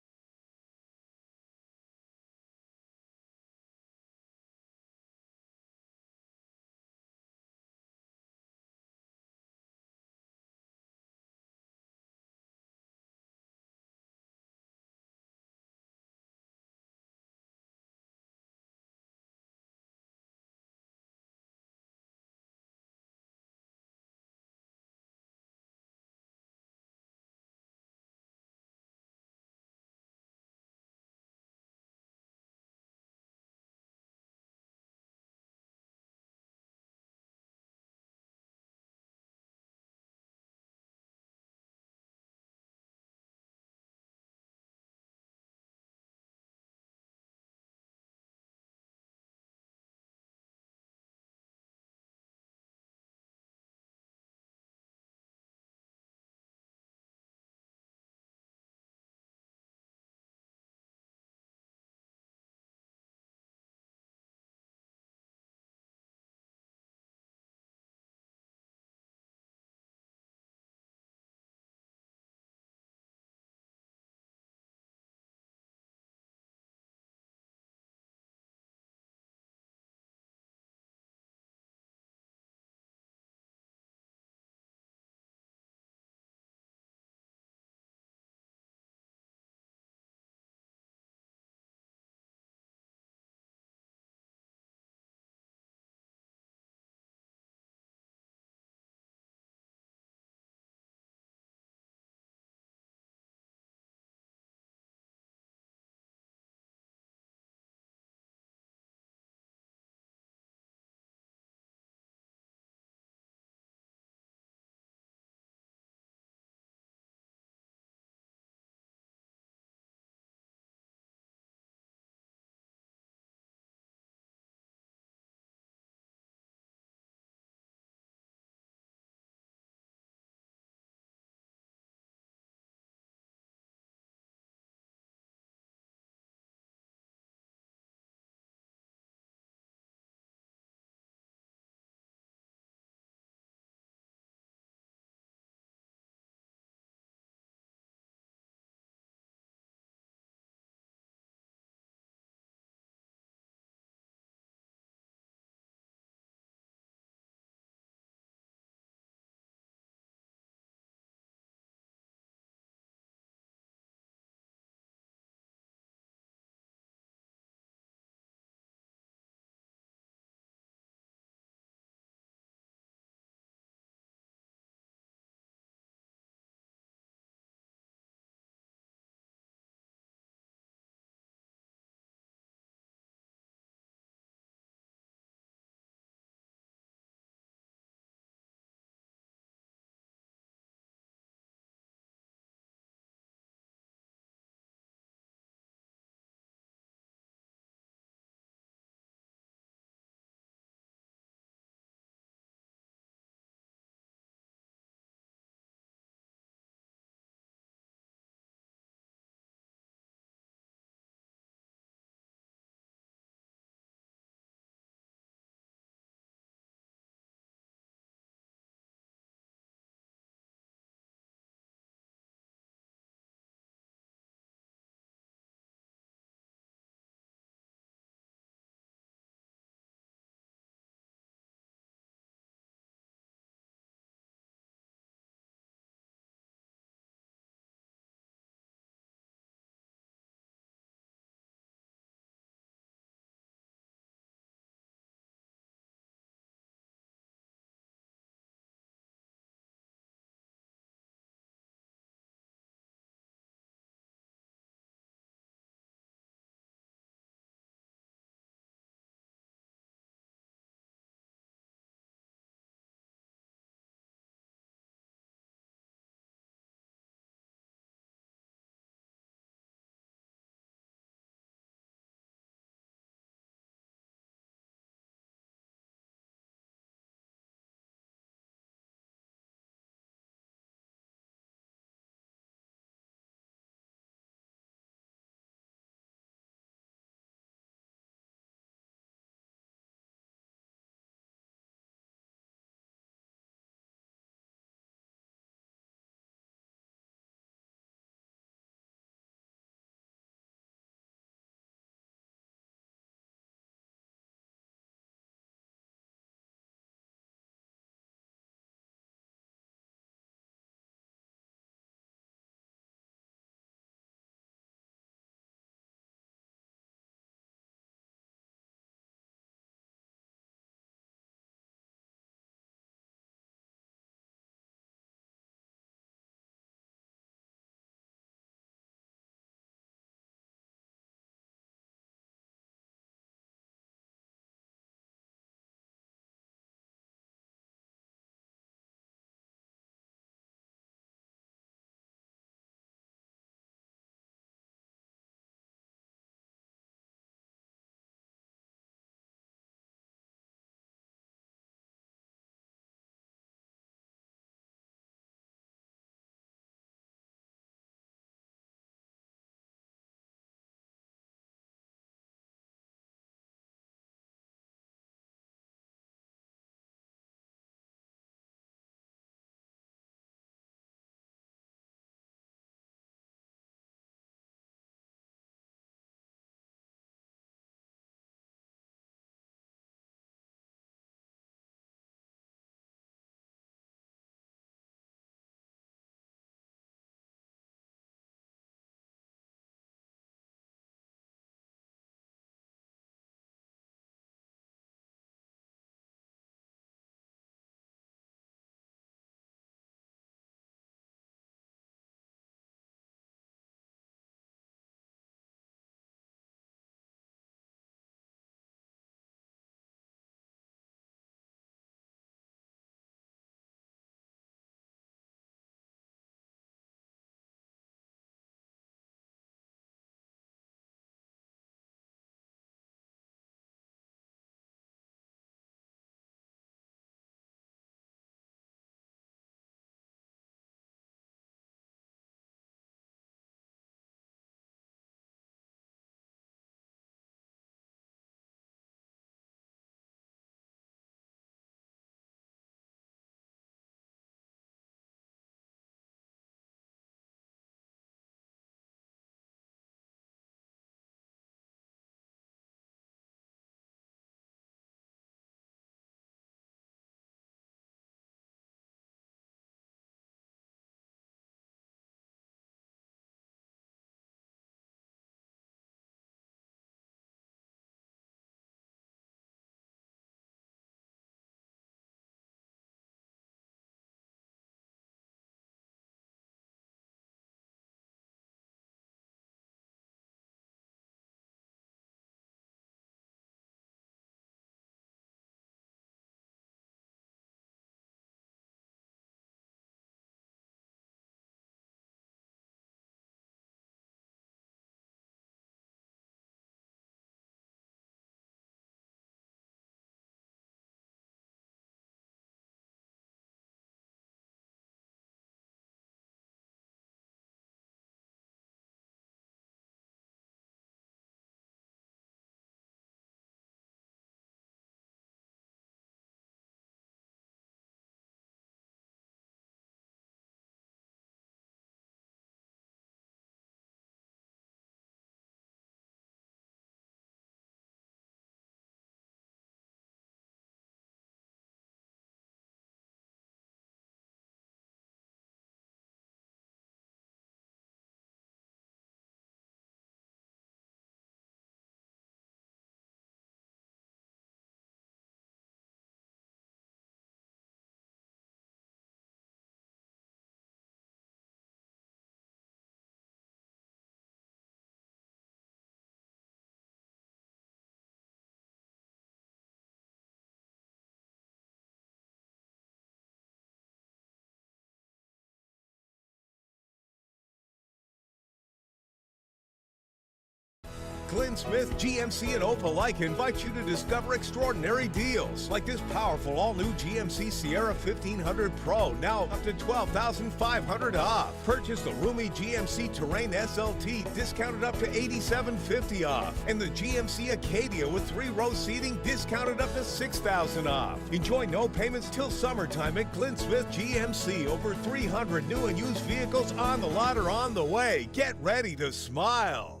Glenn Smith, GMC, and Opelika invite you to discover extraordinary deals like this powerful all-new GMC Sierra 1500 Pro, now up to $12,500 off. Purchase the roomy GMC Terrain SLT, discounted up to $8,750 off. And the GMC Acadia with 3-row seating, discounted up to $6,000 off. Enjoy no payments till summertime at Glenn Smith GMC. Over 300 new and used vehicles on the lot or on the way. Get ready to smile.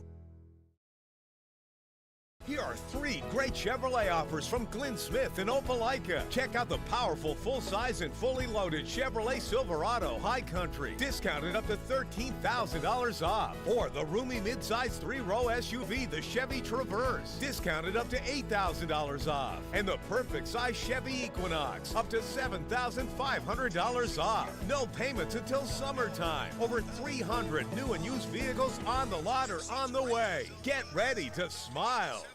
Here are 3 great Chevrolet offers from Glenn Smith and Opelika. Check out the powerful full-size and fully loaded Chevrolet Silverado High Country, discounted up to $13,000 off. Or the roomy midsize 3-row SUV, the Chevy Traverse, discounted up to $8,000 off. And the perfect size Chevy Equinox, up to $7,500 off. No payments until summertime. Over 300 new and used vehicles on the lot or on the way. Get ready to smile.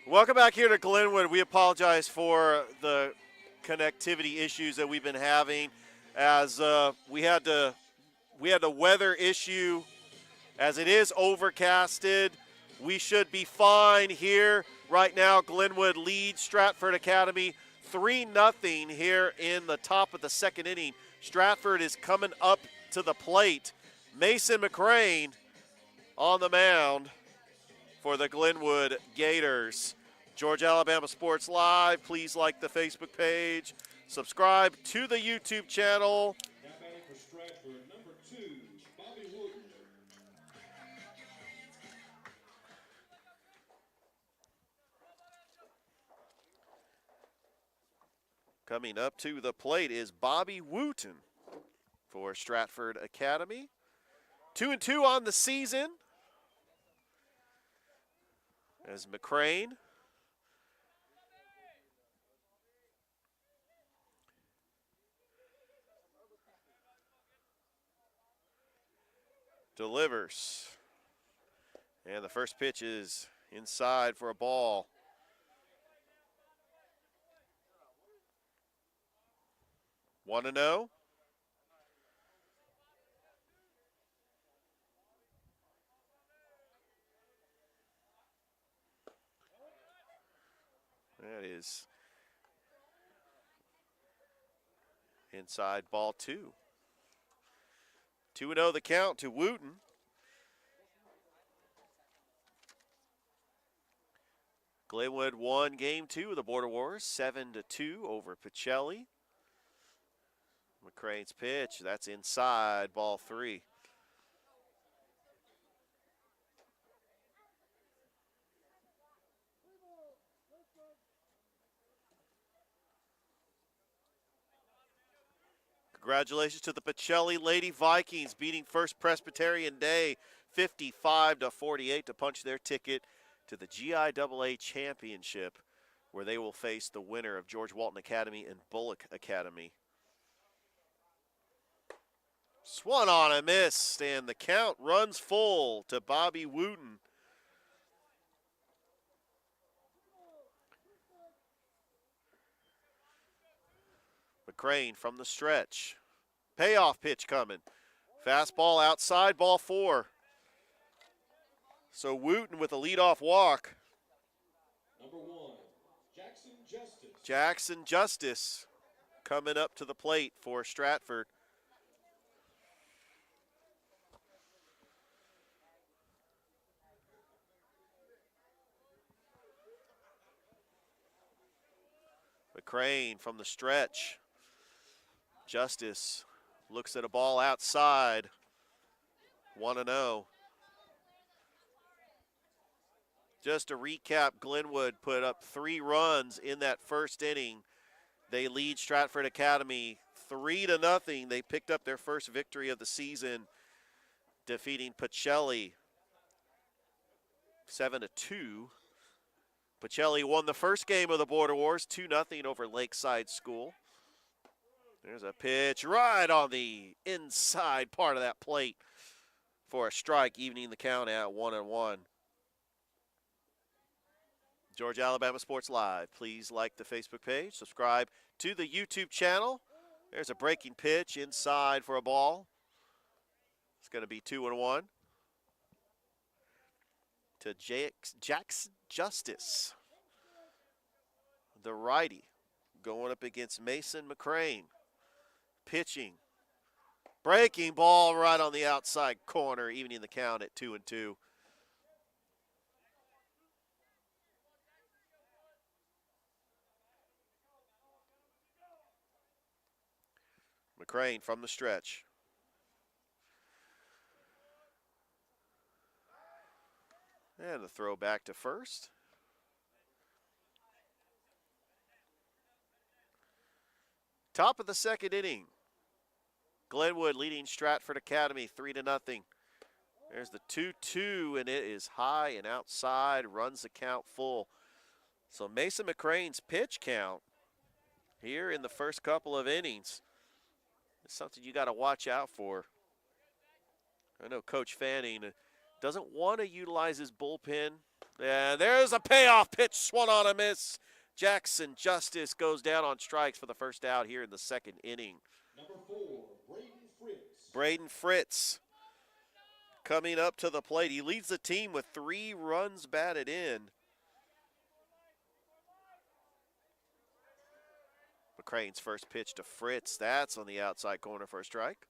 Welcome back here to Glenwood. We apologize for the connectivity issues that we've been having as we had the weather issue as it is overcasted. We should be fine here. Right now, Glenwood leads Stratford Academy 3-0 here in the top of the second inning. Stratford is coming up to the plate. Mason McCrane on the mound for the Glenwood Gators. Georgia Alabama Sports Live. Please like the Facebook page. Subscribe to the YouTube channel. Now batting for Stratford, number 2, Bobby Wooten. Coming up to the plate is Bobby Wooten for Stratford Academy. 2-2 on the season. As McCrane delivers. And the first pitch is inside for a ball. Want to know? That is inside ball 2. 2-0 the count to Wooten. Glenwood won game 2 of the Border Wars, 7-2 over Pacelli. McCrane's pitch, that's inside ball 3. Congratulations to the Pacelli Lady Vikings beating First Presbyterian Day 55-48 to punch their ticket to the GIAA Championship, where they will face the winner of George Walton Academy and Bullock Academy. Swung on a miss, and the count runs full to Bobby Wooten. McCrane from the stretch. Payoff pitch coming. Fastball outside, ball 4. So Wooten with a leadoff walk. Number 1, Jackson Justice. Jackson Justice coming up to the plate for Stratford. McCrane from the stretch. Justice looks at a ball outside. 1-0. Just to recap, Glenwood put up 3 runs in that first inning. They lead Stratford Academy 3-0. They picked up their first victory of the season, defeating Pacelli 7-2. Pacelli won the first game of the Border Wars, 2-0 over Lakeside School. There's a pitch right on the inside part of that plate for a strike, evening the count at 1-1. Georgia Alabama Sports Live. Please like the Facebook page, subscribe to the YouTube channel. There's a breaking pitch inside for a ball. It's going to be 2-1 to Jackson Justice, the righty, going up against Mason McCrane. Pitching. Breaking ball right on the outside corner, evening the count at 2-2. McCrane from the stretch. And the throw back to first. Top of the second inning. Glenwood leading Stratford Academy 3-0. There's the 2-2, and it is high and outside, runs the count full. So Mason McCrane's pitch count here in the first couple of innings is something you got to watch out for. I know Coach Fanning doesn't want to utilize his bullpen. Yeah, there's a payoff pitch, swung on a miss. Jackson Justice goes down on strikes for the first out here in the second inning. Number 4, Braden Fritz. Braden Fritz coming up to the plate. He leads the team with 3 runs batted in. McCrane's first pitch to Fritz. That's on the outside corner for a strike.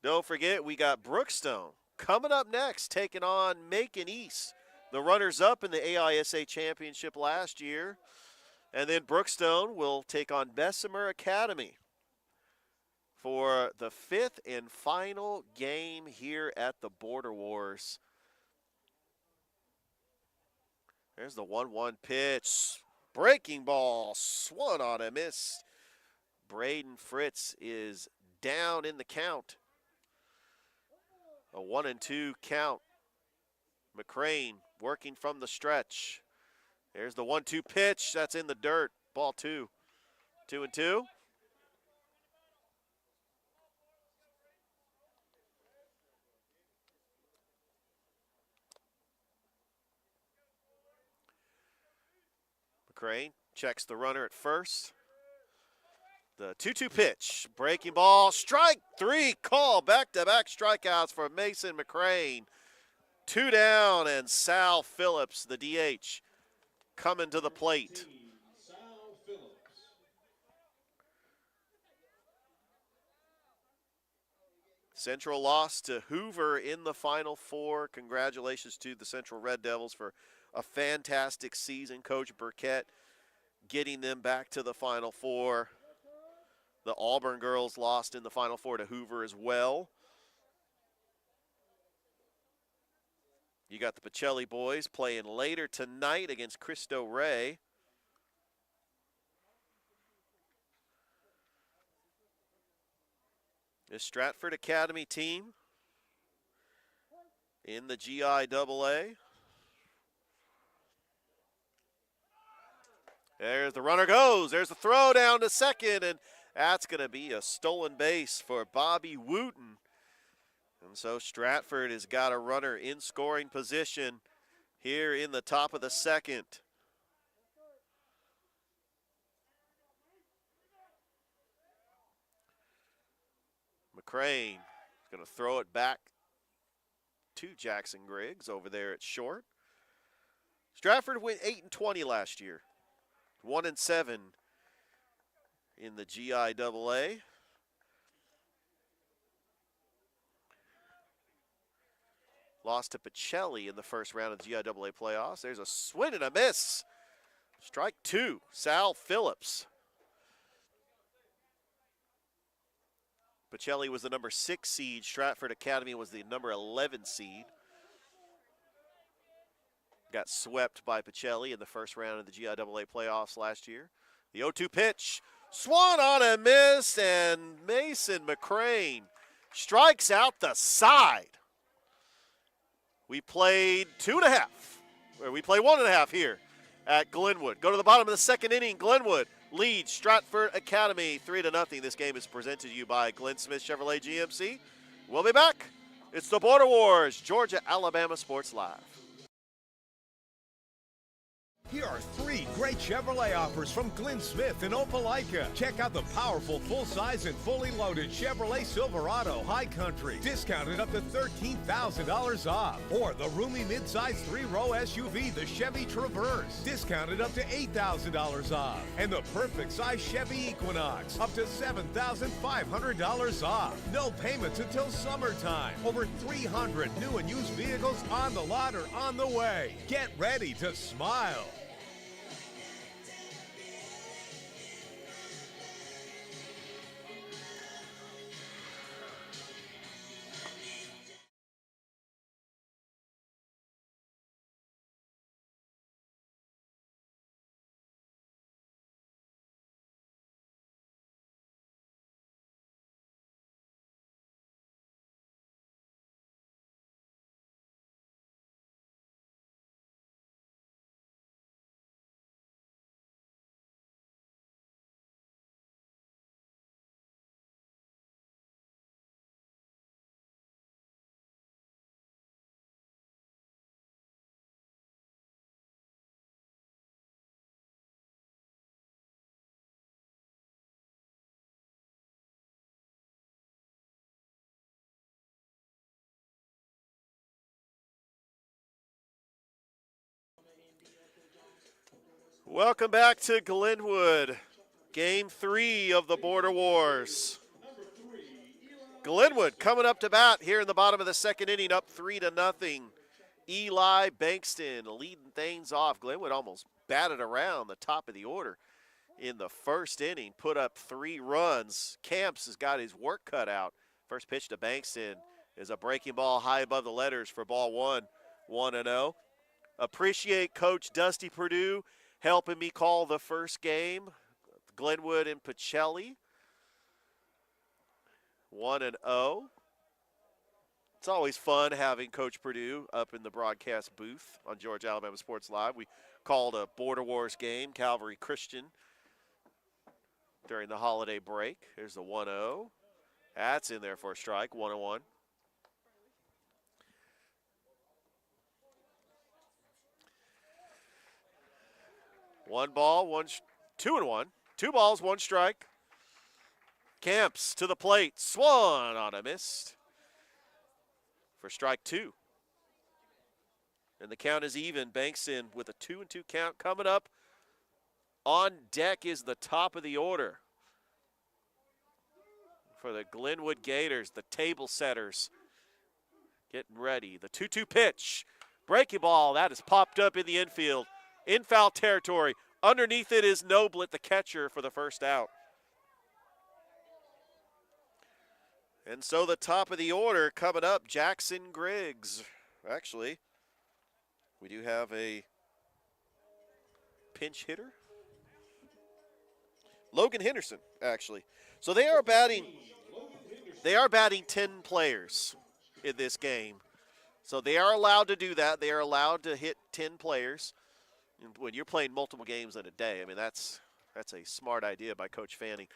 Don't forget, we got Brookstone coming up next, taking on Macon East, the runners-up in the AISA championship last year. And then Brookstone will take on Bessemer Academy for the 5th and final game here at the Border Wars. There's the 1-1 pitch. Breaking ball, swung on a miss. Braden Fritz is down in the count. A 1-2 count. McCrane working from the stretch. There's the 1-2 pitch. That's in the dirt. Ball 2. 2-2. McCrane checks the runner at first. The 2-2 pitch. Breaking ball. Strike 3. Call. Back-to-back strikeouts for Mason McCrane. 2 down, and Sal Phillips, the DH, coming to the plate. Sal Phillips. Central lost to Hoover in the Final Four. Congratulations to the Central Red Devils for a fantastic season. Coach Burkett getting them back to the Final Four. The Auburn girls lost in the Final Four to Hoover as well. You got the Pacelli boys playing later tonight against Cristo Rey. The Stratford Academy team in the GIAA. There's the runner goes. There's the throw down to second, and that's going to be a stolen base for Bobby Wooten. And so Stratford has got a runner in scoring position here in the top of the second. McCrane is going to throw it back to Jackson Griggs over there at short. Stratford went 8-20 last year. 1-7 in the GIAA. Lost to Pacelli in the first round of the GIAA playoffs. There's a swing and a miss. Strike 2, Sal Phillips. Pacelli was the number 6 seed. Stratford Academy was the number 11 seed. Got swept by Pacelli in the first round of the GIAA playoffs last year. The 0-2 pitch, swung on a miss, and Mason McCrane strikes out the side. We played 2.5, or we play 1.5 here at Glenwood. Go to the bottom of the second inning. Glenwood leads Stratford Academy 3-0. This game is presented to you by Glenn Smith Chevrolet GMC. We'll be back. It's the Border Wars, Georgia-Alabama Sports Live. Here are 3 great Chevrolet offers from Glenn Smith in Opelika. Check out the powerful full-size and fully loaded Chevrolet Silverado High Country, discounted up to $13,000 off. Or the roomy midsize 3-row SUV, the Chevy Traverse, discounted up to $8,000 off. And the perfect size Chevy Equinox, up to $7,500 off. No payments until summertime. Over 300 new and used vehicles on the lot or on the way. Get ready to smile. Welcome back to Glenwood. Game 3 of the Border Wars. Glenwood coming up to bat here in the bottom of the second inning, up 3-0. Eli Bankston leading things off. Glenwood almost batted around the top of the order in the first inning, put up 3 runs. Camps has got his work cut out. First pitch to Bankston is a breaking ball high above the letters for ball 1, 1-0. Appreciate Coach Dusty Perdue helping me call the first game. Glenwood and Pacelli, 1-0. It's always fun having Coach Perdue up in the broadcast booth on Georgia Alabama Sports Live. We called a Border Wars game, Calvary Christian, during the holiday break. Here's the 1-0. That's in there for a strike, 1-1. One ball, 2-1. 2 balls, 1 strike. Camps to the plate, swung on a miss for strike 2. And the count is even. Bankston with a 2-2 count coming up. On deck is the top of the order for the Glenwood Gators, the table setters getting ready. The 2-2 pitch. Breaking ball, that is popped up in the infield. In foul territory. Underneath it is Noblet, the catcher, for the first out. And so the top of the order coming up, Jackson Griggs. Actually, we do have a pinch hitter. Logan Henderson, actually. So they are batting 10 players in this game. So they are allowed to do that. They are allowed to hit 10 players. And when you're playing multiple games in a day, I mean, that's a smart idea by Coach Fanning.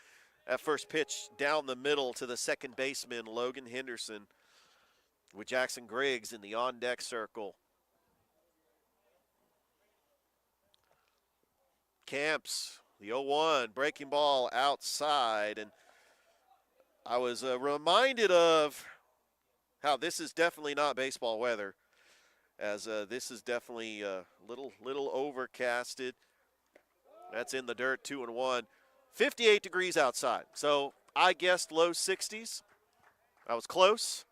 That first pitch down the middle to the second baseman, Logan Henderson, with Jackson Griggs in the on-deck circle. Camps, the 0-1, breaking ball outside. And I was reminded of how this is definitely not baseball weather, as this is definitely a little overcasted. That's in the dirt, 2-1. 58 degrees outside. So I guessed low 60s. I was close.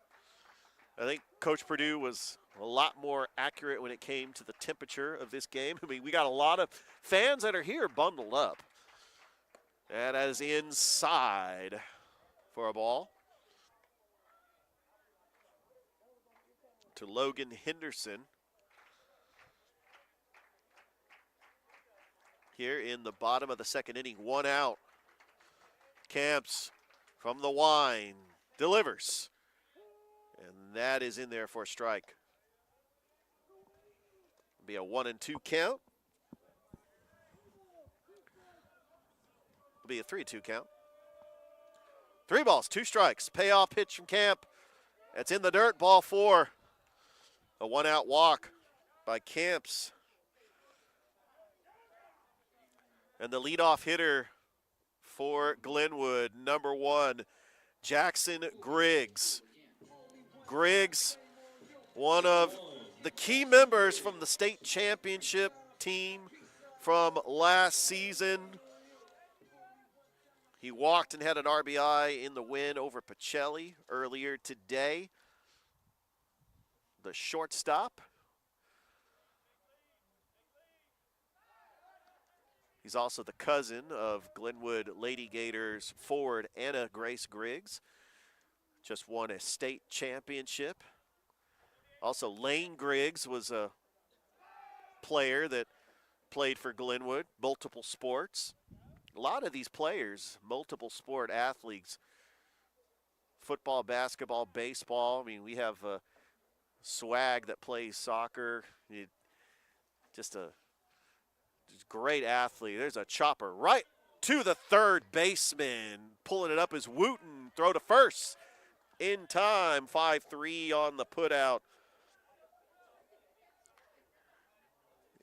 I think Coach Perdue was a lot more accurate when it came to the temperature of this game. I mean, we got a lot of fans that are here bundled up. And that is inside for a ball to Logan Henderson. Here in the bottom of the second inning, 1 out. Camps from the wine delivers. And that is in there for a strike. It'll be a 1-2 count. It'll be a 3-2 count. 3 balls, 2 strikes. Payoff pitch from Camp. That's in the dirt, ball 4. A 1-out walk by Camps. And the leadoff hitter for Glenwood, number 1, Jackson Griggs. Griggs, one of the key members from the state championship team from last season. He walked and had an RBI in the win over Pacelli earlier today. The shortstop. He's also the cousin of Glenwood Lady Gators forward Anna Grace Griggs. Just won a state championship. Also, Lane Griggs was a player that played for Glenwood, multiple sports. A lot of these players, multiple sport athletes, football, basketball, baseball. I mean, we have Swag that plays soccer. Just a great athlete. There's a chopper right to the third baseman. Pulling it up is Wooten. Throw to first. In time, 5-3 on the putout.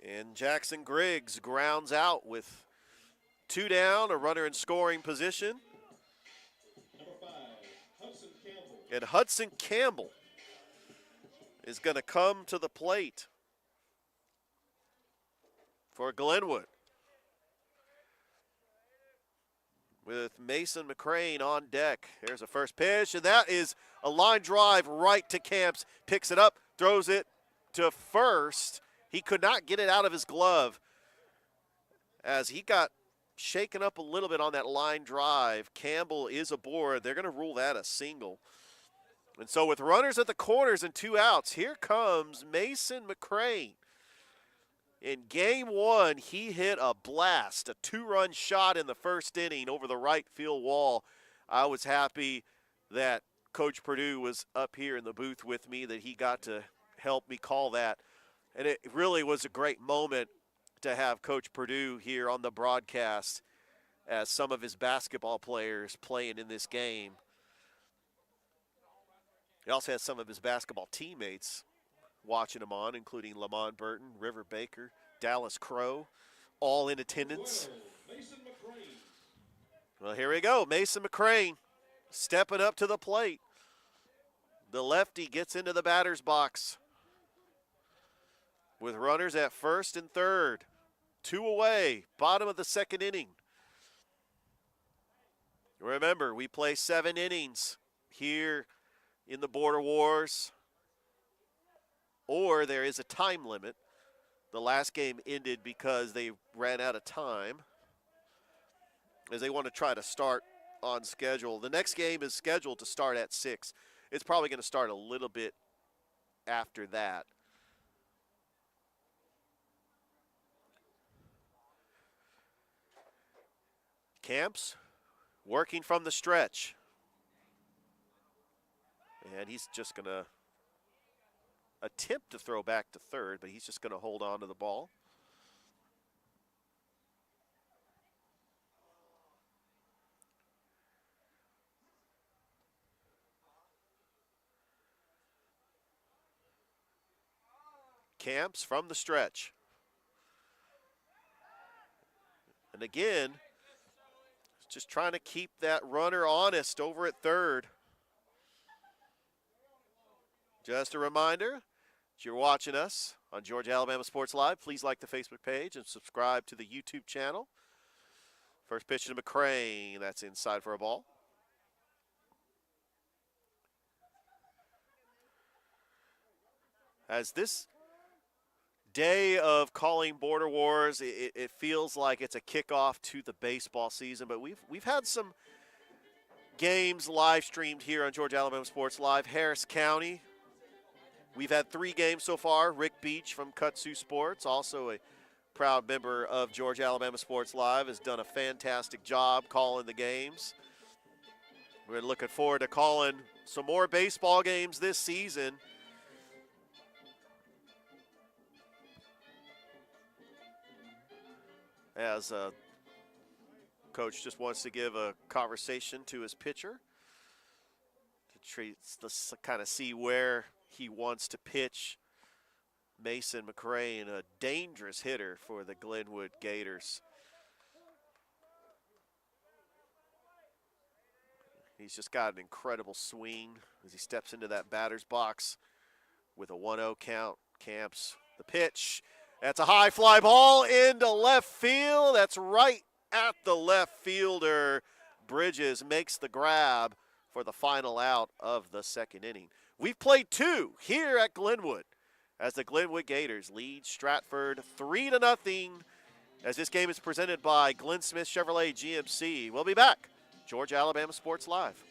And Jackson Griggs grounds out with 2 down, a runner in scoring position. Number 5, Hudson Campbell. And Hudson Campbell is going to come to the plate for Glenwood. with Mason McCrane on deck. There's a first pitch, and that is a line drive right to Camps. Picks it up, throws it to first. He could not get it out of his glove as he got shaken up a little bit on that line drive. Campbell is aboard. They're going to rule that a single. And so with runners at the corners and 2 outs, here comes Mason McCrane. In game 1, he hit a blast, a 2-run shot in the first inning over the right field wall. I was happy that Coach Perdue was up here in the booth with me, that he got to help me call that. And it really was a great moment to have Coach Perdue here on the broadcast as some of his basketball players playing in this game. He also has some of his basketball teammates watching him on, including Lamont Burton, River Baker, Dallas Crow, all in attendance. Well, here we go. Mason McCrane stepping up to the plate. The lefty gets into the batter's box with runners at first and third. 2 away, bottom of the second inning. Remember, we play 7 innings here in the Border Wars, or there is a time limit. The last game ended because they ran out of time, as they want to try to start on schedule. The next game is scheduled to start at 6. It's probably going to start a little bit after that. Camps working from the stretch. And he's just going to attempt to throw back to third, but he's just going to hold on to the ball. Camps from the stretch. And again, just trying to keep that runner honest over at third. Just a reminder, if you're watching us on Georgia Alabama Sports Live, please like the Facebook page and subscribe to the YouTube channel. First pitch to McCrane, that's inside for a ball. As this day of calling Border Wars, it feels like it's a kickoff to the baseball season, but we've had some games live streamed here on Georgia Alabama Sports Live. Harris County, we've had 3 games so far. Rick Beach from Kutsu Sports, also a proud member of Georgia Alabama Sports Live, has done a fantastic job calling the games. We're looking forward to calling some more baseball games this season. As coach just wants to give a conversation to his pitcher to kind of see where he wants to pitch Mason McCrane, a dangerous hitter for the Glenwood Gators. He's just got an incredible swing as he steps into that batter's box with a 1-0 count. Camps the pitch. That's a high fly ball into left field. That's right at the left fielder. Bridges makes the grab for the final out of the second inning. We've played 2 here at Glenwood as the Glenwood Gators lead Stratford 3-0 as this game is presented by Glenn Smith Chevrolet GMC. We'll be back. Georgia Alabama Sports Live.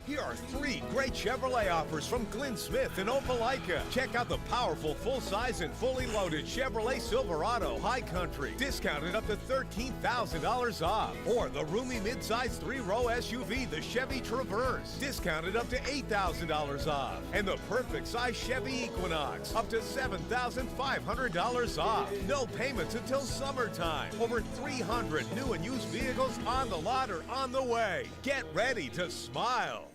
Here are 3 great Chevrolet offers from Glenn Smith in Opelika. Check out the powerful full-size and fully loaded Chevrolet Silverado High Country, discounted up to $13,000 off. Or the roomy midsize 3-row SUV, the Chevy Traverse, discounted up to $8,000 off. And the perfect size Chevy Equinox, up to $7,500 off. No payments until summertime. Over 300 new and used vehicles on the lot or on the way. Get ready to smile.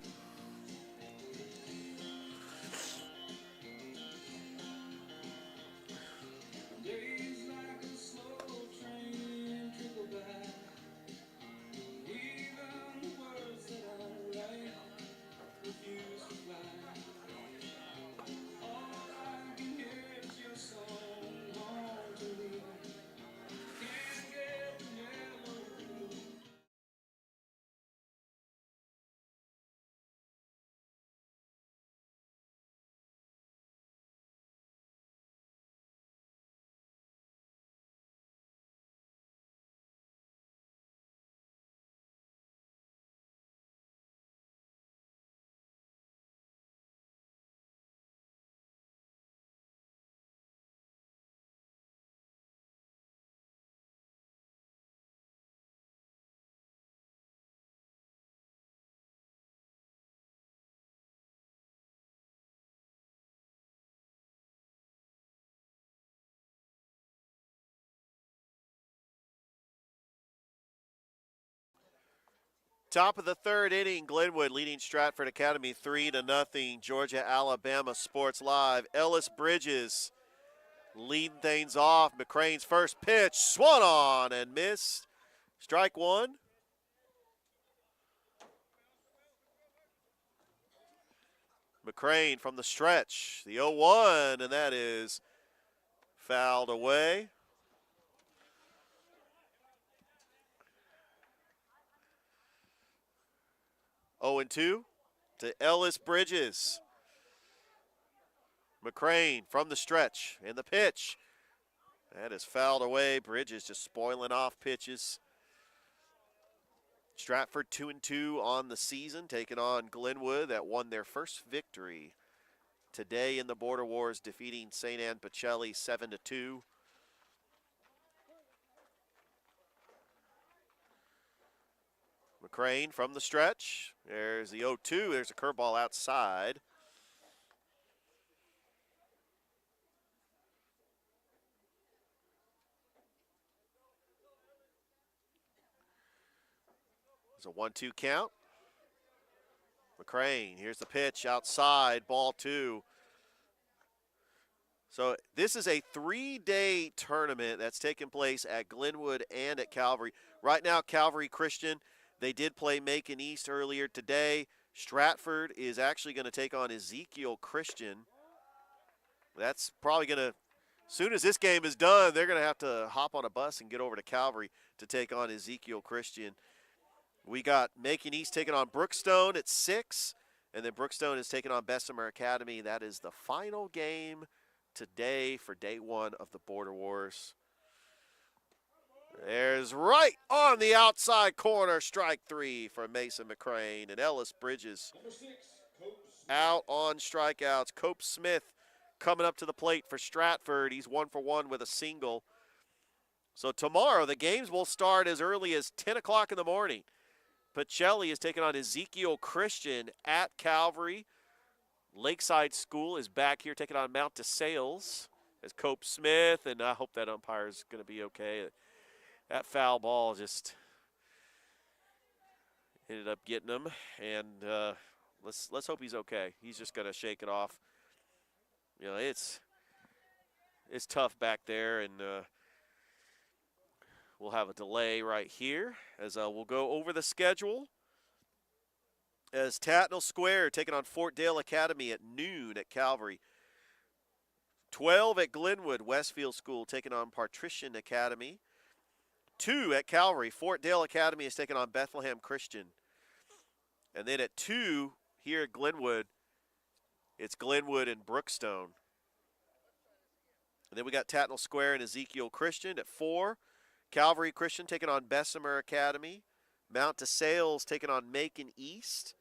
Top of the third inning, Glenwood leading Stratford Academy 3-0. Georgia, Alabama Sports Live. Ellis Bridges leading things off. McCrane's first pitch, swung on and missed. Strike one. McCrane from the stretch, the 0-1, and that is fouled away. Oh and 2 to Ellis Bridges. McCrane from the stretch and the pitch. That is fouled away. Bridges just spoiling off pitches. Stratford 2-2 on the season, taking on Glenwood that won their first victory today in the Border Wars, defeating St. Anne Pacelli 7-2. McCrane from the stretch. There's the 0-2. There's a curveball outside. It's a 1-2 count. McCrane, here's the pitch outside, ball 2. So this is a 3-day tournament that's taking place at Glenwood and at Calvary. Right now, Calvary Christian, they did play Macon East earlier today. Stratford is actually going to take on Ezekiel Christian. That's probably going to, as soon as this game is done, they're going to have to hop on a bus and get over to Calvary to take on Ezekiel Christian. We got Macon East taking on Brookstone at 6, and then Brookstone is taking on Bessemer Academy. That is the final game today for day 1 of the Border Wars. There's right on the outside corner, strike 3 for Mason McCrane, and Ellis Bridges out on strikeouts. Cope Smith coming up to the plate for Stratford. He's 1 for 1 with a single. So tomorrow the games will start as early as 10 o'clock in the morning. Pacelli is taking on Ezekiel Christian at Calvary. Lakeside School is back here taking on Mount DeSales as Cope Smith, and I hope that umpire is going to be okay. That foul ball just ended up getting him, and let's hope he's okay. He's just going to shake it off. You know, it's tough back there, and we'll have a delay right here as we'll go over the schedule. As Tatnall Square taking on Fort Dale Academy at noon at Calvary. 12 at Glenwood, Westfield School taking on Patrician Academy. 2 at Calvary, Fort Dale Academy is taking on Bethlehem Christian. And then at 2 here at Glenwood, it's Glenwood and Brookstone. And then we got Tatnall Square and Ezekiel Christian at 4. Calvary Christian taking on Bessemer Academy. Mount DeSales taking on Macon East.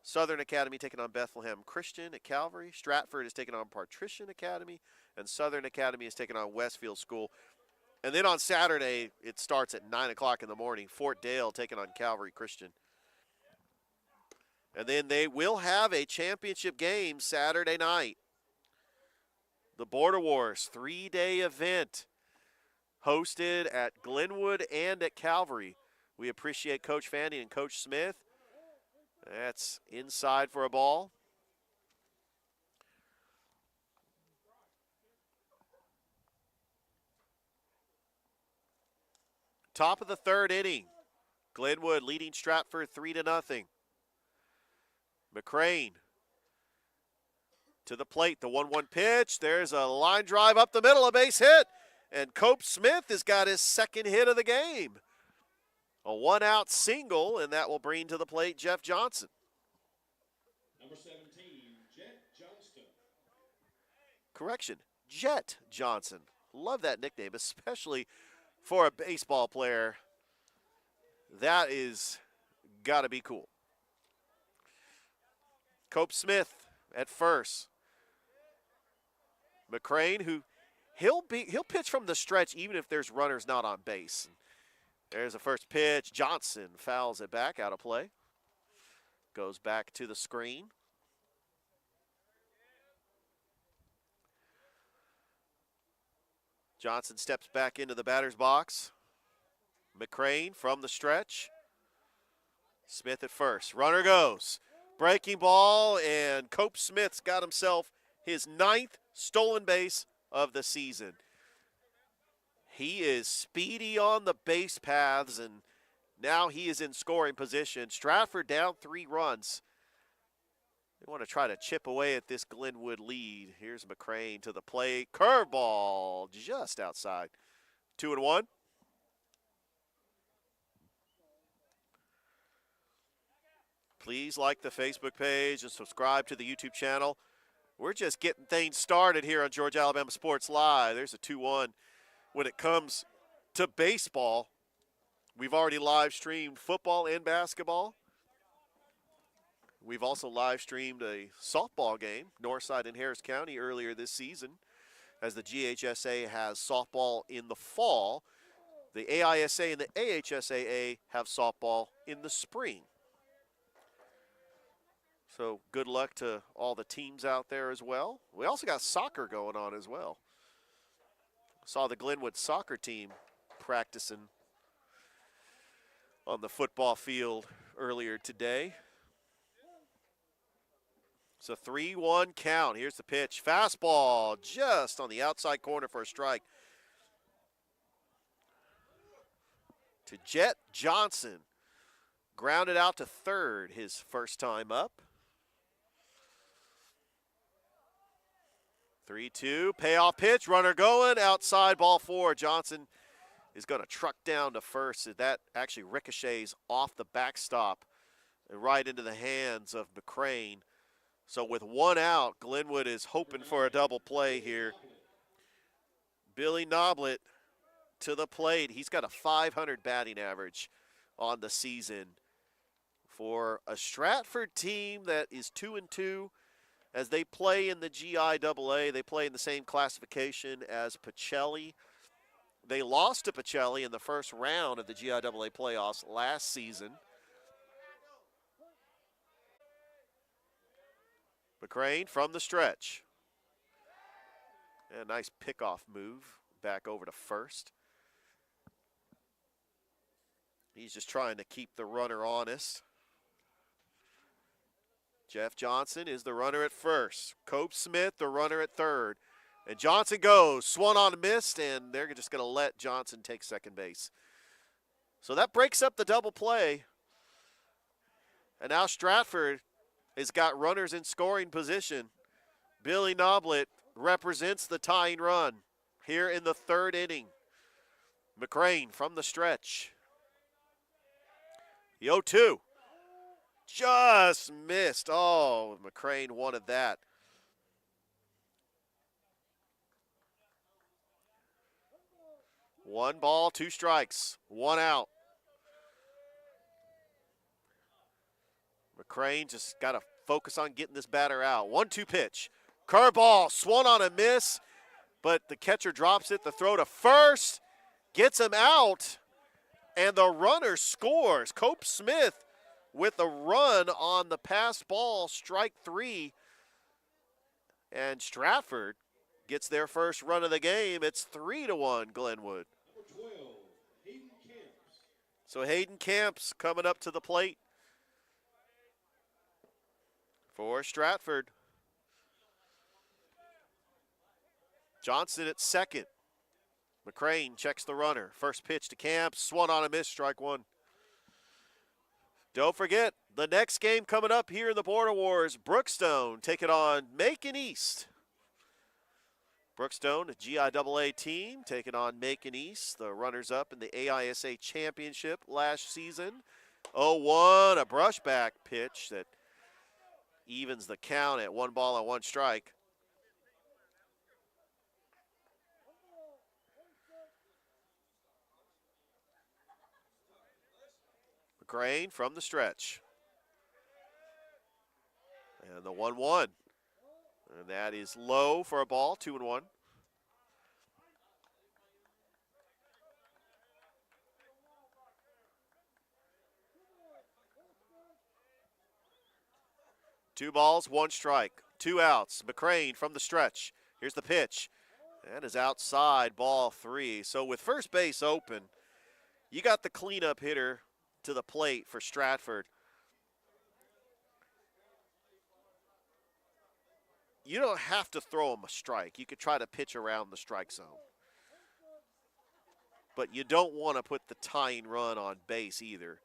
Southern Academy taking on Bethlehem Christian at Calvary. Stratford is taking on Patrician Academy. And Southern Academy is taking on Westfield School. And then on Saturday, it starts at 9 o'clock in the morning. Fort Dale taking on Calvary Christian. And then they will have a championship game Saturday night. The Border Wars 3-day event hosted at Glenwood and at Calvary. We appreciate Coach Fanning and Coach Smith. That's inside for a ball. Top of the third inning. Glenwood leading Stratford 3-0. McCrane to the plate, the 1-1 pitch. There's a line drive up the middle, a base hit. And Cope Smith has got his second hit of the game. A 1-out single, and that will bring to the plate Jeff Johnson. Number 17, Jet Johnston. Correction, Jet Johnson. Love that nickname, especially for a baseball player. That is got to be cool. Cope Smith at first. McCrane, who he'll pitch from the stretch even if there's runners not on base. There's the first pitch. Johnson fouls it back out of play. Goes back to the screen. Johnson steps back into the batter's box. McCrane from the stretch. Smith at first. Runner goes. Breaking ball, and Cope Smith's got himself his 9th stolen base of the season. He is speedy on the base paths, and now he is in scoring position. Stratford down 3 runs. They want to try to chip away at this Glenwood lead. Here's McCrane to the plate. Curveball just outside. 2-1. Please like the Facebook page and subscribe to the YouTube channel. We're just getting things started here on Georgia Alabama Sports Live. There's a 2-1. When it comes to baseball, we've already live streamed football and basketball. We've also live streamed a softball game, Northside and Harris County, earlier this season, as the GHSA has softball in the fall. The AISA and the AHSAA have softball in the spring. So good luck to all the teams out there as well. We also got soccer going on as well. Saw the Glenwood soccer team practicing on the football field earlier today. It's a 3-1 count. Here's the pitch. Fastball just on the outside corner for a strike. To Jet Johnson. Grounded out to third his first time up. 3-2, payoff pitch, runner going, outside, ball 4. Johnson is going to truck down to first. That actually ricochets off the backstop and right into the hands of McCrane. So with 1 out, Glenwood is hoping for a double play here. Billy Noblet to the plate. He's got a .500 batting average on the season. For a Stratford team that is 2-2, as they play in the GIAA, they play in the same classification as Pacelli. They lost to Pacelli in the first round of the GIAA playoffs last season. McCrane from the stretch. And a nice pickoff move back over to first. He's just trying to keep the runner honest. Jeff Johnson is the runner at first. Cope Smith, the runner at third. And Johnson goes, swung on and missed, and they're just going to let Johnson take second base. So that breaks up the double play. And now Stratford has got runners in scoring position. Billy Noblet represents the tying run here in the 3rd inning. McCrane from the stretch. The 0-2. Just missed. Oh, McCrane wanted that. One ball, 2 strikes, 1 out. McCrane just got to focus on getting this batter out. 1-2 pitch. Curveball, swung on a miss, but the catcher drops it. The throw to first, gets him out, and the runner scores. Cope Smith with a run on the passed ball, strike 3. And Stratford gets their first run of the game. It's 3-1 Glenwood. Number 12, Hayden Camps. So Hayden Camps coming up to the plate for Stratford. Johnson at second. McCrane checks the runner. First pitch to Camps, swung on a miss, strike 1. Don't forget, the next game coming up here in the Border Wars, Brookstone taking on Macon East. Brookstone, a GIAA team, taking on Macon East, the runners-up in the AISA championship last season. 0-1, a brushback pitch that evens the count at 1 ball and 1 strike. McCrane from the stretch. And the 1-1. And that is low for a ball, 2-1. Two balls, 1 strike, 2 outs. McCrane from the stretch. Here's the pitch. That is outside, ball 3. So with first base open, you got the cleanup hitter to the plate for Stratford. you don't have to throw him a strike. You could try to pitch around the strike zone. But you don't want to put the tying run on base either.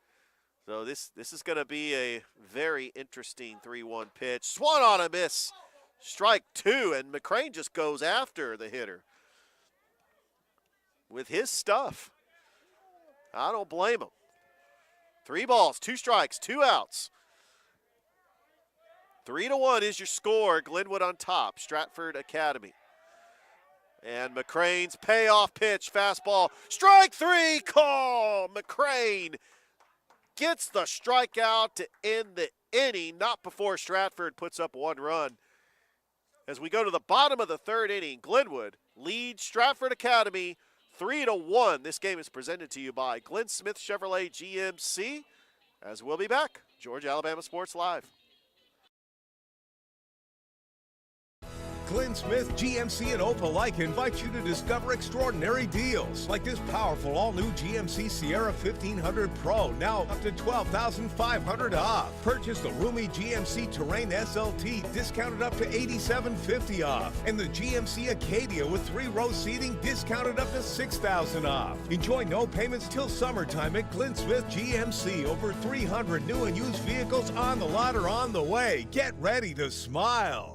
So this is going to be a very interesting 3-1 pitch. Swung on a miss. Strike 2, and McCrane just goes after the hitter with his stuff. I don't blame him. 3 balls, 2 strikes, 2 outs. 3-1 is your score. Glenwood on top. Stratford Academy. And McCrane's payoff pitch, fastball. Strike 3, call. McCrane gets the strikeout to end the inning, not before Stratford puts up 1 run. As we go to the bottom of the 3rd inning, Glenwood leads Stratford Academy 3-1. This game is presented to you by Glenn Smith Chevrolet GMC. As we'll be back, Georgia Alabama Sports Live. Glenn Smith, GMC, and Opelika invite you to discover extraordinary deals like this powerful all-new GMC Sierra 1500 Pro, now up to $12,500 off. Purchase the roomy GMC Terrain SLT, discounted up to $8,750 off. And the GMC Acadia with 3-row seating, discounted up to $6,000 off. Enjoy no payments till summertime at Glenn Smith GMC. Over 300 new and used vehicles on the lot or on the way. Get ready to smile.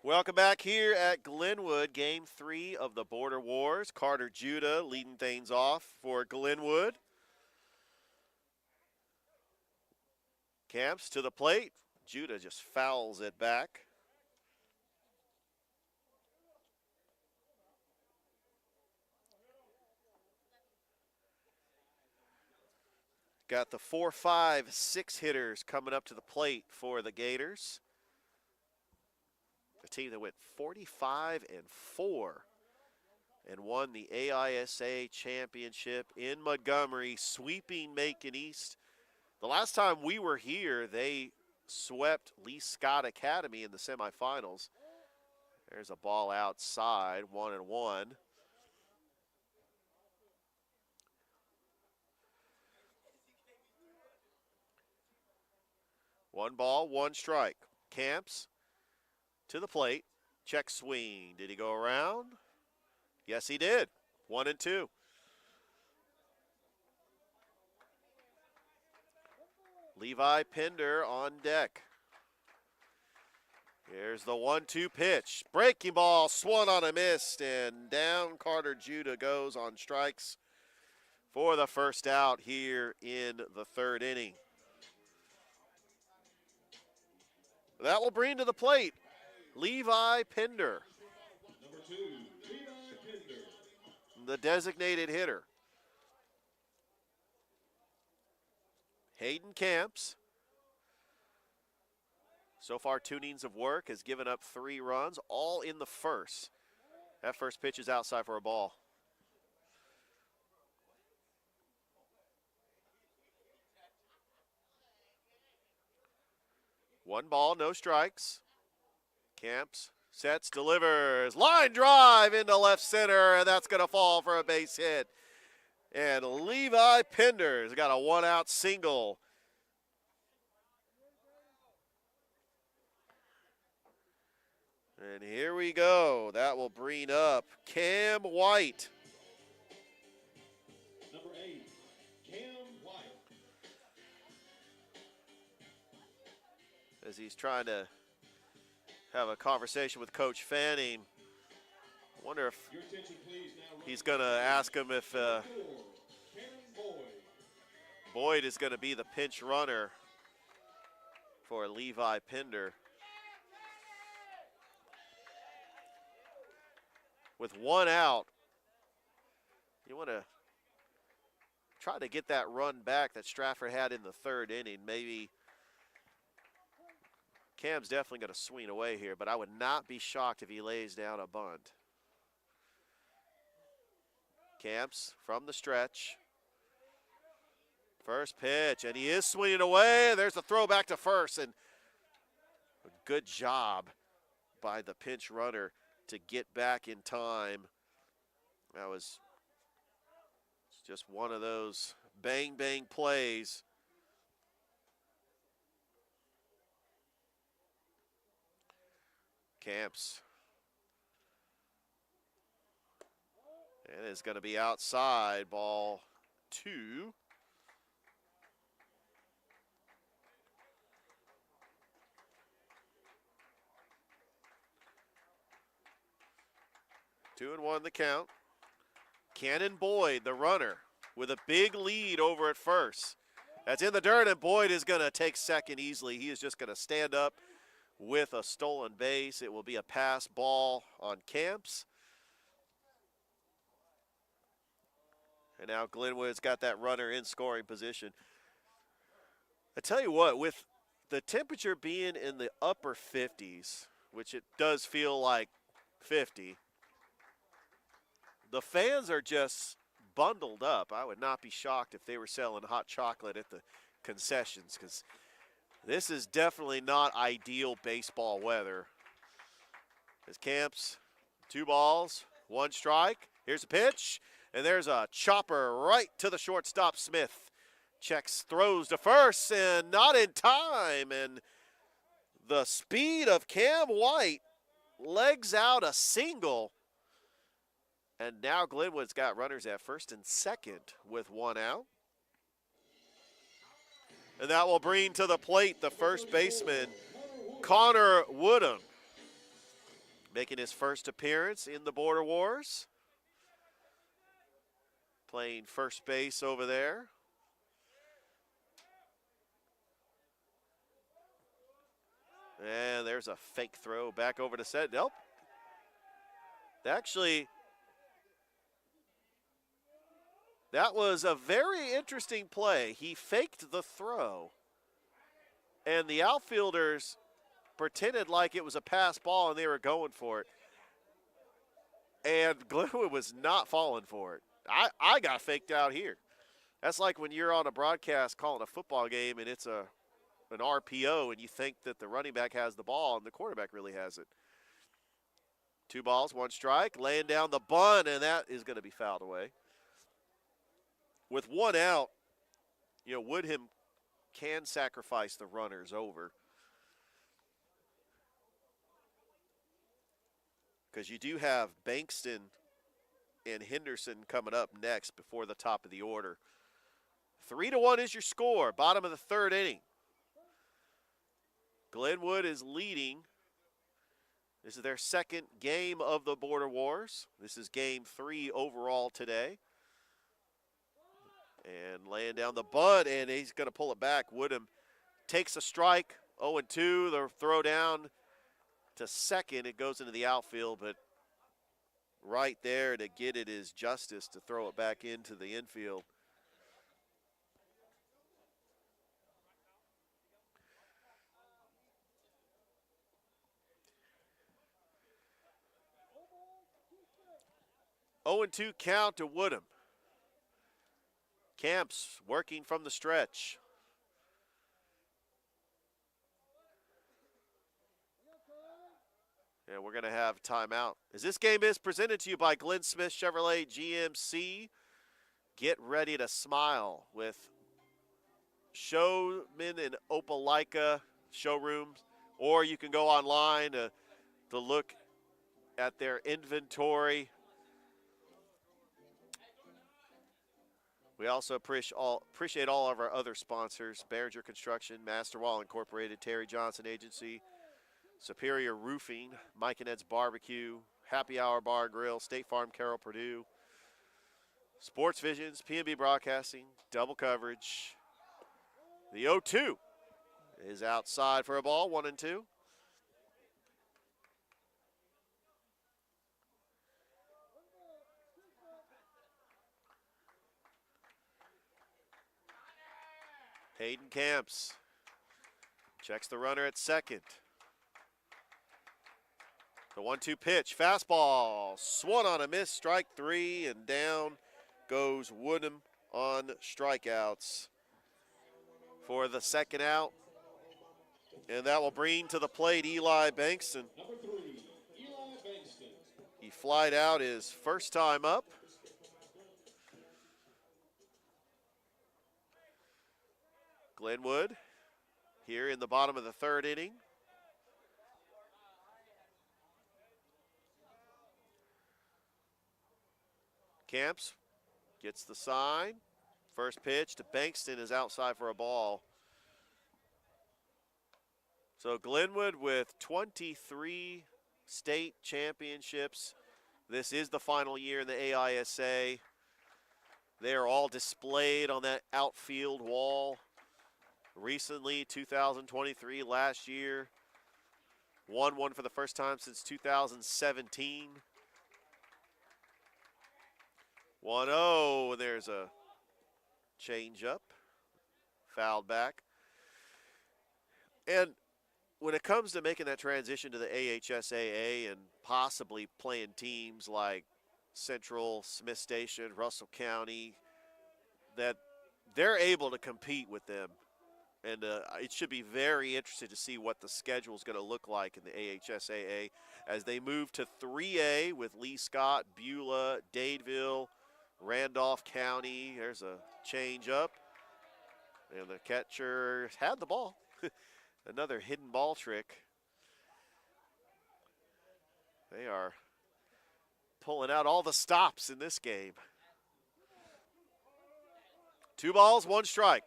Welcome back here at Glenwood, Game 3 of the Border Wars. Carter Judah leading things off for Glenwood. Camps to the plate. Judah just fouls it back. Got the 4, 5, 6 hitters coming up to the plate for the Gators. A team that went 45-4 and won the AISA championship in Montgomery, sweeping Macon East. The last time we were here, they swept Lee Scott Academy in the semifinals. There's a ball outside, 1-1. One ball, 1 strike. Camps to the plate, check swing. Did he go around? Yes, he did. 1-2. Levi Pender on deck. Here's the 1-2 pitch. Breaking ball, swung on a miss, and down Carter Judah goes on strikes for the first out here in the 3rd inning. That will bring to the plate Levi Pender, Number 2, Levi Pender. the designated hitter. Hayden Camps, so far 2 innings of work, has given up 3 runs, all in the first. That first pitch is outside for a ball. One ball, no strikes. Camps sets, delivers. Line drive into left center, and that's going to fall for a base hit. And Levi Pender's got a one-out single. And here we go. That will bring up Cam White. Number 8, Cam White. As he's trying to have a conversation with Coach Fanning. I wonder if Your attention, please. Now he's going to ask him if 4, Cameron Boyd. Boyd is going to be the pinch runner for Levi Pender. With one out, you want to try to get that run back that Stratford had in the third inning. Maybe Cam's definitely going to swing away here, but I would not be shocked if he lays down a bunt. Camps from the stretch. First pitch, and he is swinging away. There's the throw back to first, and a good job by the pinch runner to get back in time. That was just one of those bang-bang plays. Camps. And it's going to be outside, ball 2. Two and one the count. Cannon Boyd, the runner, with a big lead over at first. That's in the dirt, and Boyd is going to take second easily. He is just going to stand up with a stolen base. It will be a pass ball on Camps. And now Glenwood's got that runner in scoring position. I tell you what, with the temperature being in the upper 50s, which it does feel like 50, the fans are just bundled up. I would not be shocked if they were selling hot chocolate at the concessions, because this is definitely not ideal baseball weather. As Camps, 2 balls, 1 strike. Here's a pitch, and there's a chopper right to the shortstop, Smith. Checks, throws to first, and not in time. And the speed of Cam White legs out a single. And now Glenwood's got runners at first and second with 1 out. And that will bring to the plate the first baseman, Connor Woodham, making his first appearance in the Border Wars. Playing first base over there. And there's a fake throw back over to set. Nope. Actually, that was a very interesting play. He faked the throw, and the outfielders pretended like it was a pass ball and they were going for it. And Glenwood was not falling for it. I got faked out here. That's like when you're on a broadcast calling a football game and it's an RPO and you think that the running back has the ball and the quarterback really has it. 2 balls, 1 strike, laying down the bunt, and that is going to be fouled away. With 1 out, Woodham can sacrifice the runners over, because you do have Bankston and Henderson coming up next before the top of the order. 3-1 is your score, bottom of the 3rd inning. Glenwood is leading. This is their second game of the Border Wars. This is game 3 overall today. And laying down the bunt, and he's going to pull it back. Woodham takes a strike, 0-2. The throw down to second. It goes into the outfield, but right there to get it is Justice to throw it back into the infield. Oh and 2 count to Woodham. Camps working from the stretch. And we're going to have timeout. As this game is presented to you by Glenn Smith Chevrolet GMC. get ready to smile with Showman and Opelika showrooms, or you can go online to look at their inventory. We also appreciate all of our other sponsors: Behringer Construction, Master Wall Incorporated, Terry Johnson Agency, Superior Roofing, Mike and Ed's Barbecue, Happy Hour Bar and Grill, State Farm Carroll Purdue, Sports Visions, P&B Broadcasting, Double Coverage. The 0-2 is outside for a ball, 1-2. Hayden Camps checks the runner at second. The 1-2 pitch, fastball, swung on a miss, strike three, and down goes Woodham on strikeouts for the second out. And that will bring to the plate Eli Bankston. Number 3, Eli Bankston. He flied out his first time up. Glenwood here in the bottom of the third inning. Camps gets the sign. First pitch to Bankston is outside for a ball. So Glenwood with 23 state championships. This is the final year in the AISA. They are all displayed on that outfield wall. Recently, 2023, last year, won one for the first time since 2017. 1-0, and there's a change-up, fouled back. And when it comes to making that transition to the AHSAA and possibly playing teams like Central, Smith Station, Russell County, that they're able to compete with them. And it should be very interesting to see what the schedule is going to look like in the AHSAA as they move to 3A with Lee Scott, Beulah, Dadeville, Randolph County. There's a change up. And the catcher had the ball. Another hidden ball trick. They are pulling out all the stops in this game. 2 balls, 1 strike,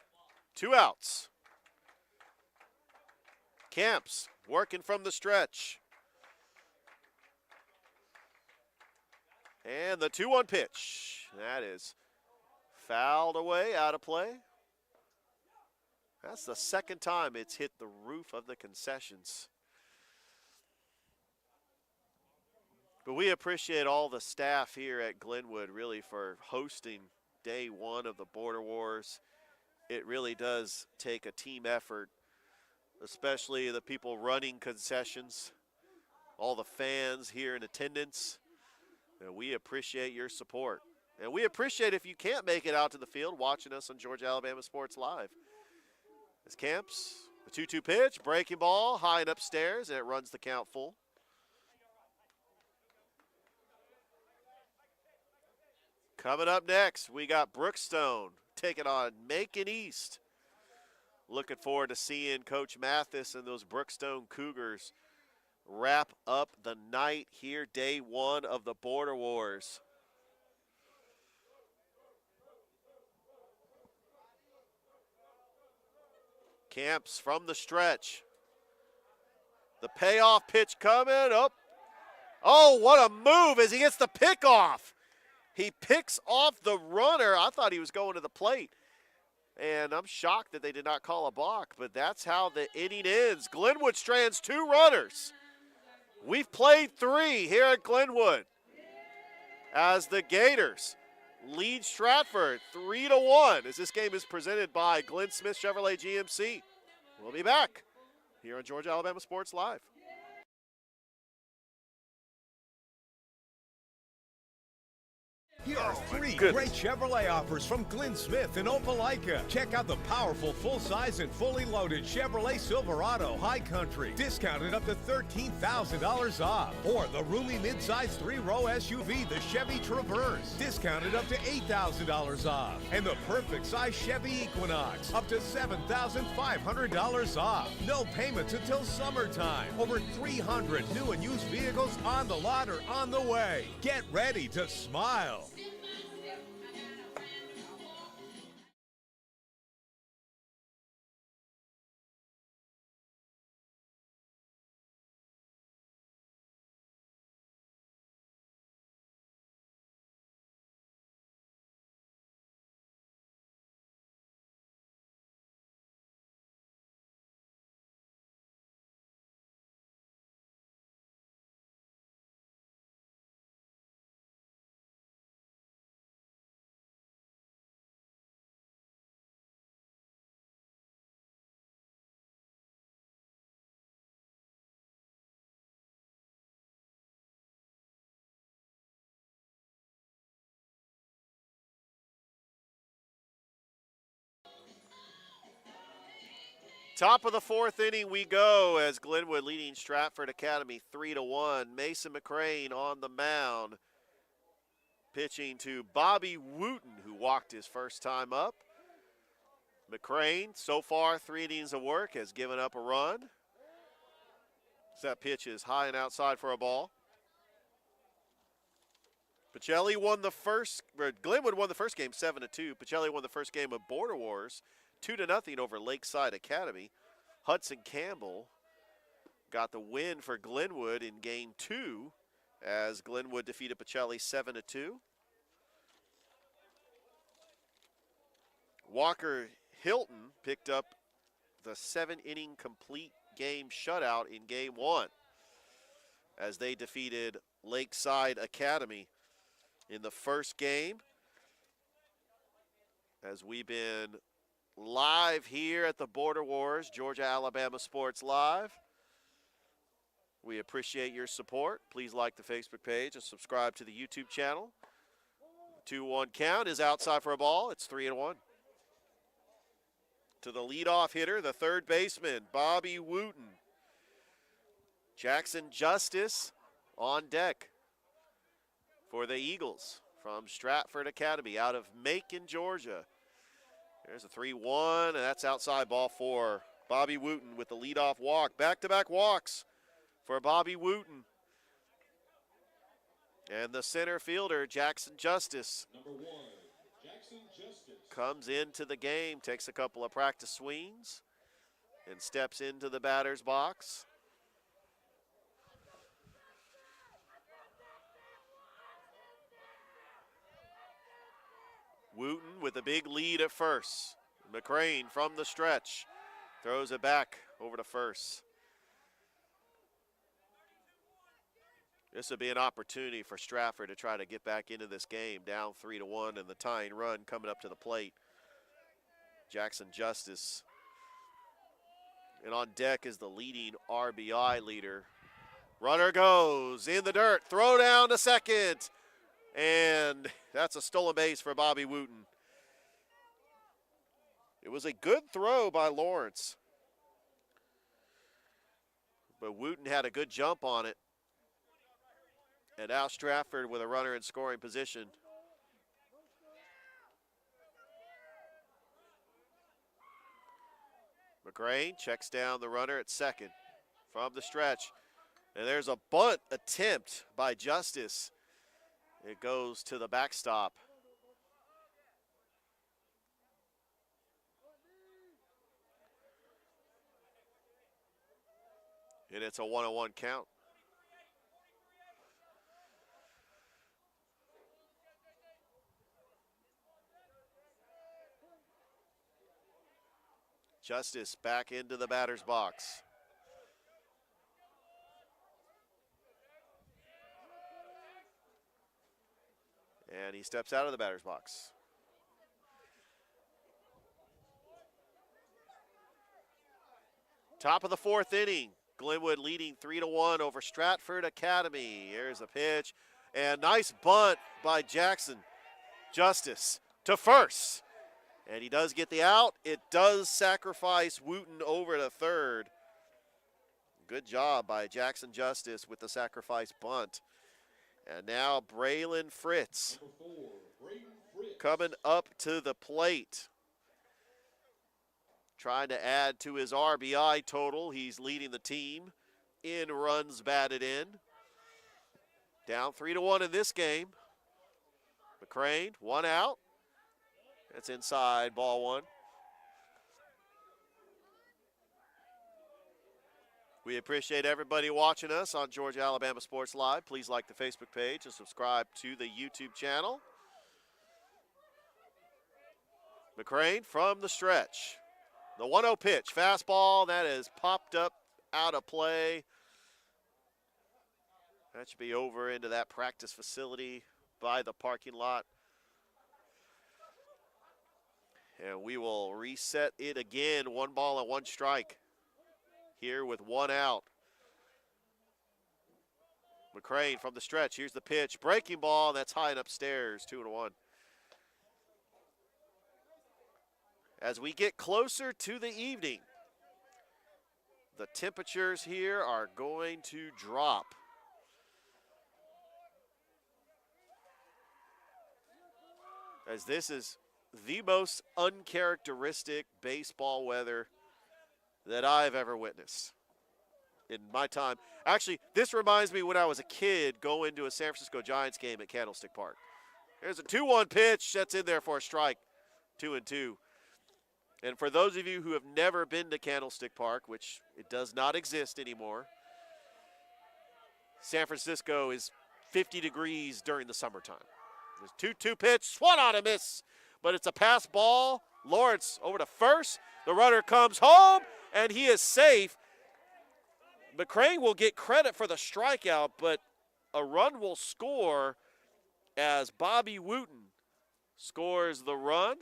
2 outs. Camps working from the stretch. And the 2-1 pitch. That is fouled away, out of play. That's the second time it's hit the roof of the concessions. But we appreciate all the staff here at Glenwood really for hosting day one of the Border Wars. It really does take a team effort, especially the people running concessions, all the fans here in attendance. And we appreciate your support. And we appreciate if you can't make it out to the field watching us on Georgia Alabama Sports Live. As Camps, the 2-2 pitch, breaking ball, high and upstairs, and it runs the count full. Coming up next, we got Brookstone taking on Macon East. Looking forward to seeing Coach Mathis and those Brookstone Cougars wrap up the night here, day one of the Border Wars. Camps from the stretch. The payoff pitch coming up. Oh, what a move as he gets the pick off. He picks off the runner. I thought he was going to the plate. And I'm shocked that they did not call a balk, but that's how the inning ends. Glenwood strands 2 runners. We've played 3 here at Glenwood as the Gators lead Stratford 3-1 as this game is presented by Glenn Smith Chevrolet GMC. We'll be back here on Georgia Alabama Sports Live. Here are three goodness. great Chevrolet offers from Glenn Smith in Opelika. Check out the powerful full-size and fully loaded Chevrolet Silverado High Country, discounted up to $13,000 off. Or the roomy midsize 3-row SUV, the Chevy Traverse, discounted up to $8,000 off. And the perfect size Chevy Equinox, up to $7,500 off. No payments until summertime. Over 300 new and used vehicles on the lot or on the way. Get ready to smile. Top of the fourth inning we go as Glenwood leading Stratford Academy 3-1. Mason McCrane on the mound, pitching to Bobby Wooten, who walked his first time up. McCrane, so far 3 innings of work, has given up a run. That pitch is high and outside for a ball. Pacelli won the first, or Glenwood won the first game 7-2. Pacelli won the first game of Border Wars 2-0 over Lakeside Academy. Hudson Campbell got the win for Glenwood in game 2 as Glenwood defeated Pacelli 7-2. Walker Hilton picked up the 7-inning complete game shutout in game 1 as they defeated Lakeside Academy in the first game. As we've been live here at the Border Wars, Georgia Alabama Sports Live. We appreciate your support. Please like the Facebook page and subscribe to the YouTube channel. 2-1 count is outside for a ball. It's 3-1. To the leadoff hitter, the third baseman, Bobby Wooten. Jackson Justice on deck for the Eagles from Stratford Academy out of Macon, Georgia. There's a 3-1, and that's outside, ball 4. Bobby Wooten with the leadoff walk. Back-to-back walks for Bobby Wooten. And the center fielder, Jackson Justice, Number 1, Jackson Justice. comes into the game, takes a couple of practice swings, and steps into the batter's box. Wooten with a big lead at first. McCrane from the stretch throws it back over to first. This would be an opportunity for Stratford to try to get back into this game, down 3-1, and the tying run coming up to the plate. Jackson Justice. And on deck is the leading RBI leader. Runner goes in the dirt, throw down to second. And that's a stolen base for Bobby Wooten. It was a good throw by Lawrence, but Wooten had a good jump on it. And now Stratford with a runner in scoring position. McCrane checks down the runner at second from the stretch. And there's a bunt attempt by Justice. It goes to the backstop. And it's a 1-1 count. Justice back into the batter's box. And he steps out of the batter's box. Top of the fourth inning. Glenwood leading 3-1 over Stratford Academy. Here's a pitch. And nice bunt by Jackson. Justice to first. And he does get the out. It does sacrifice Wooten over to third. Good job by Jackson Justice with the sacrifice bunt. And now Braylon Fritz Number 4, Braden Fritz. coming up to the plate. Trying to add to his RBI total. He's leading the team in runs batted in. Down 3-1 in this game. McCrane, one out. That's inside, ball one. We appreciate everybody watching us on Georgia Alabama Sports Live. Please like the Facebook page and subscribe to the YouTube channel. McCrane from the stretch. The 1-0 pitch, fastball, that is popped up out of play. That should be over into that practice facility by the parking lot. And we will reset it again, 1 ball and 1 strike. Here with 1 out. McCrane from the stretch. Here's the pitch. Breaking ball. That's high and upstairs. 2-1. As we get closer to the evening, the temperatures here are going to drop. As this is the most uncharacteristic baseball weather that I've ever witnessed in my time. Actually, this reminds me when I was a kid going to a San Francisco Giants game at Candlestick Park. There's a 2-1 pitch that's in there for a strike, 2-2. And for those of you who have never been to Candlestick Park, which it does not exist anymore, San Francisco is 50 degrees during the summertime. There's 2-2 pitch, swung on a miss, but it's a pass ball. Lawrence over to first. The runner comes home, and he is safe. McCrane will get credit for the strikeout, but a run will score as Bobby Wooten scores the run.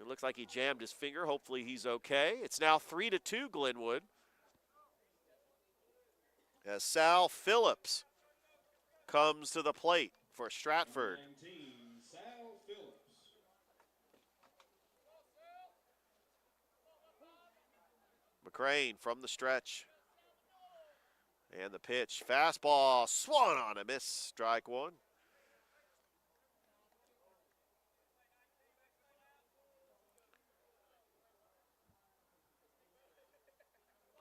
It looks like he jammed his finger. Hopefully he's okay. It's now 3-2 Glenwood. As Sal Phillips comes to the plate for Stratford. 19, Sal Phillips. McCrane from the stretch. And the pitch. Fastball swung on a miss. Strike one.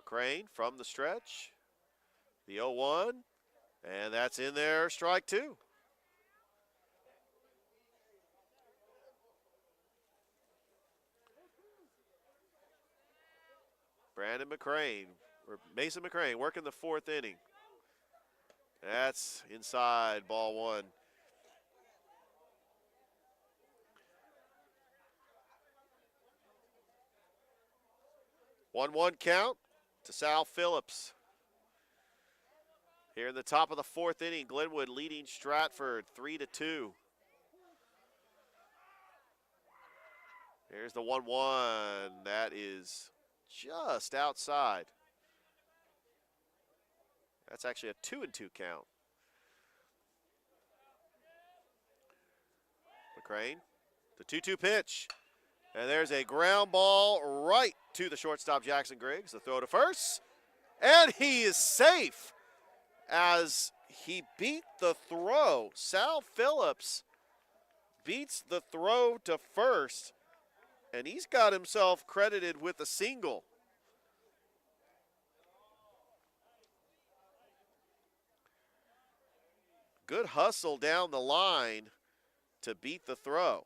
McCrane from the stretch. The 0-1. And that's in there. Strike two. Brandon McCrane, or Mason McCrane, working the 4th inning. That's inside, ball one. One count to Sal Phillips. Here in the top of the 4th inning, Glenwood leading Stratford 3-2. Here's the 1-1. That is just outside. That's actually a 2-2 count. McCrane, the 2-2 pitch. And there's a ground ball right to the shortstop, Jackson Griggs. The throw to first. And he is safe as he beat the throw. Sal Phillips beats the throw to first. And he's got himself credited with a single. Good hustle down the line to beat the throw.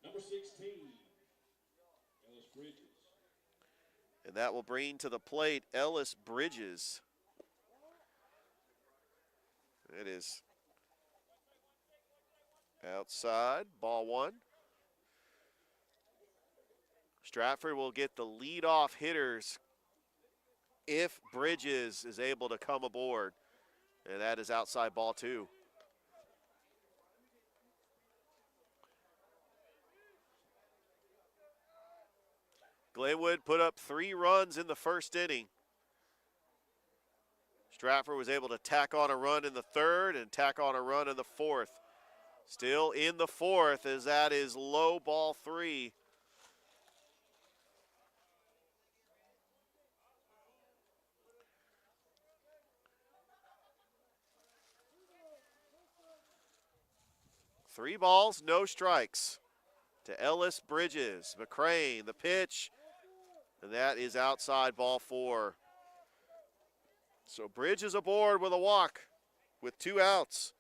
Number 16, Ellis Bridges. And that will bring to the plate Ellis Bridges. It is outside, ball one. Stratford will get the leadoff hitters if Bridges is able to come aboard. And that is outside, ball two. Glenwood put up 3 runs in the 1st inning. Stratford was able to tack on a run in the 3rd and tack on a run in the 4th. Still in the fourth, as that is low ball 3. Three balls, no strikes to Ellis Bridges. McCrane, the pitch, and that is outside ball 4. So Bridges aboard with a walk with 2 outs.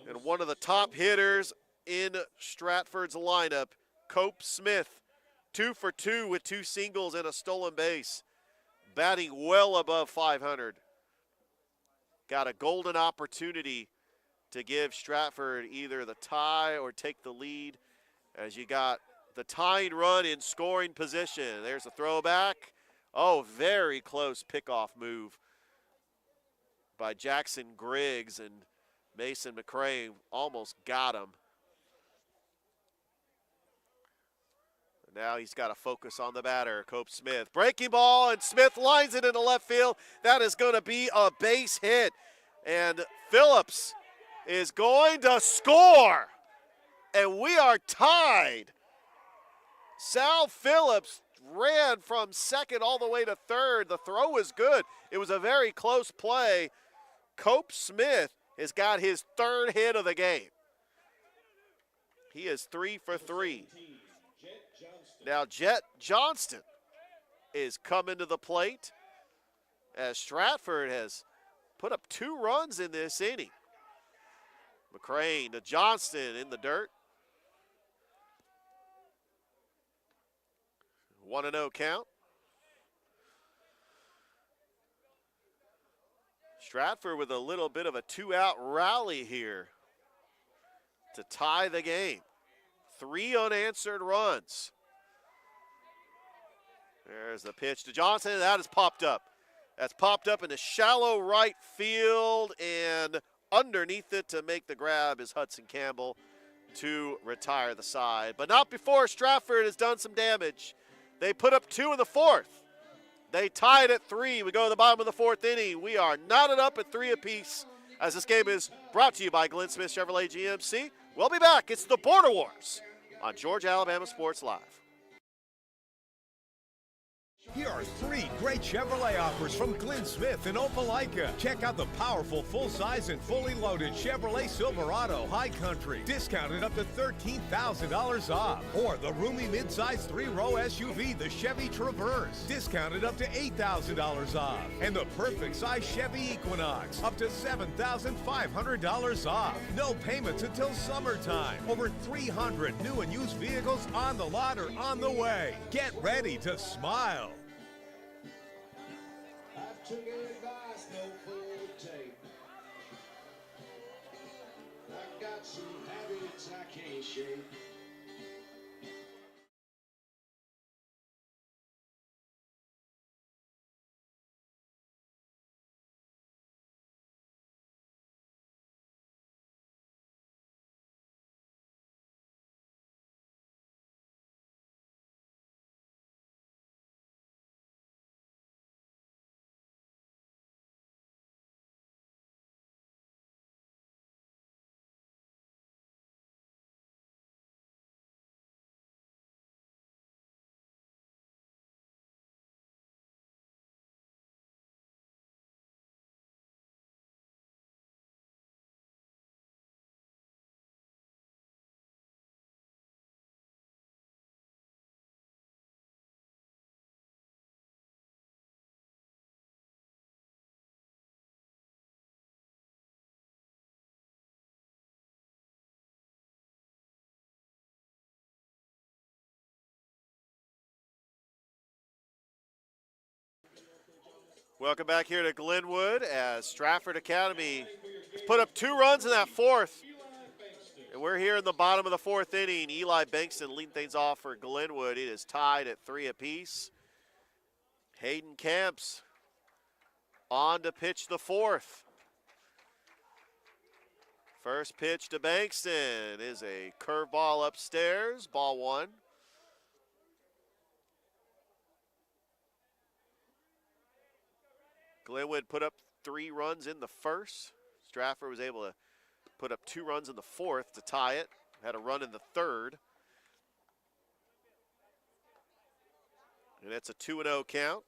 And one of the top hitters in Stratford's lineup, Cope Smith, 2 for 2 with 2 singles and a stolen base, batting well above 500. Got a golden opportunity to give Stratford either the tie or take the lead, as you got the tying run in scoring position. There's a throwback. Oh, very close pickoff move by Jackson Griggs, and Mason McCray almost got him. Now he's got to focus on the batter, Cope Smith. Breaking ball, and Smith lines it into left field. That is going to be a base hit. And Phillips is going to score. And we are tied. Sal Phillips ran from second all the way to third. The throw was good. It was a very close play. Cope Smith has got his 3rd hit of the game. He is 3 for 3. Now Jet Johnston is coming to the plate, as Stratford has put up 2 runs in this inning. McCrane to Johnston in the dirt. 1-0 count. Stratford with a little bit of a 2-out rally here to tie the game. 3 unanswered runs. There's the pitch to Johnson. That is popped up. That's popped up into shallow right field, and underneath it to make the grab is Hudson Campbell to retire the side. But not before Stratford has done some damage. They put up 2 in the 4th. They tied at 3. We go to the bottom of the 4th inning. We are knotted up at 3 apiece, as this game is brought to you by Glenn Smith Chevrolet GMC. We'll be back. It's the Border Wars on Georgia Alabama Sports Live. Here are 3 great Chevrolet offers from Glenn Smith in Opelika. Check out the powerful full-size and fully loaded Chevrolet Silverado High Country, discounted up to $13,000 off. Or the roomy midsize 3-row SUV, the Chevy Traverse, discounted up to $8,000 off. And the perfect size Chevy Equinox, up to $7,500 off. No payments until summertime. Over 300 new and used vehicles on the lot or on the way. Get ready to smile. Took advice, no full tape. I got some habits I can't shake. Welcome back here to Glenwood, as Stratford Academy has put up 2 runs in that 4th. And we're here in the bottom of the 4th inning. Eli Bankston leading things off for Glenwood. It is tied at 3 apiece. Hayden Camps on to pitch the 4th. First pitch to Bankston is a curveball upstairs, ball 1. Glenwood put up 3 runs in the 1st. Stratford was able to put up 2 runs in the 4th to tie it. Had a run in the 3rd. And it's a 2-0 count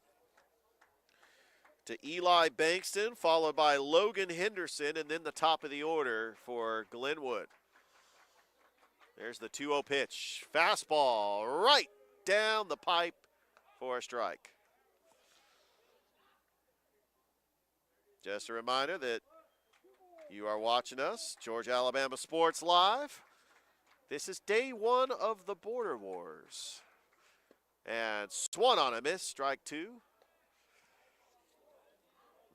to Eli Bankston, followed by Logan Henderson, and then the top of the order for Glenwood. There's the 2-0 pitch. Fastball right down the pipe for a strike. Just a reminder that you are watching us, Georgia Alabama Sports Live. This is day 1 of the Border Wars. And swung on a miss, strike 2.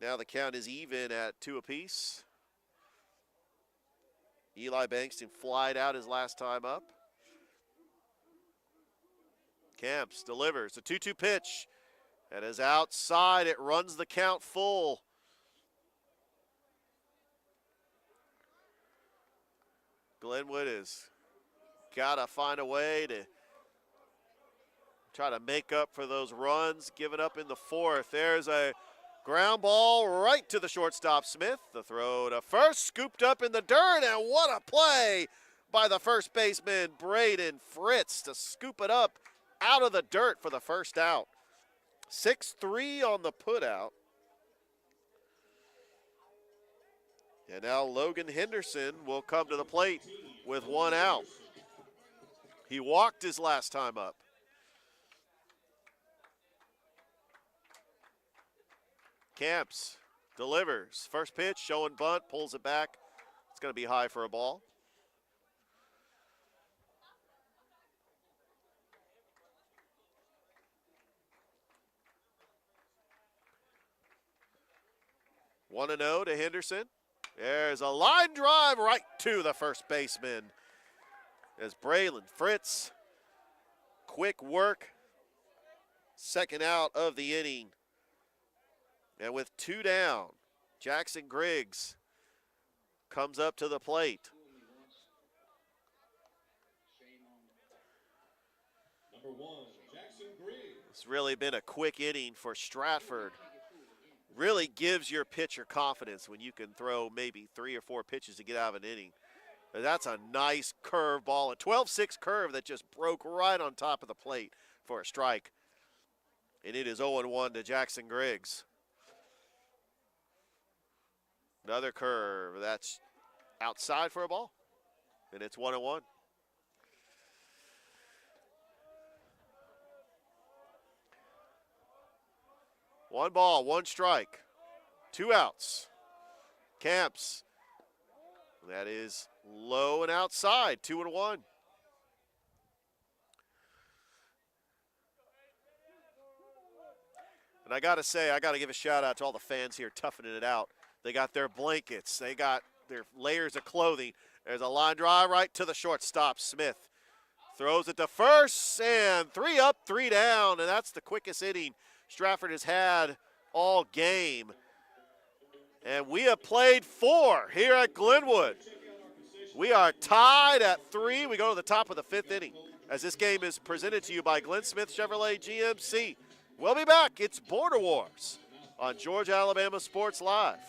Now the count is even at 2 apiece. Eli Bankston flied out his last time up. Camps delivers a 2-2 pitch. That is outside. It runs the count full. Glenwood has got to find a way to try to make up for those runs given up in the 4th. There's a ground ball right to the shortstop, Smith. The throw to first, scooped up in the dirt, and what a play by the first baseman, Braden Fritz, to scoop it up out of the dirt for the first out. 6-3 on the putout. And now Logan Henderson will come to the plate with 1 out. He walked his last time up. Camps delivers. First pitch, showing bunt, pulls it back. It's going to be high for a ball. One and 0 to Henderson. There's a line drive right to the first baseman. As Braylon Fritz, quick work, second out of the inning. And with 2 down, Jackson Griggs comes up to the plate. Number 1, Jackson Griggs. It's really been a quick inning for Stratford. Really gives your pitcher confidence when you can throw maybe 3 or 4 pitches to get out of an inning. But that's a nice curve ball, a 12-6 curve that just broke right on top of the plate for a strike. And it is 0-1 to Jackson Griggs. Another curve that's outside for a ball, and it's 1-1. One ball, 1 strike, 2 outs. Camps, that is low and outside, 2-1. And I got to say, I got to give a shout out to all the fans here toughing it out. They got their blankets. They got their layers of clothing. There's a line drive right to the shortstop, Smith. Throws it to first, and 3 up, 3 down, and that's the quickest inning Stratford has had all game. And we have played 4 here at Glenwood. We are tied at 3. We go to the top of the 5th inning as this game is presented to you by Glenn Smith Chevrolet GMC. We'll be back. It's Border Wars on Georgia Alabama Sports Live.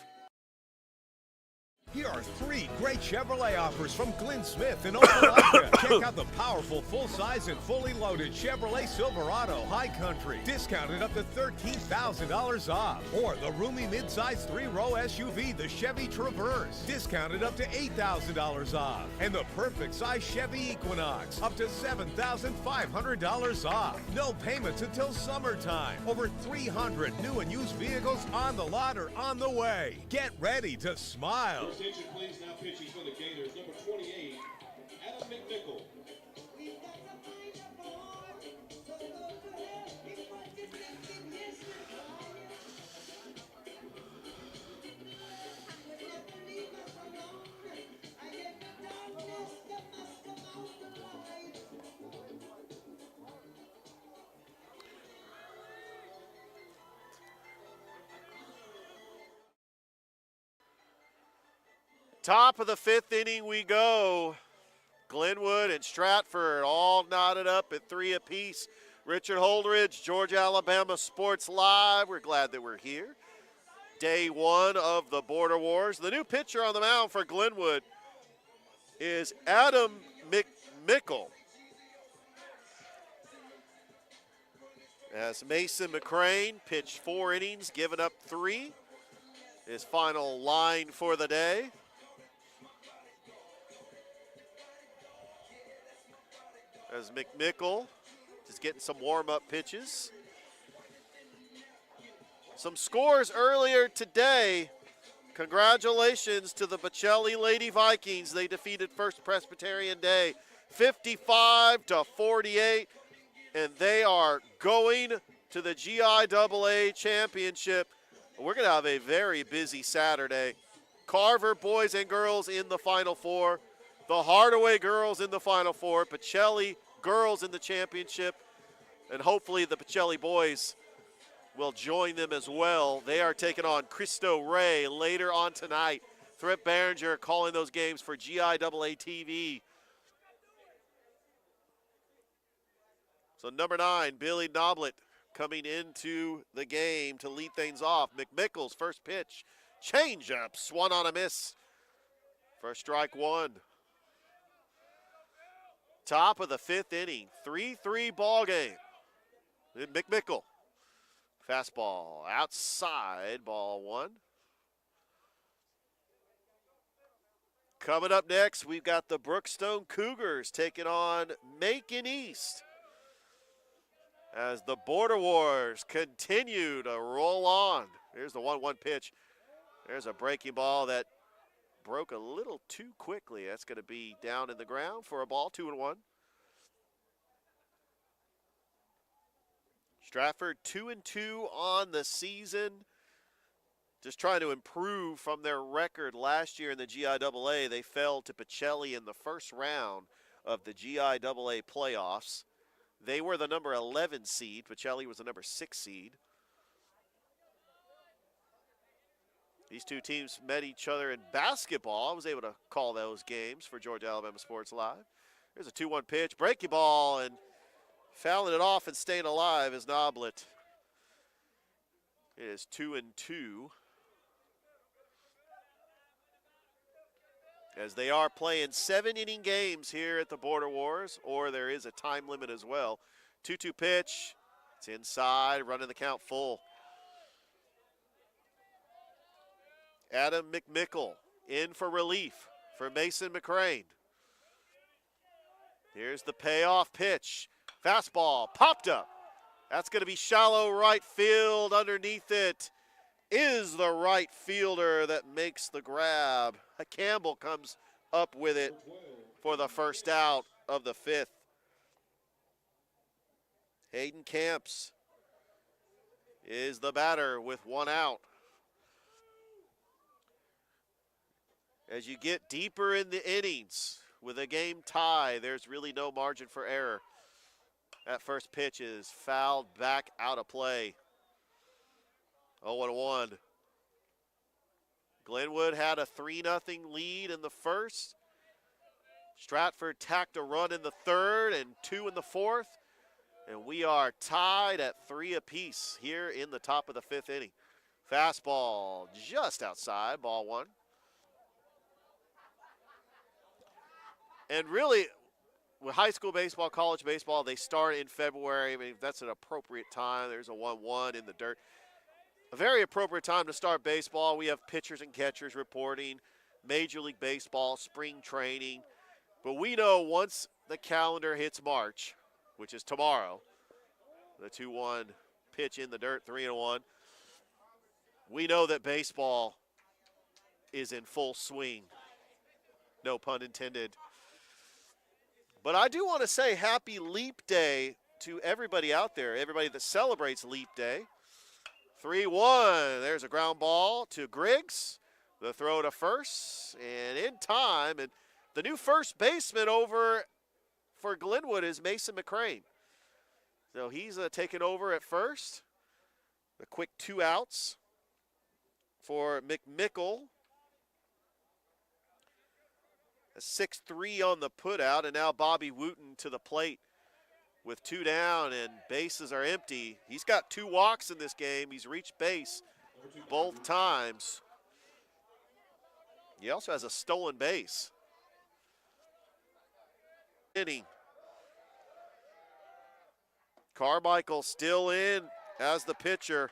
Here are 3 great Chevrolet offers from Glenn Smith in Opelika. Check out the powerful, full-size, and fully loaded Chevrolet Silverado High Country, discounted up to $13,000 off. Or the roomy midsize 3-row SUV, the Chevy Traverse, discounted up to $8,000 off. And the perfect size Chevy Equinox, up to $7,500 off. No payments until summertime. Over 300 new and used vehicles on the lot or on the way. Get ready to smile. Attention, please. Now pitching for the Gators, number 28, Adam McNichol. Top of the 5th inning we go. Glenwood and Stratford all knotted up at 3 apiece. Richard Holdridge, Georgia Alabama Sports Live. We're glad that we're here. Day 1 of the Border Wars. The new pitcher on the mound for Glenwood is Adam McMickle. As Mason McCrane pitched 4 innings, given up 3. His final line for the day. As McMickle just getting some warm-up pitches. Some scores earlier today. Congratulations to the Bocelli Lady Vikings. They defeated First Presbyterian Day 55-48, and they are going to the GIAA Championship. We're going to have a very busy Saturday. Carver boys and girls in the Final Four. The Hardaway girls in the Final Four. Bocelli girls in the championship. And hopefully the Bocelli boys will join them as well. They are taking on Cristo Rey later on tonight. Thrift Behringer calling those games for GIAA TV. So number 9, Billy Noblet coming into the game to lead things off. McMickle's first pitch. Change-up, swung on a miss for strike 1. Top of the 5th inning, 3-3 ball game. McMickle. Fastball outside, ball 1. Coming up next, we've got the Brookstone Cougars taking on Macon East as the Border Wars continue to roll on. Here's the 1-1 pitch. There's a breaking ball that broke a little too quickly. That's going to be down in the ground for a ball, 2-1. Stratford 2-2 on the season. Just trying to improve from their record last year in the GIAA. They fell to Bocelli in the first round of the GIAA playoffs. They were the number 11 seed. Bocelli was the number 6 seed. These two teams met each other in basketball. I was able to call those games for Georgia Alabama Sports Live. There's a 2-1 pitch, breaking ball, and fouling it off and staying alive is Noblet. It is 2-2. As they are playing 7-inning games here at the Border Wars, or there is a time limit as well. 2-2 pitch. It's inside, running the count full. Adam McMickle in for relief for Mason McCrane. Here's the payoff pitch. Fastball popped up. That's going to be shallow right field. Underneath it is the right fielder that makes the grab. Campbell comes up with it for the first out of the 5th. Hayden Camps is the batter with 1 out. As you get deeper in the innings with a game tie, there's really no margin for error. That first pitch is fouled back out of play. 0-1. Glenwood had a 3-0 lead in the first. Stratford tacked a run in the 3rd and 2 in the 4th. And we are tied at 3 apiece here in the top of the 5th inning. Fastball just outside, ball 1. And really, with high school baseball, college baseball, they start in February. I mean, that's an appropriate time. There's a 1-1 in the dirt. A very appropriate time to start baseball. We have pitchers and catchers reporting, Major League Baseball, spring training. But we know once the calendar hits March, which is tomorrow, the 2-1 pitch in the dirt, 3-1, we know that baseball is in full swing. No pun intended. But I do want to say happy Leap Day to everybody out there, everybody that celebrates Leap Day. 3-1, there's a ground ball to Griggs. The throw to first, and in time. And the new first baseman over for Glenwood is Mason McCrane. So he's taken over at first. A quick 2 outs for McMickle. A 6-3 on the putout, and now Bobby Wooten to the plate with 2 down, and bases are empty. He's got 2 walks in this game. He's reached base both times. He also has a stolen base. Inning. Carmichael still in as the pitcher.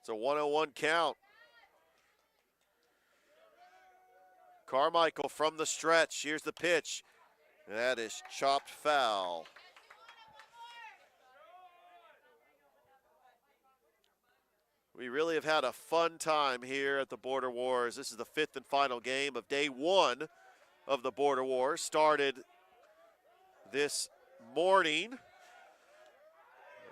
It's a 1-0-1 count. Carmichael from the stretch. Here's the pitch. That is chopped foul. We really have had a fun time here at the Border Wars. This is the 5th and final game of day 1 of the Border Wars. Started this morning.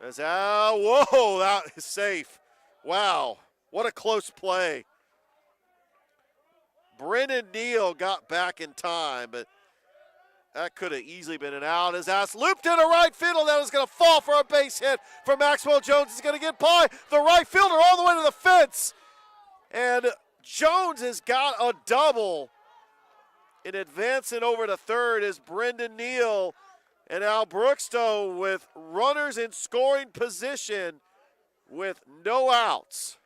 Whoa, that is safe. Wow, what a close play. Brennan Neal got back in time, but that could have easily been an out. His ass looped into right field. That is going to fall for a base hit for Maxwell Jones. He's going to get by the right fielder all the way to the fence. And Jones has got a double. And advancing over to third is Brendan Neal. And now Brookstone with runners in scoring position with no outs.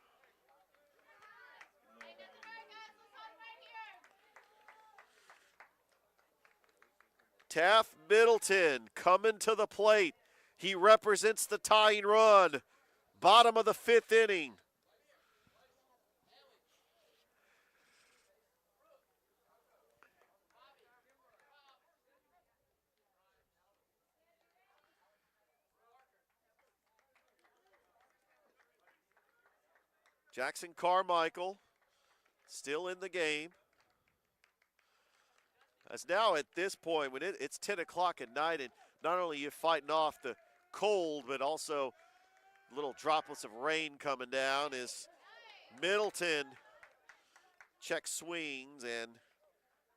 Taft Middleton coming to the plate. He represents the tying run. Bottom of the 5th inning. Jackson Carmichael still in the game. As now at this point, when it's 10 o'clock at night, and not only you're fighting off the cold, but also little droplets of rain coming down, is Middleton check swings, and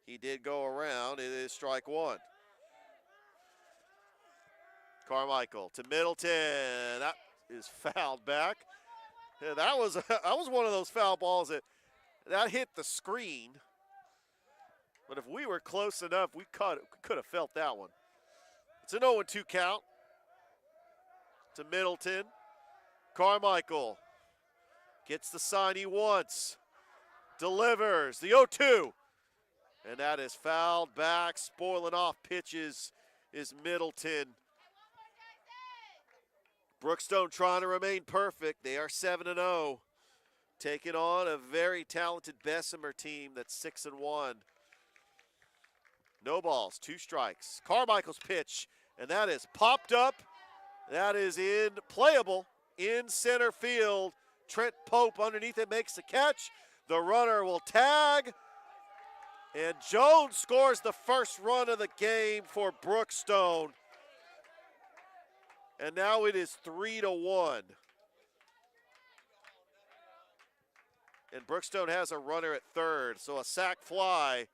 he did go around. It is strike 1. Carmichael to Middleton. That is fouled back. Yeah, that was one of those foul balls that hit the screen. But if we were close enough, we could have felt that one. It's an 0-2 count to Middleton. Carmichael gets the sign he wants. Delivers the 0-2. And that is fouled back. Spoiling off pitches is Middleton. Brookstone trying to remain perfect. They are 7-0. Taking on a very talented Bessemer team that's 6-1. No balls, 2 strikes. Carmichael's pitch, and that is popped up. That is playable in center field. Trent Pope underneath it makes the catch. The runner will tag, and Jones scores the first run of the game for Brookstone. And now it is 3-1. And Brookstone has a runner at third, so a sac fly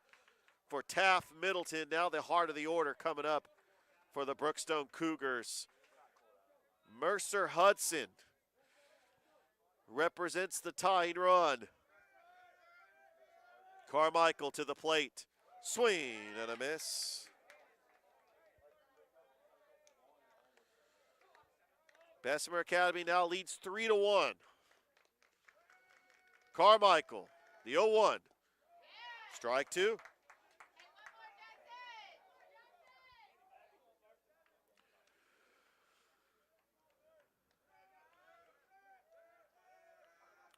for Taft Middleton. Now the heart of the order coming up for the Brookstone Cougars. Mercer Hudson represents the tying run. Carmichael to the plate. Swing and a miss. Bessemer Academy now leads 3-1. Carmichael, the 0-1. Strike 2.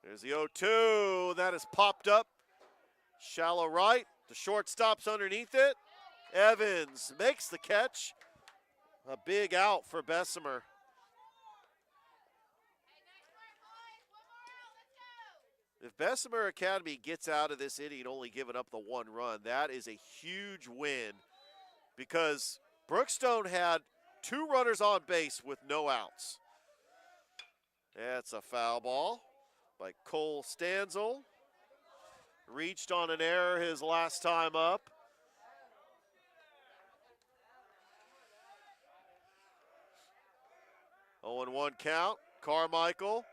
There's the 0-2. That is popped up. Shallow right. The shortstop's underneath it. Evans makes the catch. A big out for Bessemer. If Bessemer Academy gets out of this inning only giving up the 1 run, that is a huge win because Brookstone had 2 runners on base with no outs. That's a foul ball by Cole Stanzel. Reached on an error his last time up. Oh, 0-1 count. Carmichael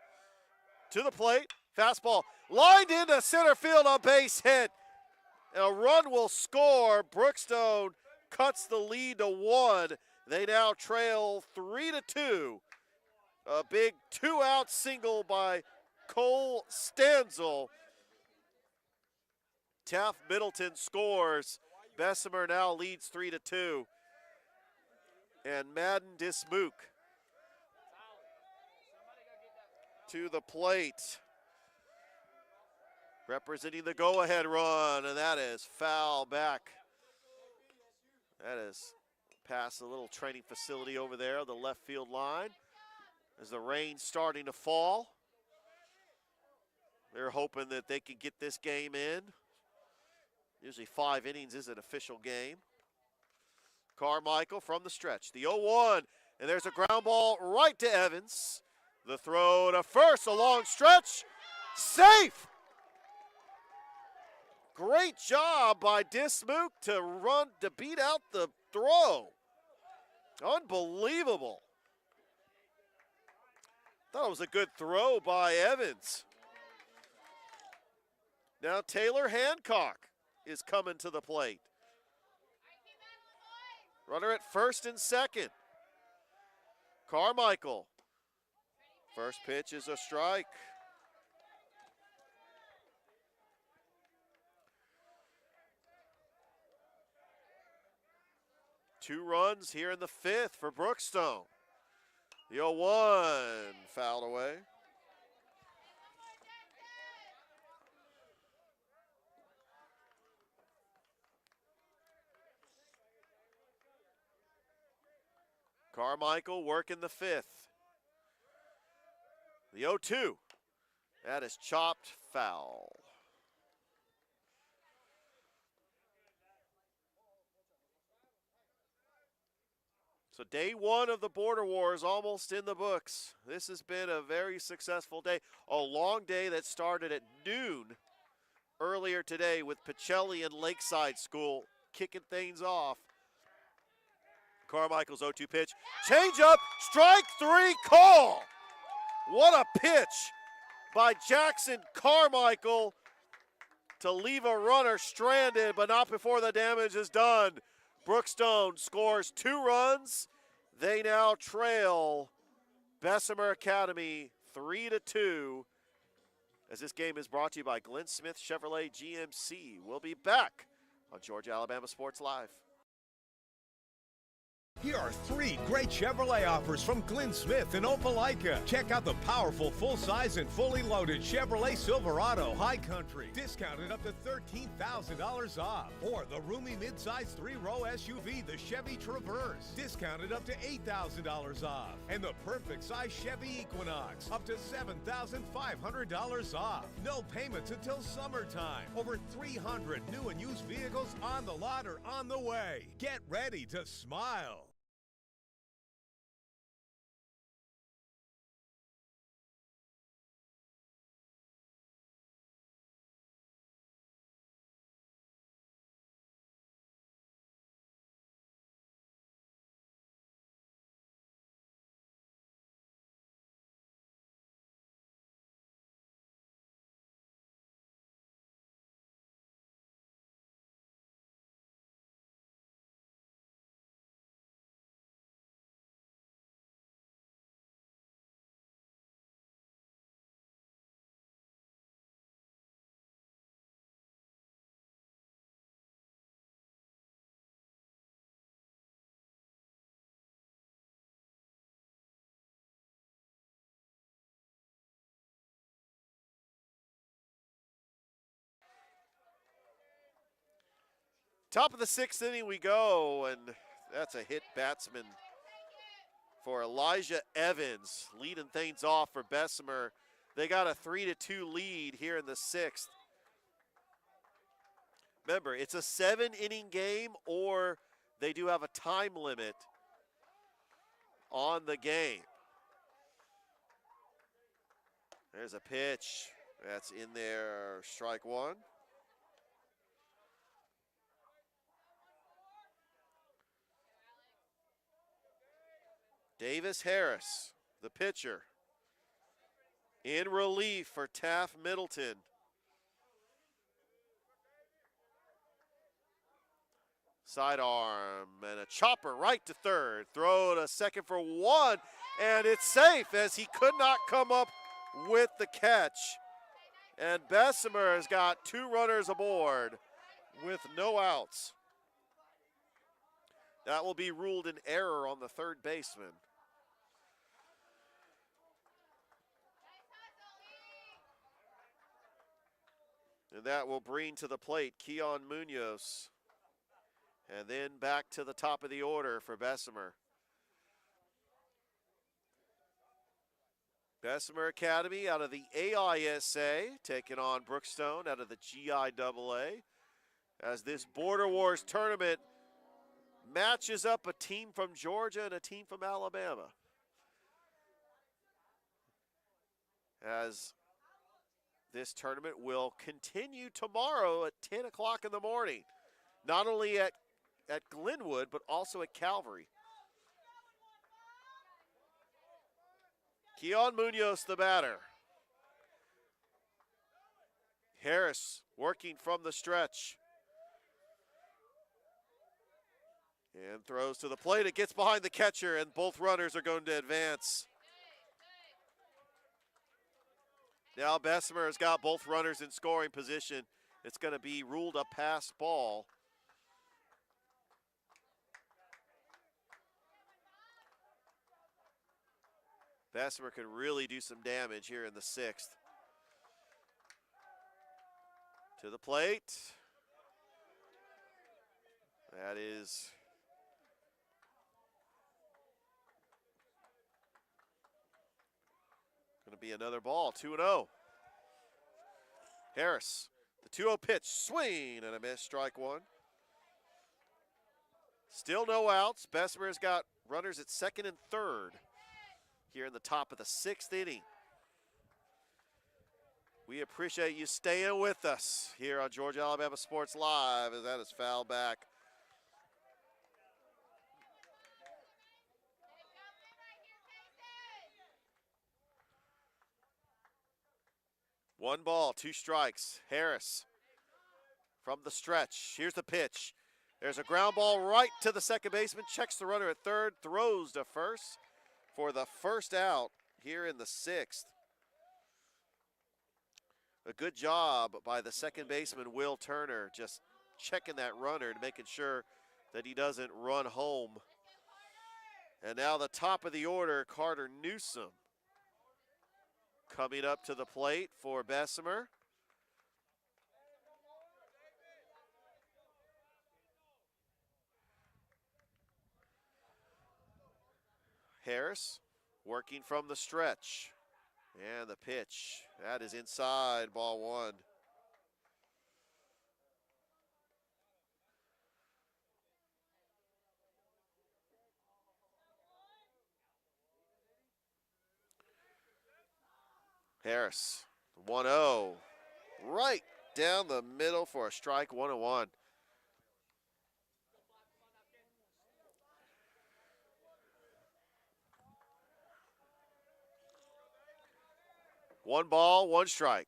to the plate. Fastball lined into center field, a base hit. And a run will score. Brookstone cuts the lead to 1. They now trail 3-2. A big 2-out single by Cole Stanzel. Taft Middleton scores. Bessemer now leads 3-2. And Madden Dismook to the plate, representing the go-ahead run, and that is foul back. That is past the little training facility over there, the left field line, as the rain's starting to fall. They're hoping that they can get this game in. Usually 5 innings is an official game. Carmichael from the stretch, the 0-1, and there's a ground ball right to Evans. The throw to first, a long stretch, safe. Great job by Dismook to beat out the throw. Unbelievable. Thought it was a good throw by Evans. Now Taylor Hancock is coming to the plate. Runner at first and second. Carmichael. First pitch is a strike. Two runs here in the fifth for Brookstone. The 0-1 fouled away. Carmichael working the fifth. The 0-2. That is chopped foul. So day one of the Border Wars almost in the books. This has been a very successful day. A long day that started at noon earlier today with Pacelli and Lakeside School kicking things off. Carmichael's 0-2 pitch. Change up, strike three, call. What a pitch by Jackson Carmichael to leave a runner stranded, but not before the damage is done. Brookstone scores 2 runs. They now trail Bessemer Academy 3-2. As this game is brought to you by Glenn Smith Chevrolet GMC. We'll be back on Georgia Alabama Sports Live. Here are 3 great Chevrolet offers from Glenn Smith in Opelika. Check out the powerful full-size and fully loaded Chevrolet Silverado High Country, discounted up to $13,000 off. Or the roomy midsize 3-row SUV, the Chevy Traverse, discounted up to $8,000 off. And the perfect size Chevy Equinox, up to $7,500 off. No payments until summertime. Over 300 new and used vehicles on the lot or on the way. Get ready to smile. Top of the 6th inning we go, and that's a hit batsman for Elijah Evans, leading things off for Bessemer. They got a 3-2 lead here in the 6th. Remember, it's a 7-inning game, or they do have a time limit on the game. There's a pitch. That's in there, strike one. Davis Harris, the pitcher, in relief for Taft Middleton. Sidearm and a chopper right to third. Throw to second for 1, and it's safe as he could not come up with the catch. And Bessemer has got 2 runners aboard with no outs. That will be ruled an error on the third baseman. And that will bring to the plate Keon Munoz. And then back to the top of the order for Bessemer. Bessemer Academy out of the AISA, taking on Brookstone out of the GIAA. As this Border Wars tournament matches up a team from Georgia and a team from Alabama. As this tournament will continue tomorrow at 10 o'clock in the morning, not only at Glenwood, but also at Calvary. Keon Munoz, the batter. Harris working from the stretch. And throws to the plate. It gets behind the catcher, and both runners are going to advance. Now Bessemer has got both runners in scoring position. It's going to be ruled a pass ball. Bessemer can really do some damage here in the 6th. To the plate. That is going to be another ball, 2-0. Harris, the 2-0 pitch, swing and a miss, strike 1. Still no outs. Bessemer's got runners at 2nd and 3rd here in the top of the 6th inning. We appreciate you staying with us here on Georgia Alabama Sports Live as that is fouled back. One ball, 2 strikes. Harris from the stretch. Here's the pitch. There's a ground ball right to the second baseman. Checks the runner at 3rd, throws to 1st for the first out here in the 6th. A good job by the second baseman, Will Turner, just checking that runner and making sure that he doesn't run home. And now the top of the order, Carter Newsom, coming up to the plate for Bessemer. Harris working from the stretch. And the pitch, that is inside, ball 1. Harris, 1-0, right down the middle for a strike, 1-1. One ball, 1 strike.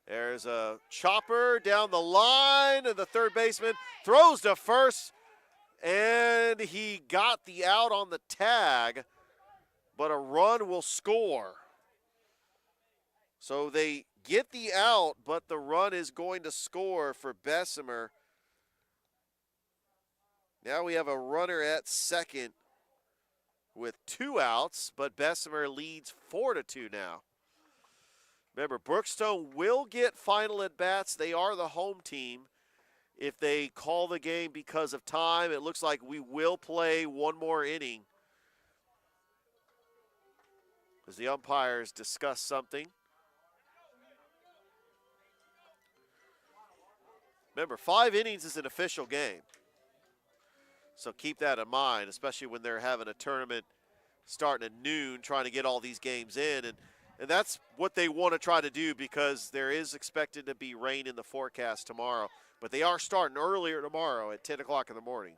There's a chopper down the line, and the third baseman throws to 1st, and he got the out on the tag, but a run will score. So they get the out, but the run is going to score for Bessemer. Now we have a runner at 2nd with 2 outs, but Bessemer leads 4-2 now. Remember, Brookstone will get final at-bats. They are the home team. If they call the game because of time, it looks like we will play one more inning as the umpires discuss something. Remember, 5 innings is an official game. So keep that in mind, especially when they're having a tournament starting at noon, trying to get all these games in. And that's what they want to try to do because there is expected to be rain in the forecast tomorrow. But they are starting earlier tomorrow at 10 o'clock in the morning.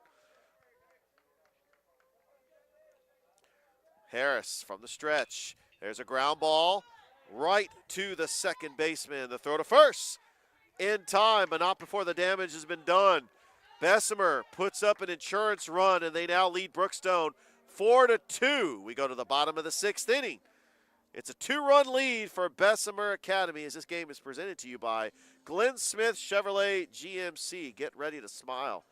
Harris from the stretch. There's a ground ball right to the second baseman. The throw to 1st in time, but not before the damage has been done. Bessemer puts up an insurance run, and they now lead Brookstone 4-2. We go to the bottom of the 6th inning. It's a 2-run lead for Bessemer Academy as this game is presented to you by Glenn Smith Chevrolet GMC. Get ready to smile.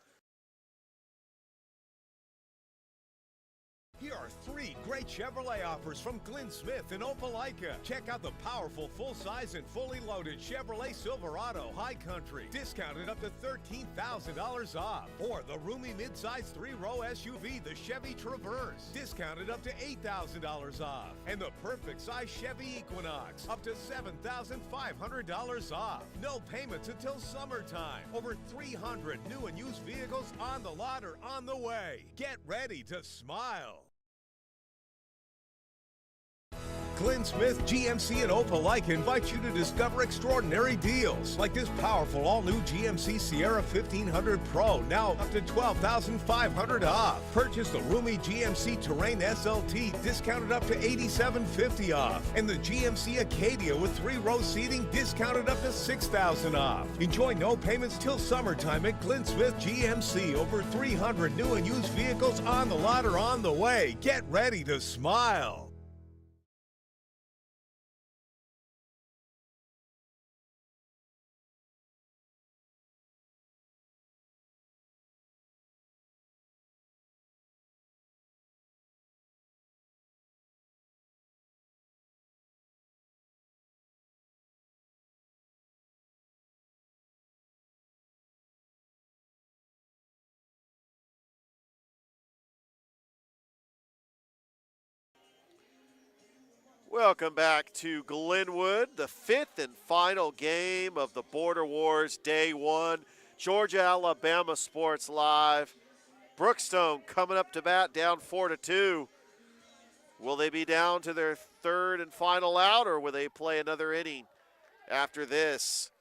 Here are 3 great Chevrolet offers from Glenn Smith in Opelika. Check out the powerful, full-size, and fully loaded Chevrolet Silverado High Country, discounted up to $13,000 off. Or the roomy midsize 3-row SUV, the Chevy Traverse, discounted up to $8,000 off. And the perfect size Chevy Equinox, up to $7,500 off. No payments until summertime. Over 300 new and used vehicles on the lot or on the way. Get ready to smile. Glenn Smith GMC and Opelika invite you to discover extraordinary deals like this powerful all-new GMC Sierra 1500 Pro, now up to $12,500 off. Purchase the roomy GMC Terrain SLT, discounted up to $8,750 off. And the GMC Acadia with 3-row seating, discounted up to $6,000 off. Enjoy no payments till summertime at Glenn Smith GMC. Over 300 new and used vehicles on the lot or on the way. Get ready to smile. Welcome back to Glenwood, the 5th and final game of the Border Wars Day 1. Georgia-Alabama Sports Live. Brookstone coming up to bat, down 4-2. Will they be down to their 3rd and final out, or will they play another inning after this?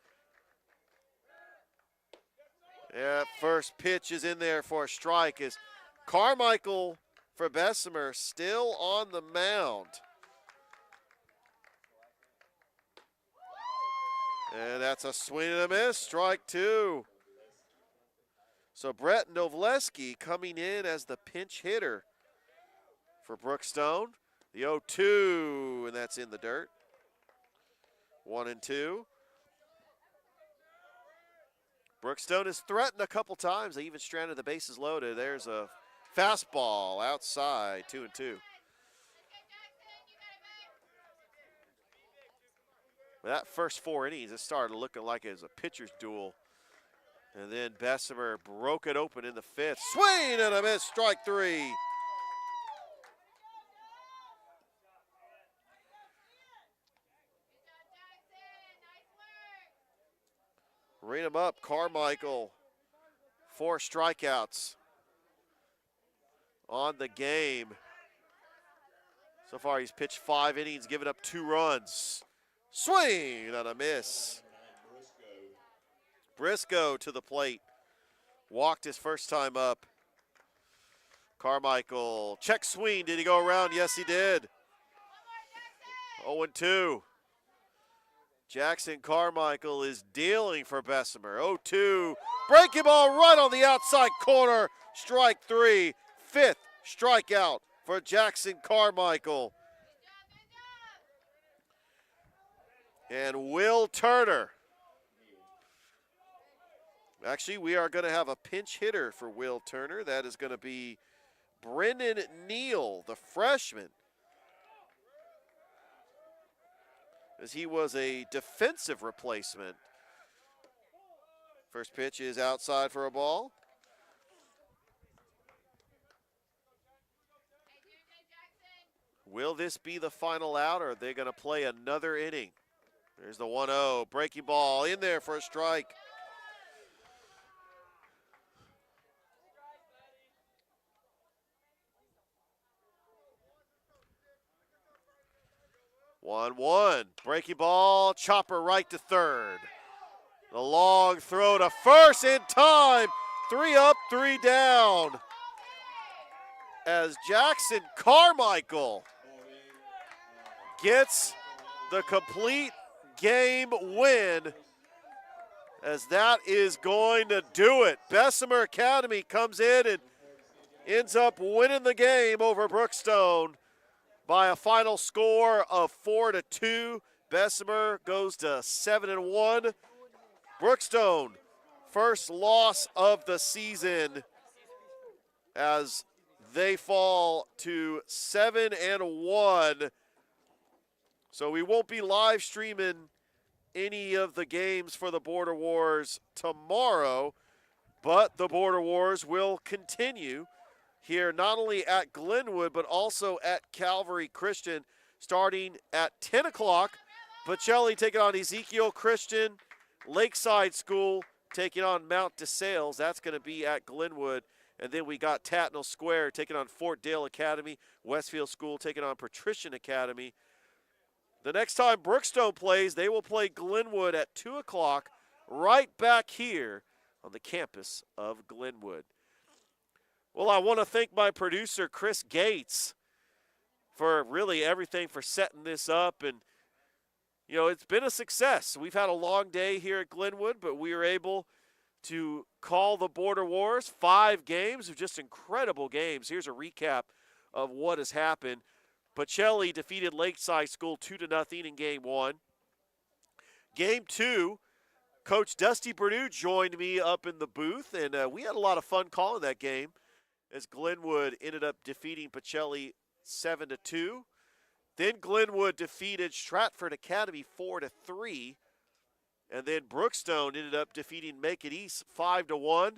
Yeah, first pitch is in there for a strike as Carmichael for Bessemer still on the mound. And that's a swing and a miss, strike 2. So Brett Novleski coming in as the pinch hitter for Brookstone. The 0-2, and that's in the dirt. 1-2. Brookstone has threatened a couple times. They even stranded the bases loaded. There's a fastball outside, 2-2. That first 4 innings, it started looking like it was a pitcher's duel. And then Bessemer broke it open in the 5th. Swing and a miss, strike 3. Read him up, Carmichael. 4 strikeouts on the game. So far, he's pitched 5 innings, given up 2 runs. Swing and a miss. Briscoe to the plate. Walked his first time up. Carmichael, check swing. Did he go around? Yes, he did. 0-2. Jackson Carmichael is dealing for Bessemer. 0-2. Breaking ball right on the outside corner. Strike 3. 5th strikeout for Jackson Carmichael. And Will Turner. Actually, we are going to have a pinch hitter for Will Turner. That is going to be Brendan Neal, the freshman, as he was a defensive replacement. First pitch is outside for a ball. Will this be the final out, or are they going to play another inning? There's the 1-0. Breaking ball in there for a strike. One. Breaking ball. Chopper right to third. The long throw to first in time. 3 up, 3 down. As Jackson Carmichael gets the complete game win, as that is going to do it. Bessemer Academy comes in and ends up winning the game over Brookstone by a final score of 4-2. Bessemer goes to 7-1. Brookstone, first loss of the season as they fall to 7-1. So we won't be live streaming any of the games for the Border Wars tomorrow, but the Border Wars will continue here not only at Glenwood but also at Calvary Christian starting at 10 o'clock. Pacelli taking on Ezekiel Christian. Lakeside School taking on Mount DeSales. That's going to be at Glenwood. And then we got Tatnall Square taking on Fort Dale Academy. Westfield School taking on Patrician Academy. The next time Brookstone plays, they will play Glenwood at 2 o'clock right back here on the campus of Glenwood. Well, I want to thank my producer, Chris Gates, for really everything, for setting this up. And, you know, it's been a success. We've had a long day here at Glenwood, but we were able to call the Border Wars. 5 games of just incredible games. Here's a recap of what has happened. Pacelli defeated Lakeside School 2-0 in Game 1. Game 2, Coach Dusty Purdue joined me up in the booth, and we had a lot of fun calling that game as Glenwood ended up defeating Pacelli 7-2. Then Glenwood defeated Stratford Academy 4-3. And then Brookstone ended up defeating Make It East 5-1.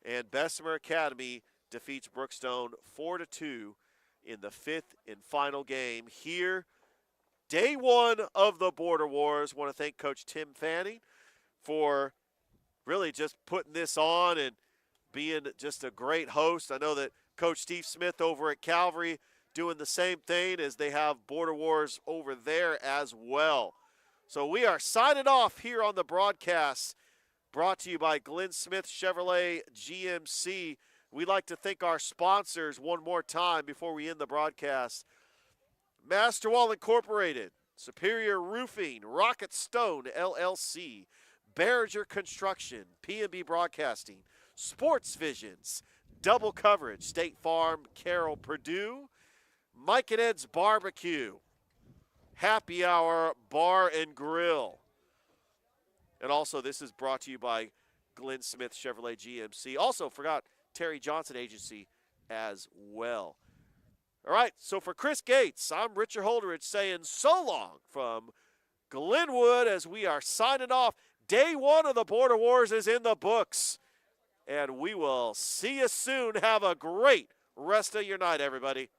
And Bessemer Academy defeats Brookstone 4-2 in the 5th and final game here. Day 1 of the Border Wars. Want to thank Coach Tim Fanning for really just putting this on and being just a great host. I know that Coach Steve Smith over at Calvary doing the same thing as they have Border Wars over there as well. So we are signing off here on the broadcast, brought to you by Glenn Smith Chevrolet GMC. We'd like to thank our sponsors one more time before we end the broadcast. Master Wall Incorporated, Superior Roofing, Rocket Stone LLC, Barringer Construction, P&B Broadcasting, Sports Visions, Double Coverage, State Farm, Carroll, Purdue, Mike and Ed's Barbecue, Happy Hour Bar and Grill. And also this is brought to you by Glenn Smith Chevrolet GMC. Also forgot Terry Johnson Agency as well. All right, so for Chris Gates, I'm Richard Holderidge saying so long from Glenwood as we are signing off. Day 1 of the Border Wars is in the books. And we will see you soon. Have a great rest of your night, everybody.